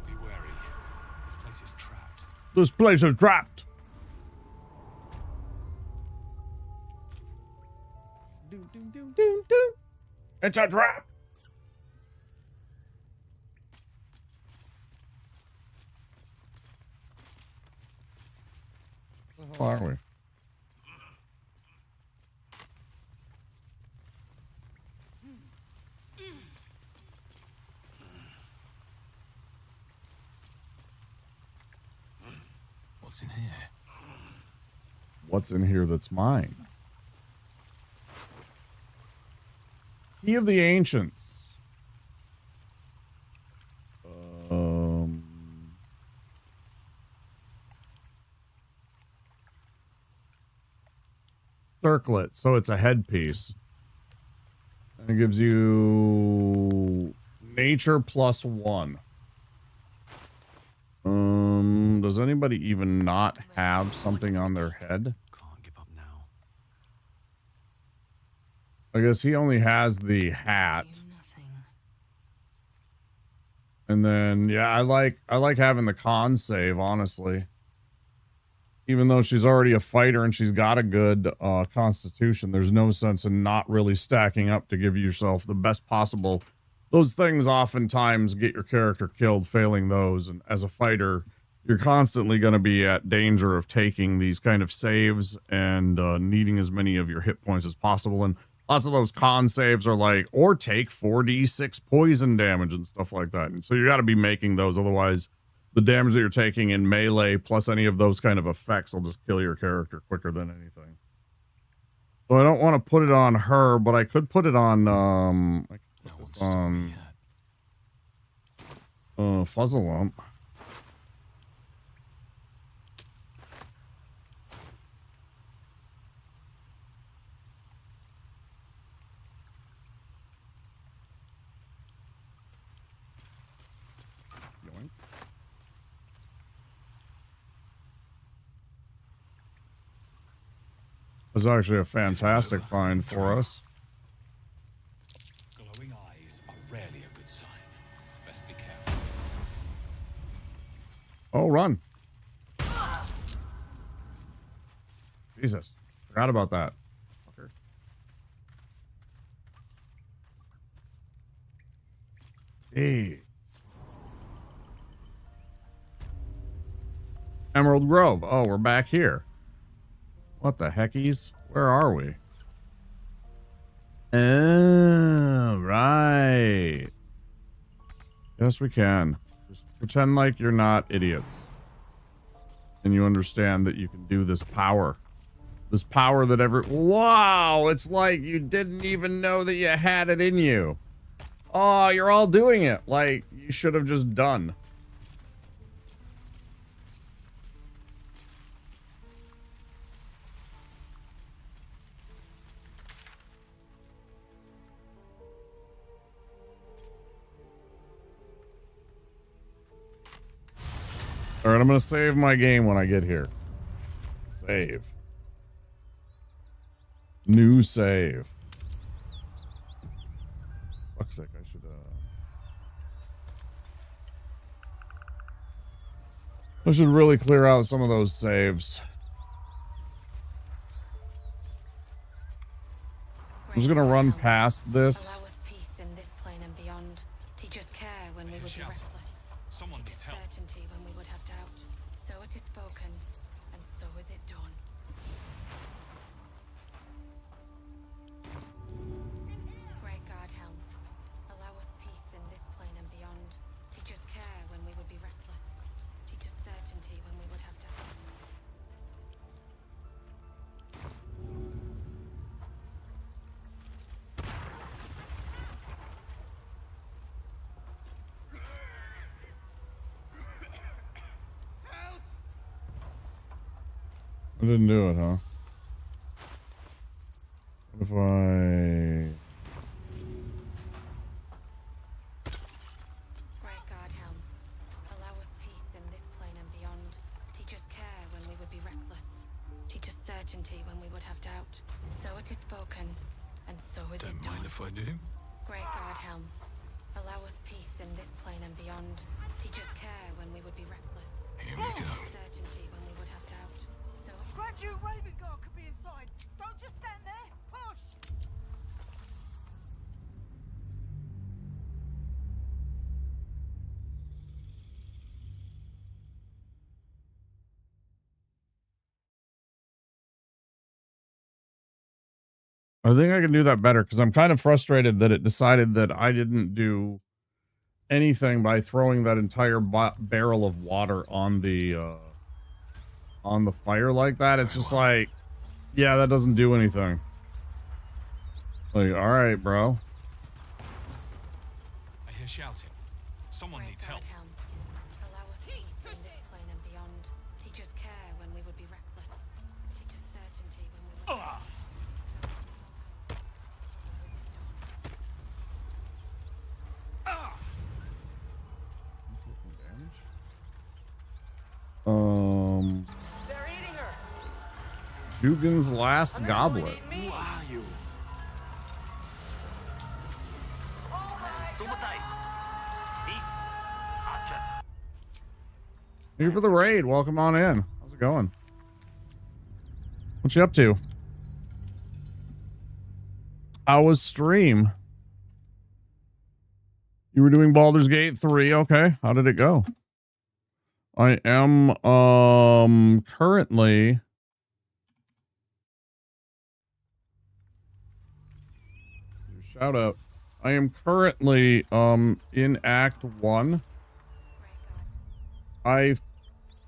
Be wary. This place is trapped. This place is trapped. It's a trap. Where the hell are we? What's in here? What's in here that's mine? Key of the Ancients. Circlet, so it's a headpiece. And it gives you nature +1. Does anybody even not have something on their head? Can't give up now. I guess he only has the hat. And then yeah, I like having the con save, honestly. Even though she's already a fighter and she's got a good constitution, there's no sense in not really stacking up to give yourself the best possible. Those things oftentimes get your character killed, failing those. And as a fighter, you're constantly going to be at danger of taking these kind of saves and needing as many of your hit points as possible. And lots of those con saves are like, or take 4d6 poison damage and stuff like that. And so you got to be making those. Otherwise, the damage that you're taking in melee plus any of those kind of effects will just kill your character quicker than anything. So I don't want to put it on her, but I could put it on, I could put this on Fuzzalump. This is actually a fantastic find for us. Glowing eyes are rarely a good sign. Best be careful. Oh, run. Jesus. Forgot about that. Fucker. Hey. Emerald Grove. Oh, we're back here. What the heckies? Where are we? Oh, right. Yes, we can. Just pretend like you're not idiots. And you understand that you can do this power. This power that wow, it's like you didn't even know that you had it in you. Oh, you're all doing it. Like, you should have just done. All right, I'm going to save my game when I get here. Save. New save. Fuck's sake, I should really clear out some of those saves. I'm just going to run past this. Someone needs help. Certainty when we would have doubt. So it is spoken, and so is it done. Great God, Helm, allow us peace in this plane and beyond. Teach us care when we would be reckless. Teach us certainty when we would have doubt. I didn't do it, huh? What if I... Great God, Helm, allow us peace in this plane and beyond. Teach us care when we would be reckless. Teach us certainty when we would have doubt. So it is spoken, and so is it done. Don't mind if I do. Great God, Helm, allow us peace in this plane and beyond. Teach us care when we would be reckless. Here we go. Certainty when we would have doubt. So Grand Duke Raven Guard could be inside. Don't just stand there. Push! I think I can do that better because I'm kind of frustrated that it decided that I didn't do anything by throwing that entire barrel of water on the on the fire like that, it's just like, yeah, that doesn't do anything. Like, all right, bro. I hear shouting. Someone needs help. Allow us peace in this plane and beyond. Teach us care when we would be reckless. Teach us certainty when we would... They're eating her. Jugin's last goblet. Who are you? Thank you for the raid. Welcome on in. How's it going? What you up to? How was stream? You were doing Baldur's Gate 3. Okay. How did it go? I am currently shout out. I am currently in Act 1. I've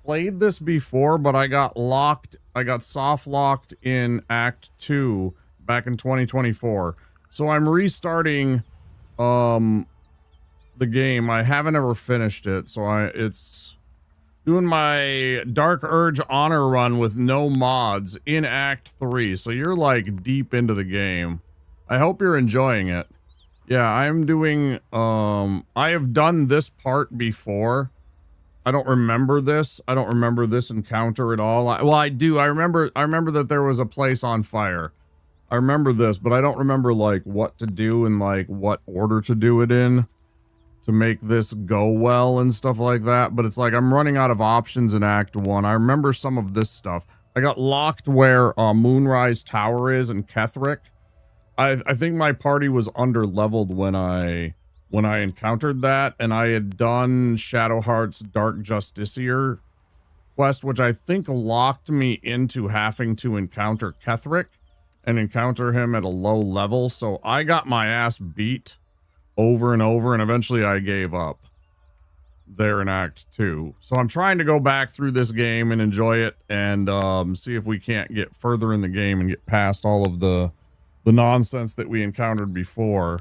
played this before, but I got soft locked in Act 2 back in 2024. So I'm restarting the game. I haven't ever finished it, so it's doing my Dark Urge Honor run with no mods in Act 3. So you're like deep into the game. I hope you're enjoying it. Yeah, I'm doing I have done this part before. I don't remember this. I don't remember this encounter at all. Well, I do. I remember that there was a place on fire. I remember this, but I don't remember like what to do and like what order to do it in to make this go well and stuff like that. But it's like I'm running out of options in Act 1. I remember some of this stuff. I got locked where Moonrise Tower is in Ketherick. I think my party was under leveled when I encountered that, and I had done Shadowheart's Dark Justiciar quest, which I think locked me into having to encounter Ketherick and encounter him at a low level. So I got my ass beat over and over, and eventually I gave up there in Act 2. So I'm trying to go back through this game and enjoy it and see if we can't get further in the game and get past all of the nonsense that we encountered before.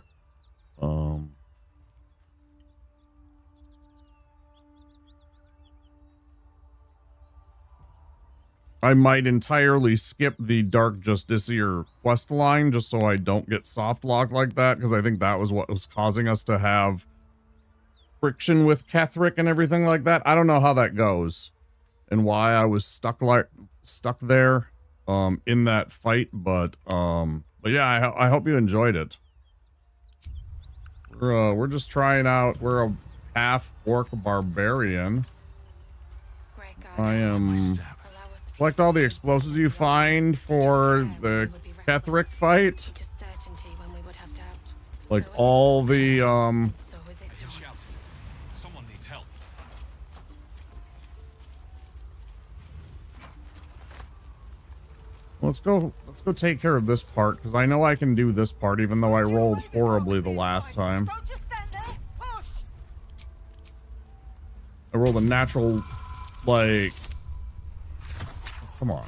I might entirely skip the Dark Justiciar quest line just so I don't get soft locked like that, because I think that was what was causing us to have friction with Ketherick and everything like that. I don't know how that goes and why I was stuck there in that fight, but yeah, I hope you enjoyed it. We're just trying out. We're a half Orc Barbarian. I am collect all the explosives you find for the Ketherick fight. Like all the Someone needs help. Let's go take care of this part, because I know I can do this part even though I rolled horribly the last time. I rolled a natural, like, come on.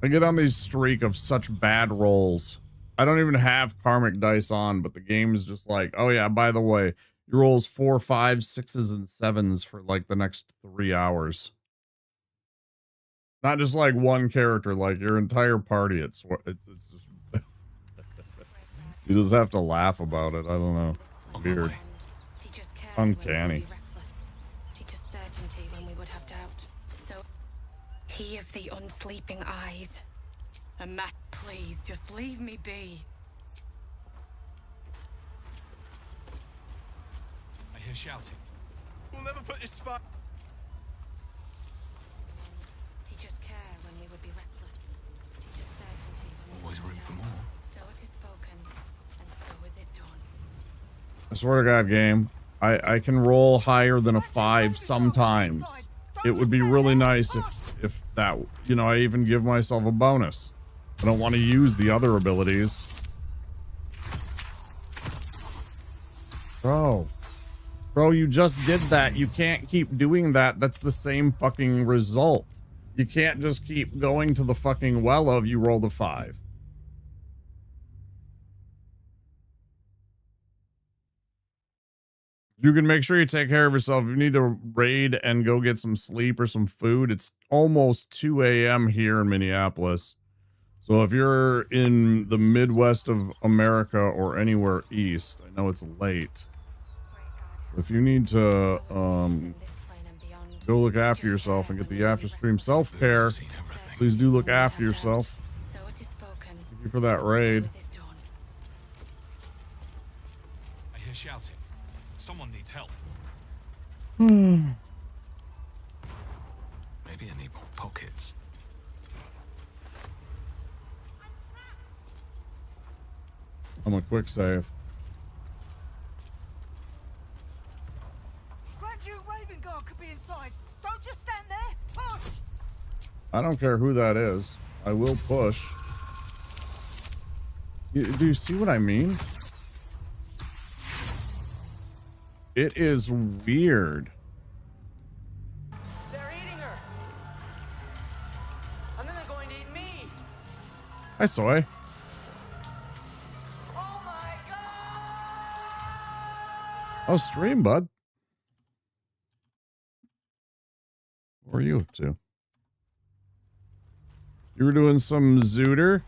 I get on these streak of such bad rolls. I don't even have karmic dice on, but the game is just like, oh yeah, by the way, you rolls 4, 5, 6s, and 7s for like the next 3 hours. Not just like one character, like your entire party. It's just you just have to laugh about it. I don't know. Weird. Uncanny. Teach us certainty when we would have doubt. So, he of the unsleeping eyes. And Matt, please, just leave me be. I hear shouting. We'll never put this spot. Teach us care when we would be reckless. Teach us certainty when we Always would room have for doubt. more. So it is spoken, and so is it done. I swear to God, game, I can roll higher than a 5 sometimes. It would be really nice if that, you know, I even give myself a bonus. I don't want to use the other abilities. Bro. Bro, you just did that. You can't keep doing that. That's the same fucking result. You can't just keep going to the fucking well of you rolled a 5. You can make sure you take care of yourself. If you need to raid and go get some sleep or some food, it's almost 2 a.m. here in Minneapolis. So if you're in the Midwest of America or anywhere east, I know it's late. If you need to go look after yourself and get the after stream self-care, please do look after yourself. Thank you for that raid. I hear shouting. Someone needs help. Hmm. Maybe I need more pockets. I'm a quick save. Grand Duke Raven Guard could be inside. Don't just stand there. Push! I don't care who that is. I will push. Do you see what I mean? It is weird. They're eating her. And then they're going to eat me. Hi, Soy. Oh my god! Oh, stream, bud. What are you up to? You were doing some zooter?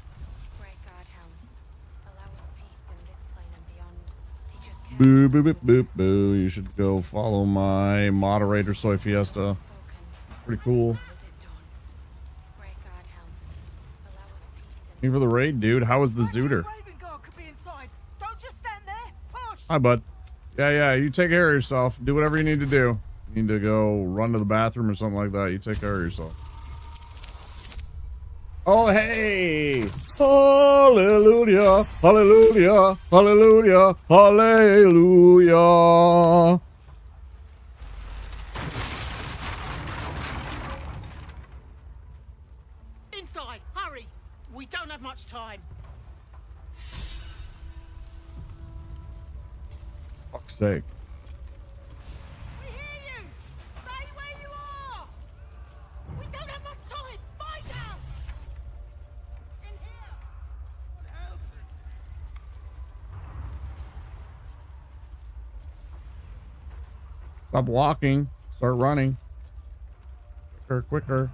Boo, boo, boo, boo, boo. You should go follow my moderator, Soy Fiesta. Pretty cool. Thank you for the raid, dude. How was the zooter? Hi, bud. Yeah, you take care of yourself. Do whatever you need to do. You need to go run to the bathroom or something like that. You take care of yourself. Oh, hey! Hallelujah! Hallelujah! Hallelujah! Hallelujah! Inside, hurry! We don't have much time. Fuck's sake. We hear you! Stay where you are! We don't have much time! Fight out! In here! Help! Stop walking. Start running. Quicker, quicker.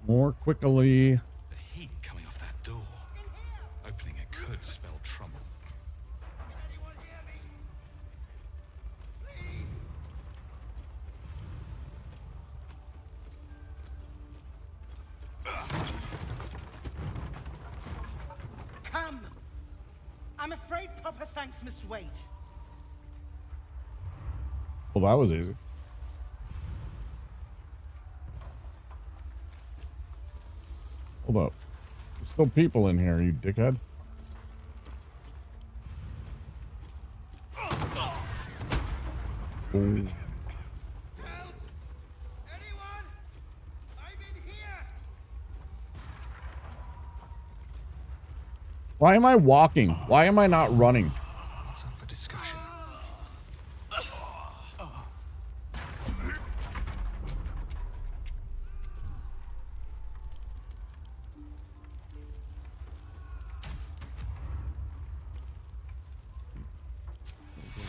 More quickly. The heat coming off that door. Opening it could spell trouble. Come! I'm afraid proper thanks must wait. Well, that was easy. Hold up. There's still people in here, you dickhead. Ooh. Why am I walking? Why am I not running? What's up for discussion?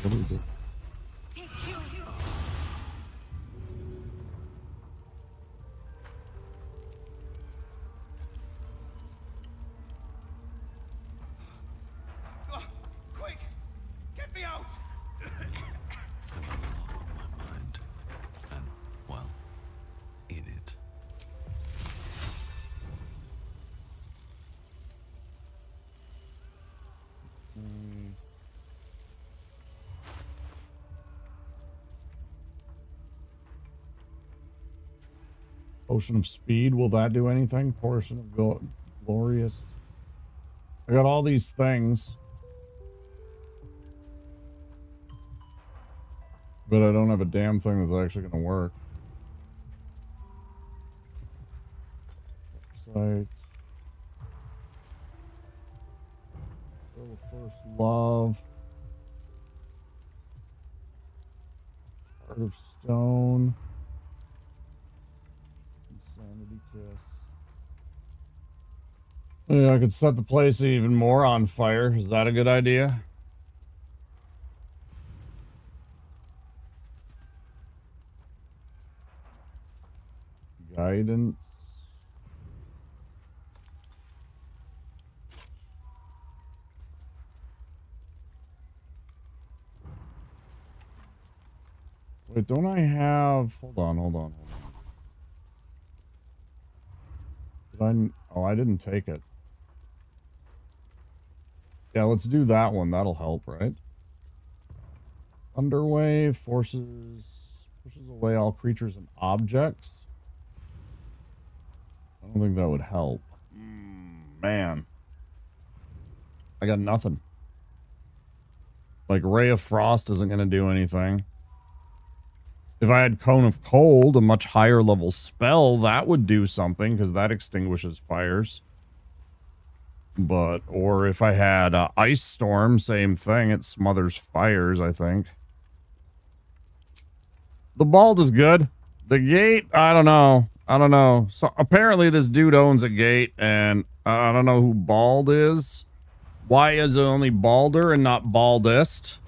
What do we do? Quick! Get me out! And, well, in it. Potion of speed, will that do anything? Portion of glorious. I got all these things. But I don't have a damn thing that's actually going to work. Site. Still first love. Heart of Stone. Insanity Kiss. Yeah, I could set the place even more on fire. Is that a good idea? Guidance. Wait, don't I have... Hold on. Did I... Oh, I didn't take it. Yeah, let's do that one. That'll help, right? Thunderwave pushes away all creatures and objects. I don't think that would help. Man. I got nothing. Like, Ray of Frost isn't going to do anything. If I had Cone of Cold, a much higher level spell, that would do something, because that extinguishes fires. But, or if I had Ice Storm, same thing. It smothers fires, I think. The Bald is good. The Gate, I don't know. So apparently this dude owns a gate, and I don't know who Bald is. Why is it only Baldur and not Baldest?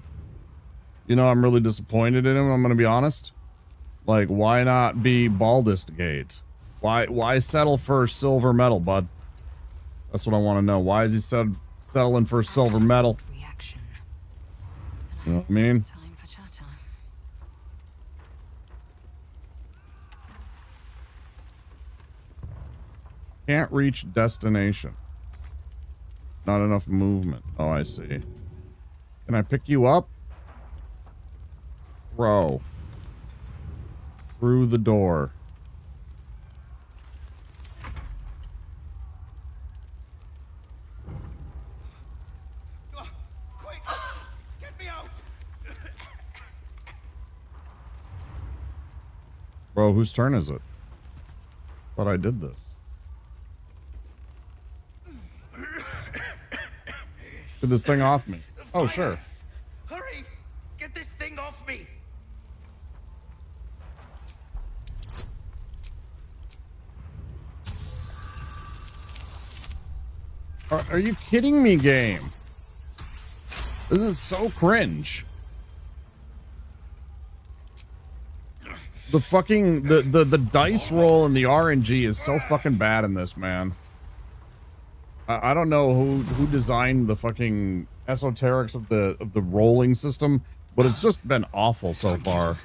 You know, I'm really disappointed in him, I'm gonna be honest. Like, why not be Baldest Gate? Why settle for silver medal, bud? That's what I want to know. Why is he settling for silver medal? You know what I mean? Can't reach destination. Not enough movement. Oh, I see. Can I pick you up? Throw. Through the door. Get me out! Bro, whose turn is it? Thought I did this. Get this thing off me. Oh, sure. Hurry! Get this thing off me! Are you kidding me, game? This is so cringe. The fucking the dice roll and the RNG is so fucking bad in this, man. I don't know who designed the fucking esoterics of the rolling system, but it's just been awful so far.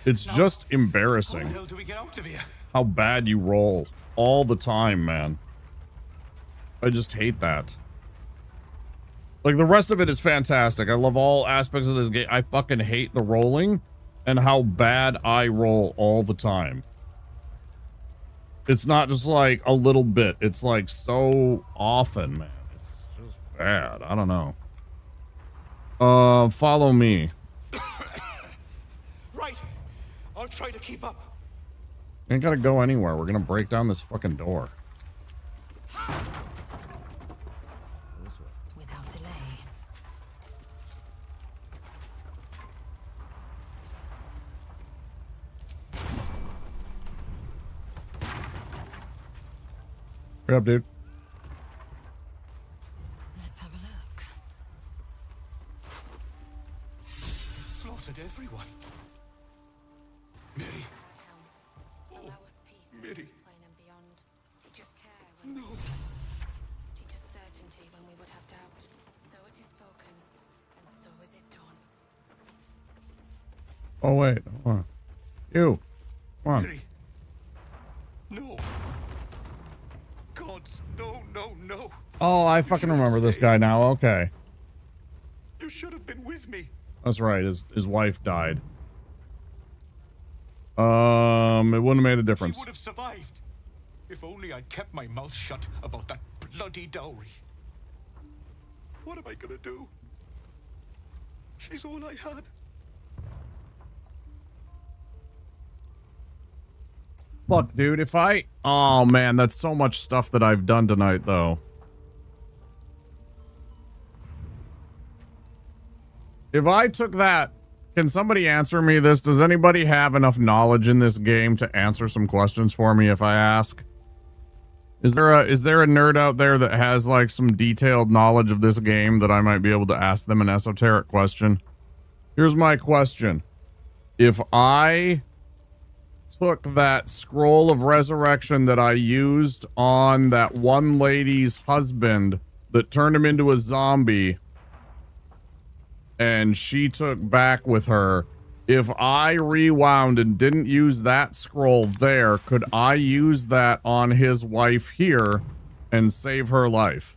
It's just embarrassing. How the hell do we get out of here? How bad you roll all the time, man. I just hate that. Like, the rest of it is fantastic. I love all aspects of this game. I fucking hate the rolling and how bad I roll all the time. It's not just like a little bit. It's like so often, man. It's just bad. I don't know. Follow me. Right. I'll try to keep up. Ain't gotta go anywhere. We're gonna break down this fucking door. Without delay. Hurry up, dude. Let's have a look. Slaughtered everyone. Mary. Allow us peace in Mary. this plane and beyond. Teach us care when No. teach us certainty when we would have doubt. So it is spoken, and so is it done. Oh, wait. Hold on. You. Come on. Mary. No. Gods, no, no, no. Oh, I fucking remember this guy now. Okay. You should have been with me. That's right. His wife died. It wouldn't have made a difference. She would have survived. If only I'd kept my mouth shut about that bloody dowry. What am I gonna do? She's all I had. Fuck, dude, if I... Oh, man, that's so much stuff that I've done tonight, though. If I took that Can somebody answer me this? Does anybody have enough knowledge in this game to answer some questions for me if I ask? Is there a nerd out there that has like some detailed knowledge of this game that I might be able to ask them an esoteric question? Here's my question. If I took that scroll of resurrection that I used on that one lady's husband that turned him into a zombie, and she took back with her, if I rewound and didn't use that scroll there, could I use that on his wife here and save her life?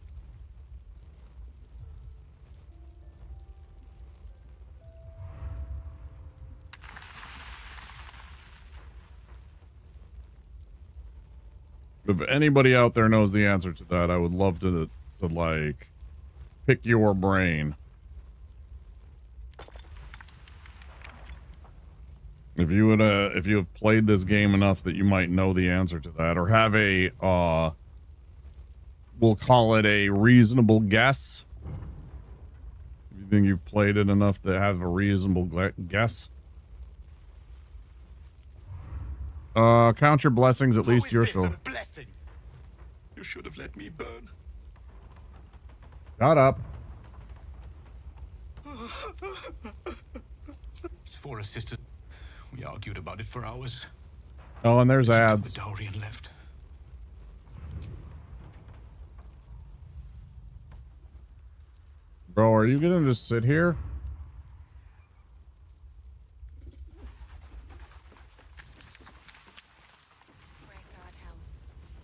If anybody out there knows the answer to that, I would love to like pick your brain. If you would, if you have played this game enough that you might know the answer to that, or have a, we'll call it a reasonable guess. If you think you've played it enough to have a reasonable guess. Count your blessings, at least you're still. Blessing. You should have let me burn. Shut up. It's for a sister. We argued about it for hours. Oh, and there's ads. The dowry and left. Bro, are you gonna just sit here?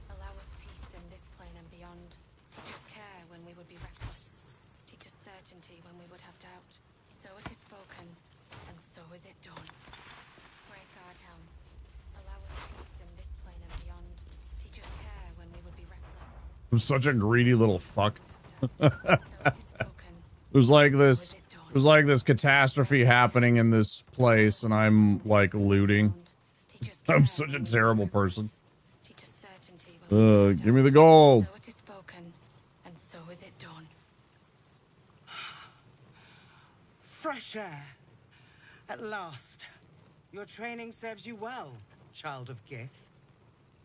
Allow us peace in this plane and beyond. Teach us care when we would be reckless. Teach us certainty when we would have doubt. So it is spoken, and so is it done. Great God Helm, allow us peace in this plane and beyond. Teach us care when we would be reckless. I'm such a greedy little fuck. There's like this catastrophe happening in this place, and I'm like looting. I'm such a terrible person. Give me the gold. So it is spoken, and so is it done. Fresh air. At last. Your training serves you well, child of Gith.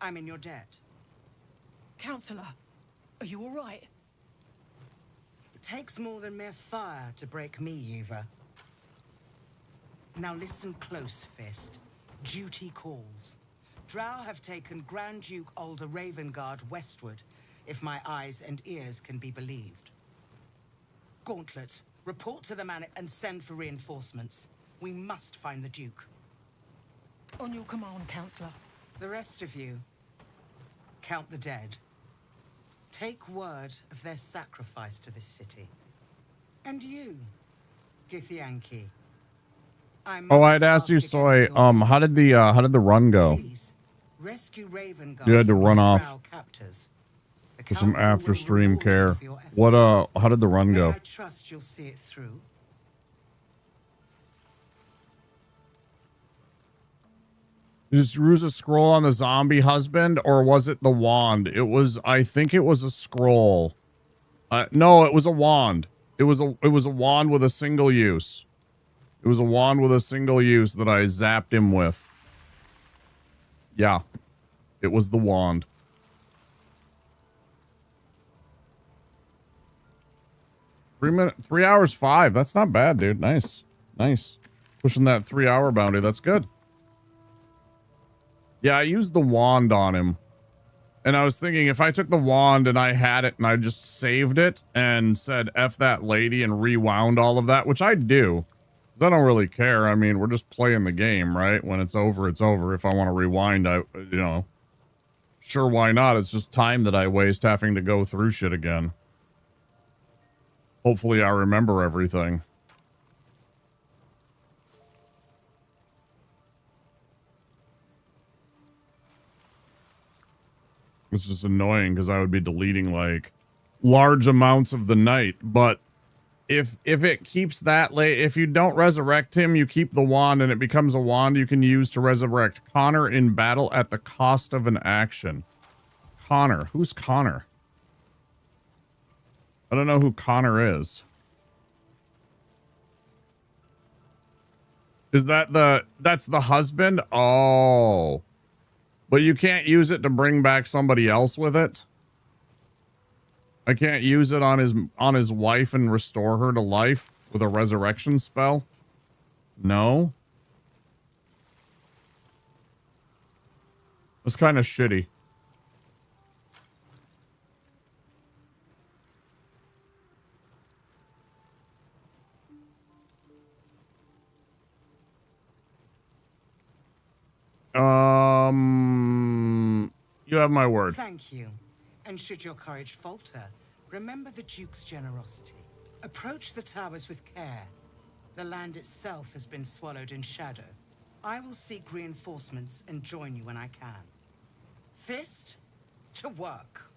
I'm in your debt. Counselor, are you all right? It takes more than mere fire to break me, Yuva. Now listen close, Fist. Duty calls. Drow have taken Grand Duke Alder Ravengard westward, if my eyes and ears can be believed. Gauntlet, report to the Manet and send for reinforcements. We must find the Duke. On your command, Counselor. The rest of you, count the dead. Take word of their sacrifice to this city. And you, Githyanki. Oh, I'd asked you, Soy, how did the run go? Rescue Ravengard. You had to run off captors. for some after stream care. What how did the run go? I trust you'll see it through. Did you use a scroll on the zombie husband, or was it the wand? It was, I think it was a scroll. No, it was a wand. It was a wand with a single use. It was a wand with a single use that I zapped him with. Yeah. It was the wand. Three hours 5. That's not bad, dude. Nice. Nice. Pushing that 3-hour bounty. That's good. Yeah, I used the wand on him. And I was thinking, if I took the wand and I had it and I just saved it and said F that lady and rewound all of that, which I do. I don't really care. I mean, we're just playing the game, right? When it's over, it's over. If I want to rewind, sure, why not? It's just time that I waste having to go through shit again. Hopefully I remember everything. It's just annoying because I would be deleting like large amounts of the night, but if it keeps that late, if you don't resurrect him, you keep the wand and it becomes a wand you can use to resurrect Connor in battle at the cost of an action. Connor. Who's Connor? I don't know who Connor is. Is that that's the husband? Oh. But you can't use it to bring back somebody else with it? I can't use it on his wife and restore her to life with a resurrection spell? No? It's kind of shitty. You have my word. Thank you. And should your courage falter, remember the Duke's generosity. Approach the towers with care. The land itself has been swallowed in shadow. I will seek reinforcements and join you when I can. Fist to work.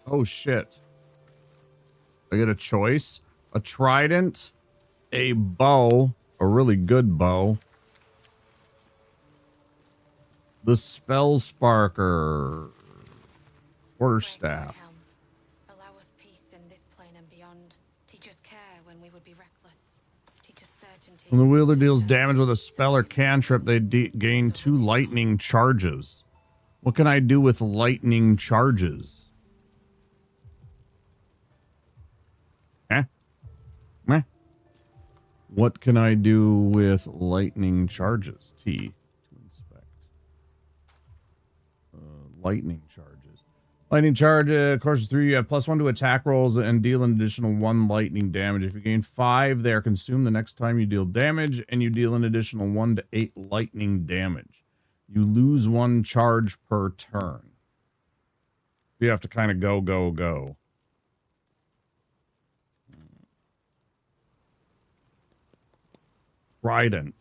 Oh shit. I get a choice. A trident, a bow, a really good bow. The spell sparker. Quarterstaff. Allow us peace in this plane and beyond. Teach us care when we would be reckless. Teach us certainty. When the wielder deals damage with a spell or cantrip, they gain 2 lightning charges. What can I do with lightning charges? Eh? Meh. What can I do with lightning charges? T. To inspect. Lightning charges. Lightning charge, course 3, you have +1 to attack rolls and deal an additional 1 lightning damage. If you gain 5, they are consumed the next time you deal damage, and you deal an additional 1 to 8 lightning damage. You lose 1 charge per turn. You have to kind of go. Trident.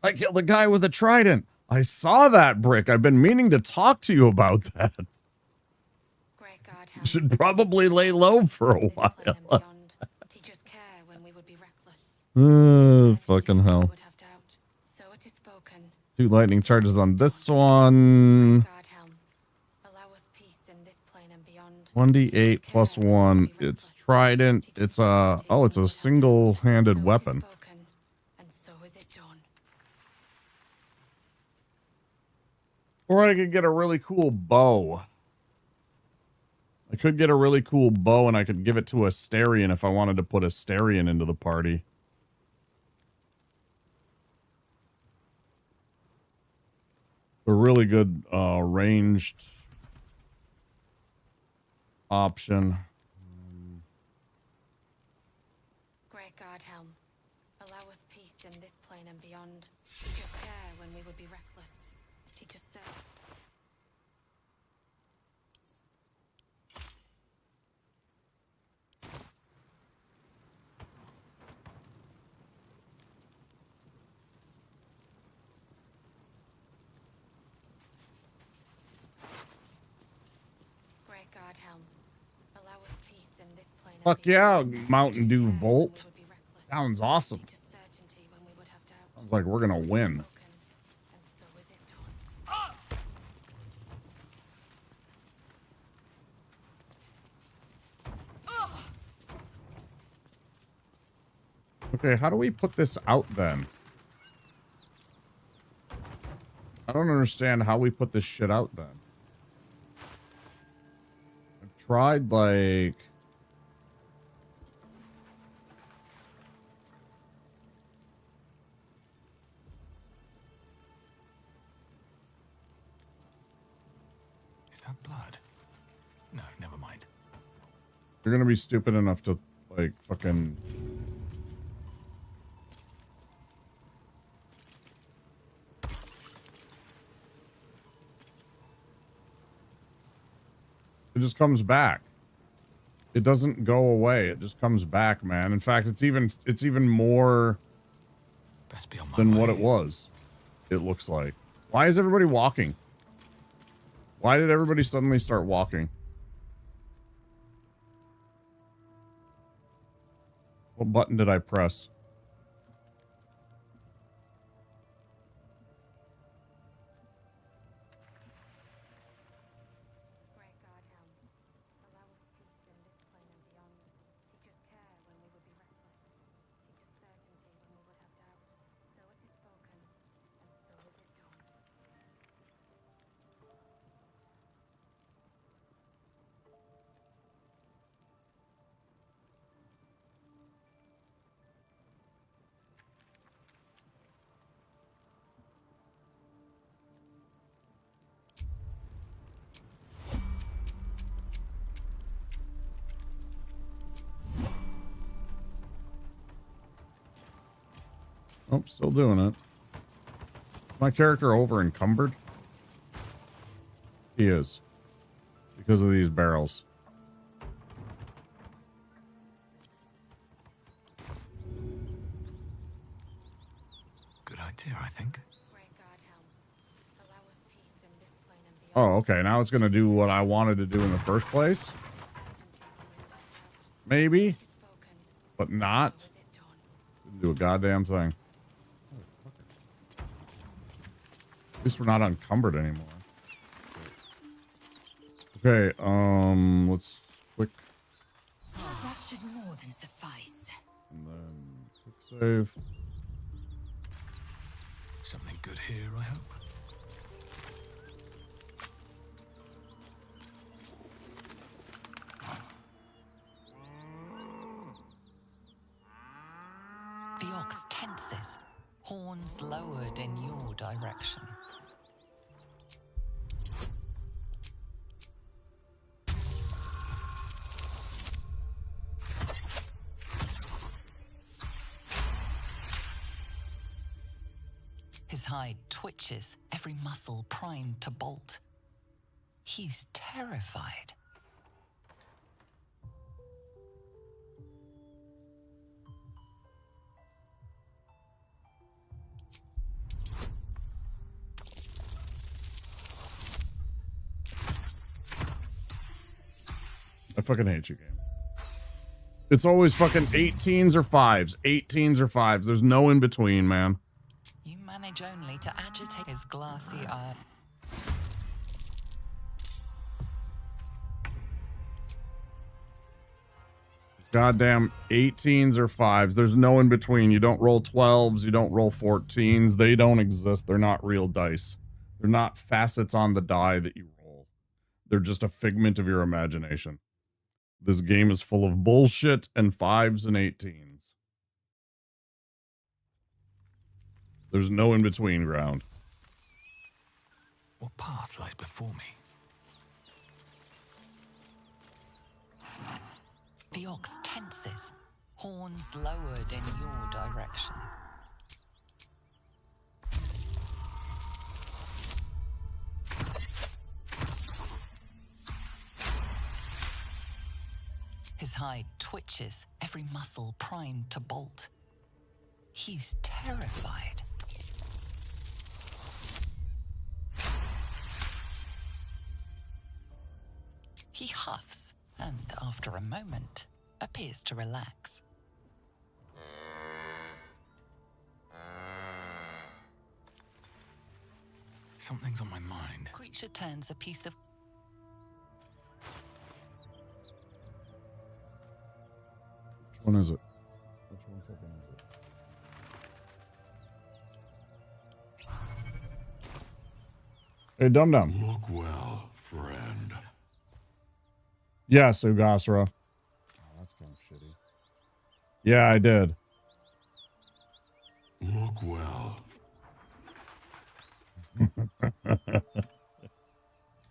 I killed the guy with a trident. I saw that, Brick. I've been meaning to talk to you about that. You should probably lay low for a while. Fucking hell. 2 lightning charges on this one. 1d8 +1. It's trident. It's a it's a single-handed weapon. Or I could get a really cool bow. I could get a really cool bow and I could give it to Asterion if I wanted to put Asterion into the party. A really good ranged option. Great God Helm, allow us peace in this plane and beyond. Teach us care when we would be reckless. Teach us Great God Helm, allow us peace in this plane. Fuck yeah, Mountain Dew Volt. Sounds awesome. Sounds like we're gonna win. Okay, how do we put this out then? I don't understand how we put this shit out then. I've tried like... Is that blood? No, never mind. You're gonna be stupid enough to, like, fucking... It just comes back. It doesn't go away. It just comes back, man. In fact, it's even more than what it was. It looks like. Why is everybody walking? Why did everybody suddenly start walking? What button did I press? Oh, still doing it. My character over encumbered? He is. Because of these barrels. Good idea, I think. Oh, okay. Now it's going to do what I wanted to do in the first place. Maybe. But not. Didn't do a goddamn thing. At least we're not encumbered anymore. Okay, let's quick. That should more than suffice. And then quick save. Something good here, I hope. The ox tenses, horns lowered in your direction. His hide twitches, every muscle primed to bolt. He's terrified. I fucking hate you, game. It's always fucking 18s or 5s. 18s or 5s. There's no in between, man. You manage only to agitate his glassy eye. It's goddamn 18s or 5s. There's no in between. You don't roll 12s. You don't roll 14s. They don't exist. They're not real dice. They're not facets on the die that you roll. They're just a figment of your imagination. This game is full of bullshit and 5s and 18s. There's no in-between ground. What path lies before me? The ox tenses, horns lowered in your direction. His hide twitches, every muscle primed to bolt. He's terrified. He huffs, and after a moment, appears to relax. Something's on my mind. Creature turns a piece of Which one is it? Which one fucking is it? Hey, Dum Dum. Look well, friend. Yes, Ugasra. Oh, that's kind of shitty. Yeah, I did. Look well.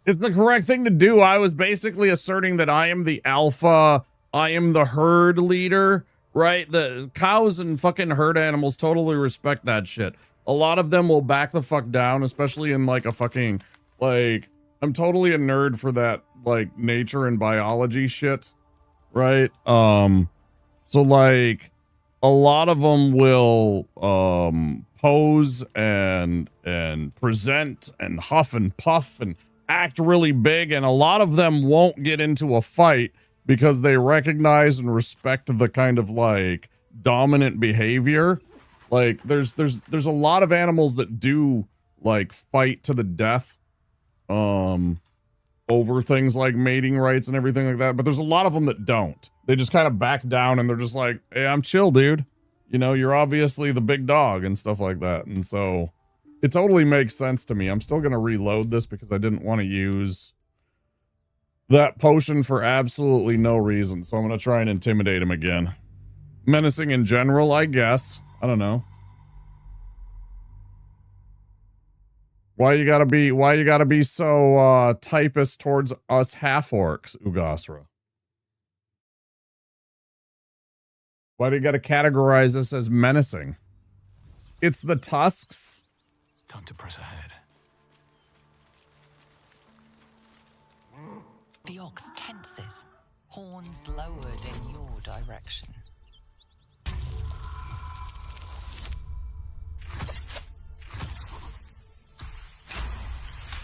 It's the correct thing to do. I was basically asserting that I am the alpha, I am the herd leader, right? The cows and fucking herd animals totally respect that shit. A lot of them will back the fuck down, especially in like a fucking, like, I'm totally a nerd for that, like, nature and biology shit, right? So like, a lot of them will, pose and present and huff and puff and act really big, and a lot of them won't get into a fight because they recognize and respect the kind of like dominant behavior. Like there's a lot of animals that do like fight to the death over things like mating rights and everything like that, but there's a lot of them that don't. They just kind of back down and they're just like, hey, I'm chill, dude. You know, you're obviously the big dog and stuff like that. And so it totally makes sense to me. I'm still going to reload this because I didn't want to use that potion for absolutely no reason. So I'm going to try and intimidate him again. Menacing in general, I guess. I don't know. Why you gotta be so typist towards us half orcs, Ugasra? Why do you gotta categorize us as menacing? It's the tusks. Time to press ahead. The ox tenses, horns lowered in your direction.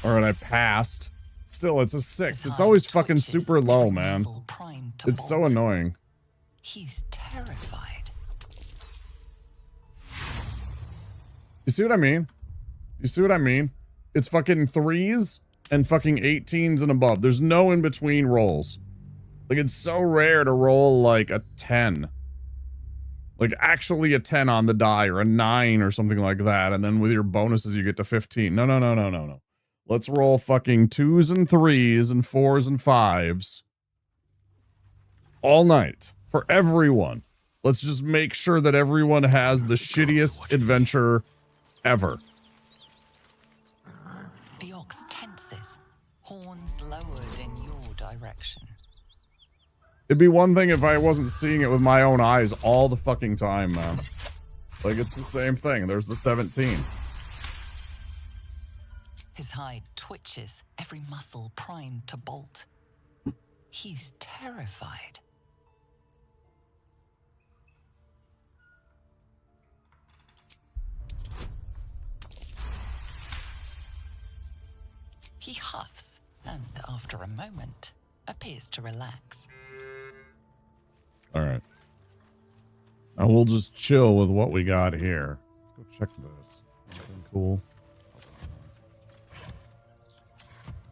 All right, I passed. Still, it's a 6. It's always fucking super low, man. It's so annoying. He's terrified. You see what I mean? You see what I mean? It's fucking 3s and fucking 18s and above. There's no in between rolls. Like, it's so rare to roll like a 10. Like, actually a 10 on the die or a 9 or something like that. And then with your bonuses, you get to 15. No, no, no, no, no, no. Let's roll fucking 2s and 3s and 4s and 5s. All night. For everyone. Let's just make sure that everyone has the shittiest adventure ever. The ox tenses, horns lowered in your direction. It'd be one thing if I wasn't seeing it with my own eyes all the fucking time, man. Like, it's the same thing. There's the 17. His hide twitches, every muscle primed to bolt. He's terrified. He huffs, and after a moment, appears to relax. Alright. Now we'll just chill with what we got here. Let's go check this. Anything cool?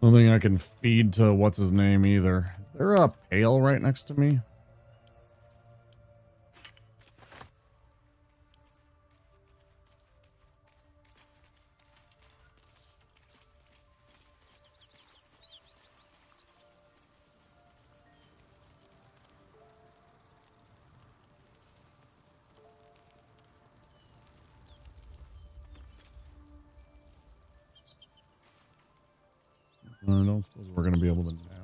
Nothing I can feed to what's his name either. Is there a pail right next to me? I don't suppose we're going to be able to navigate.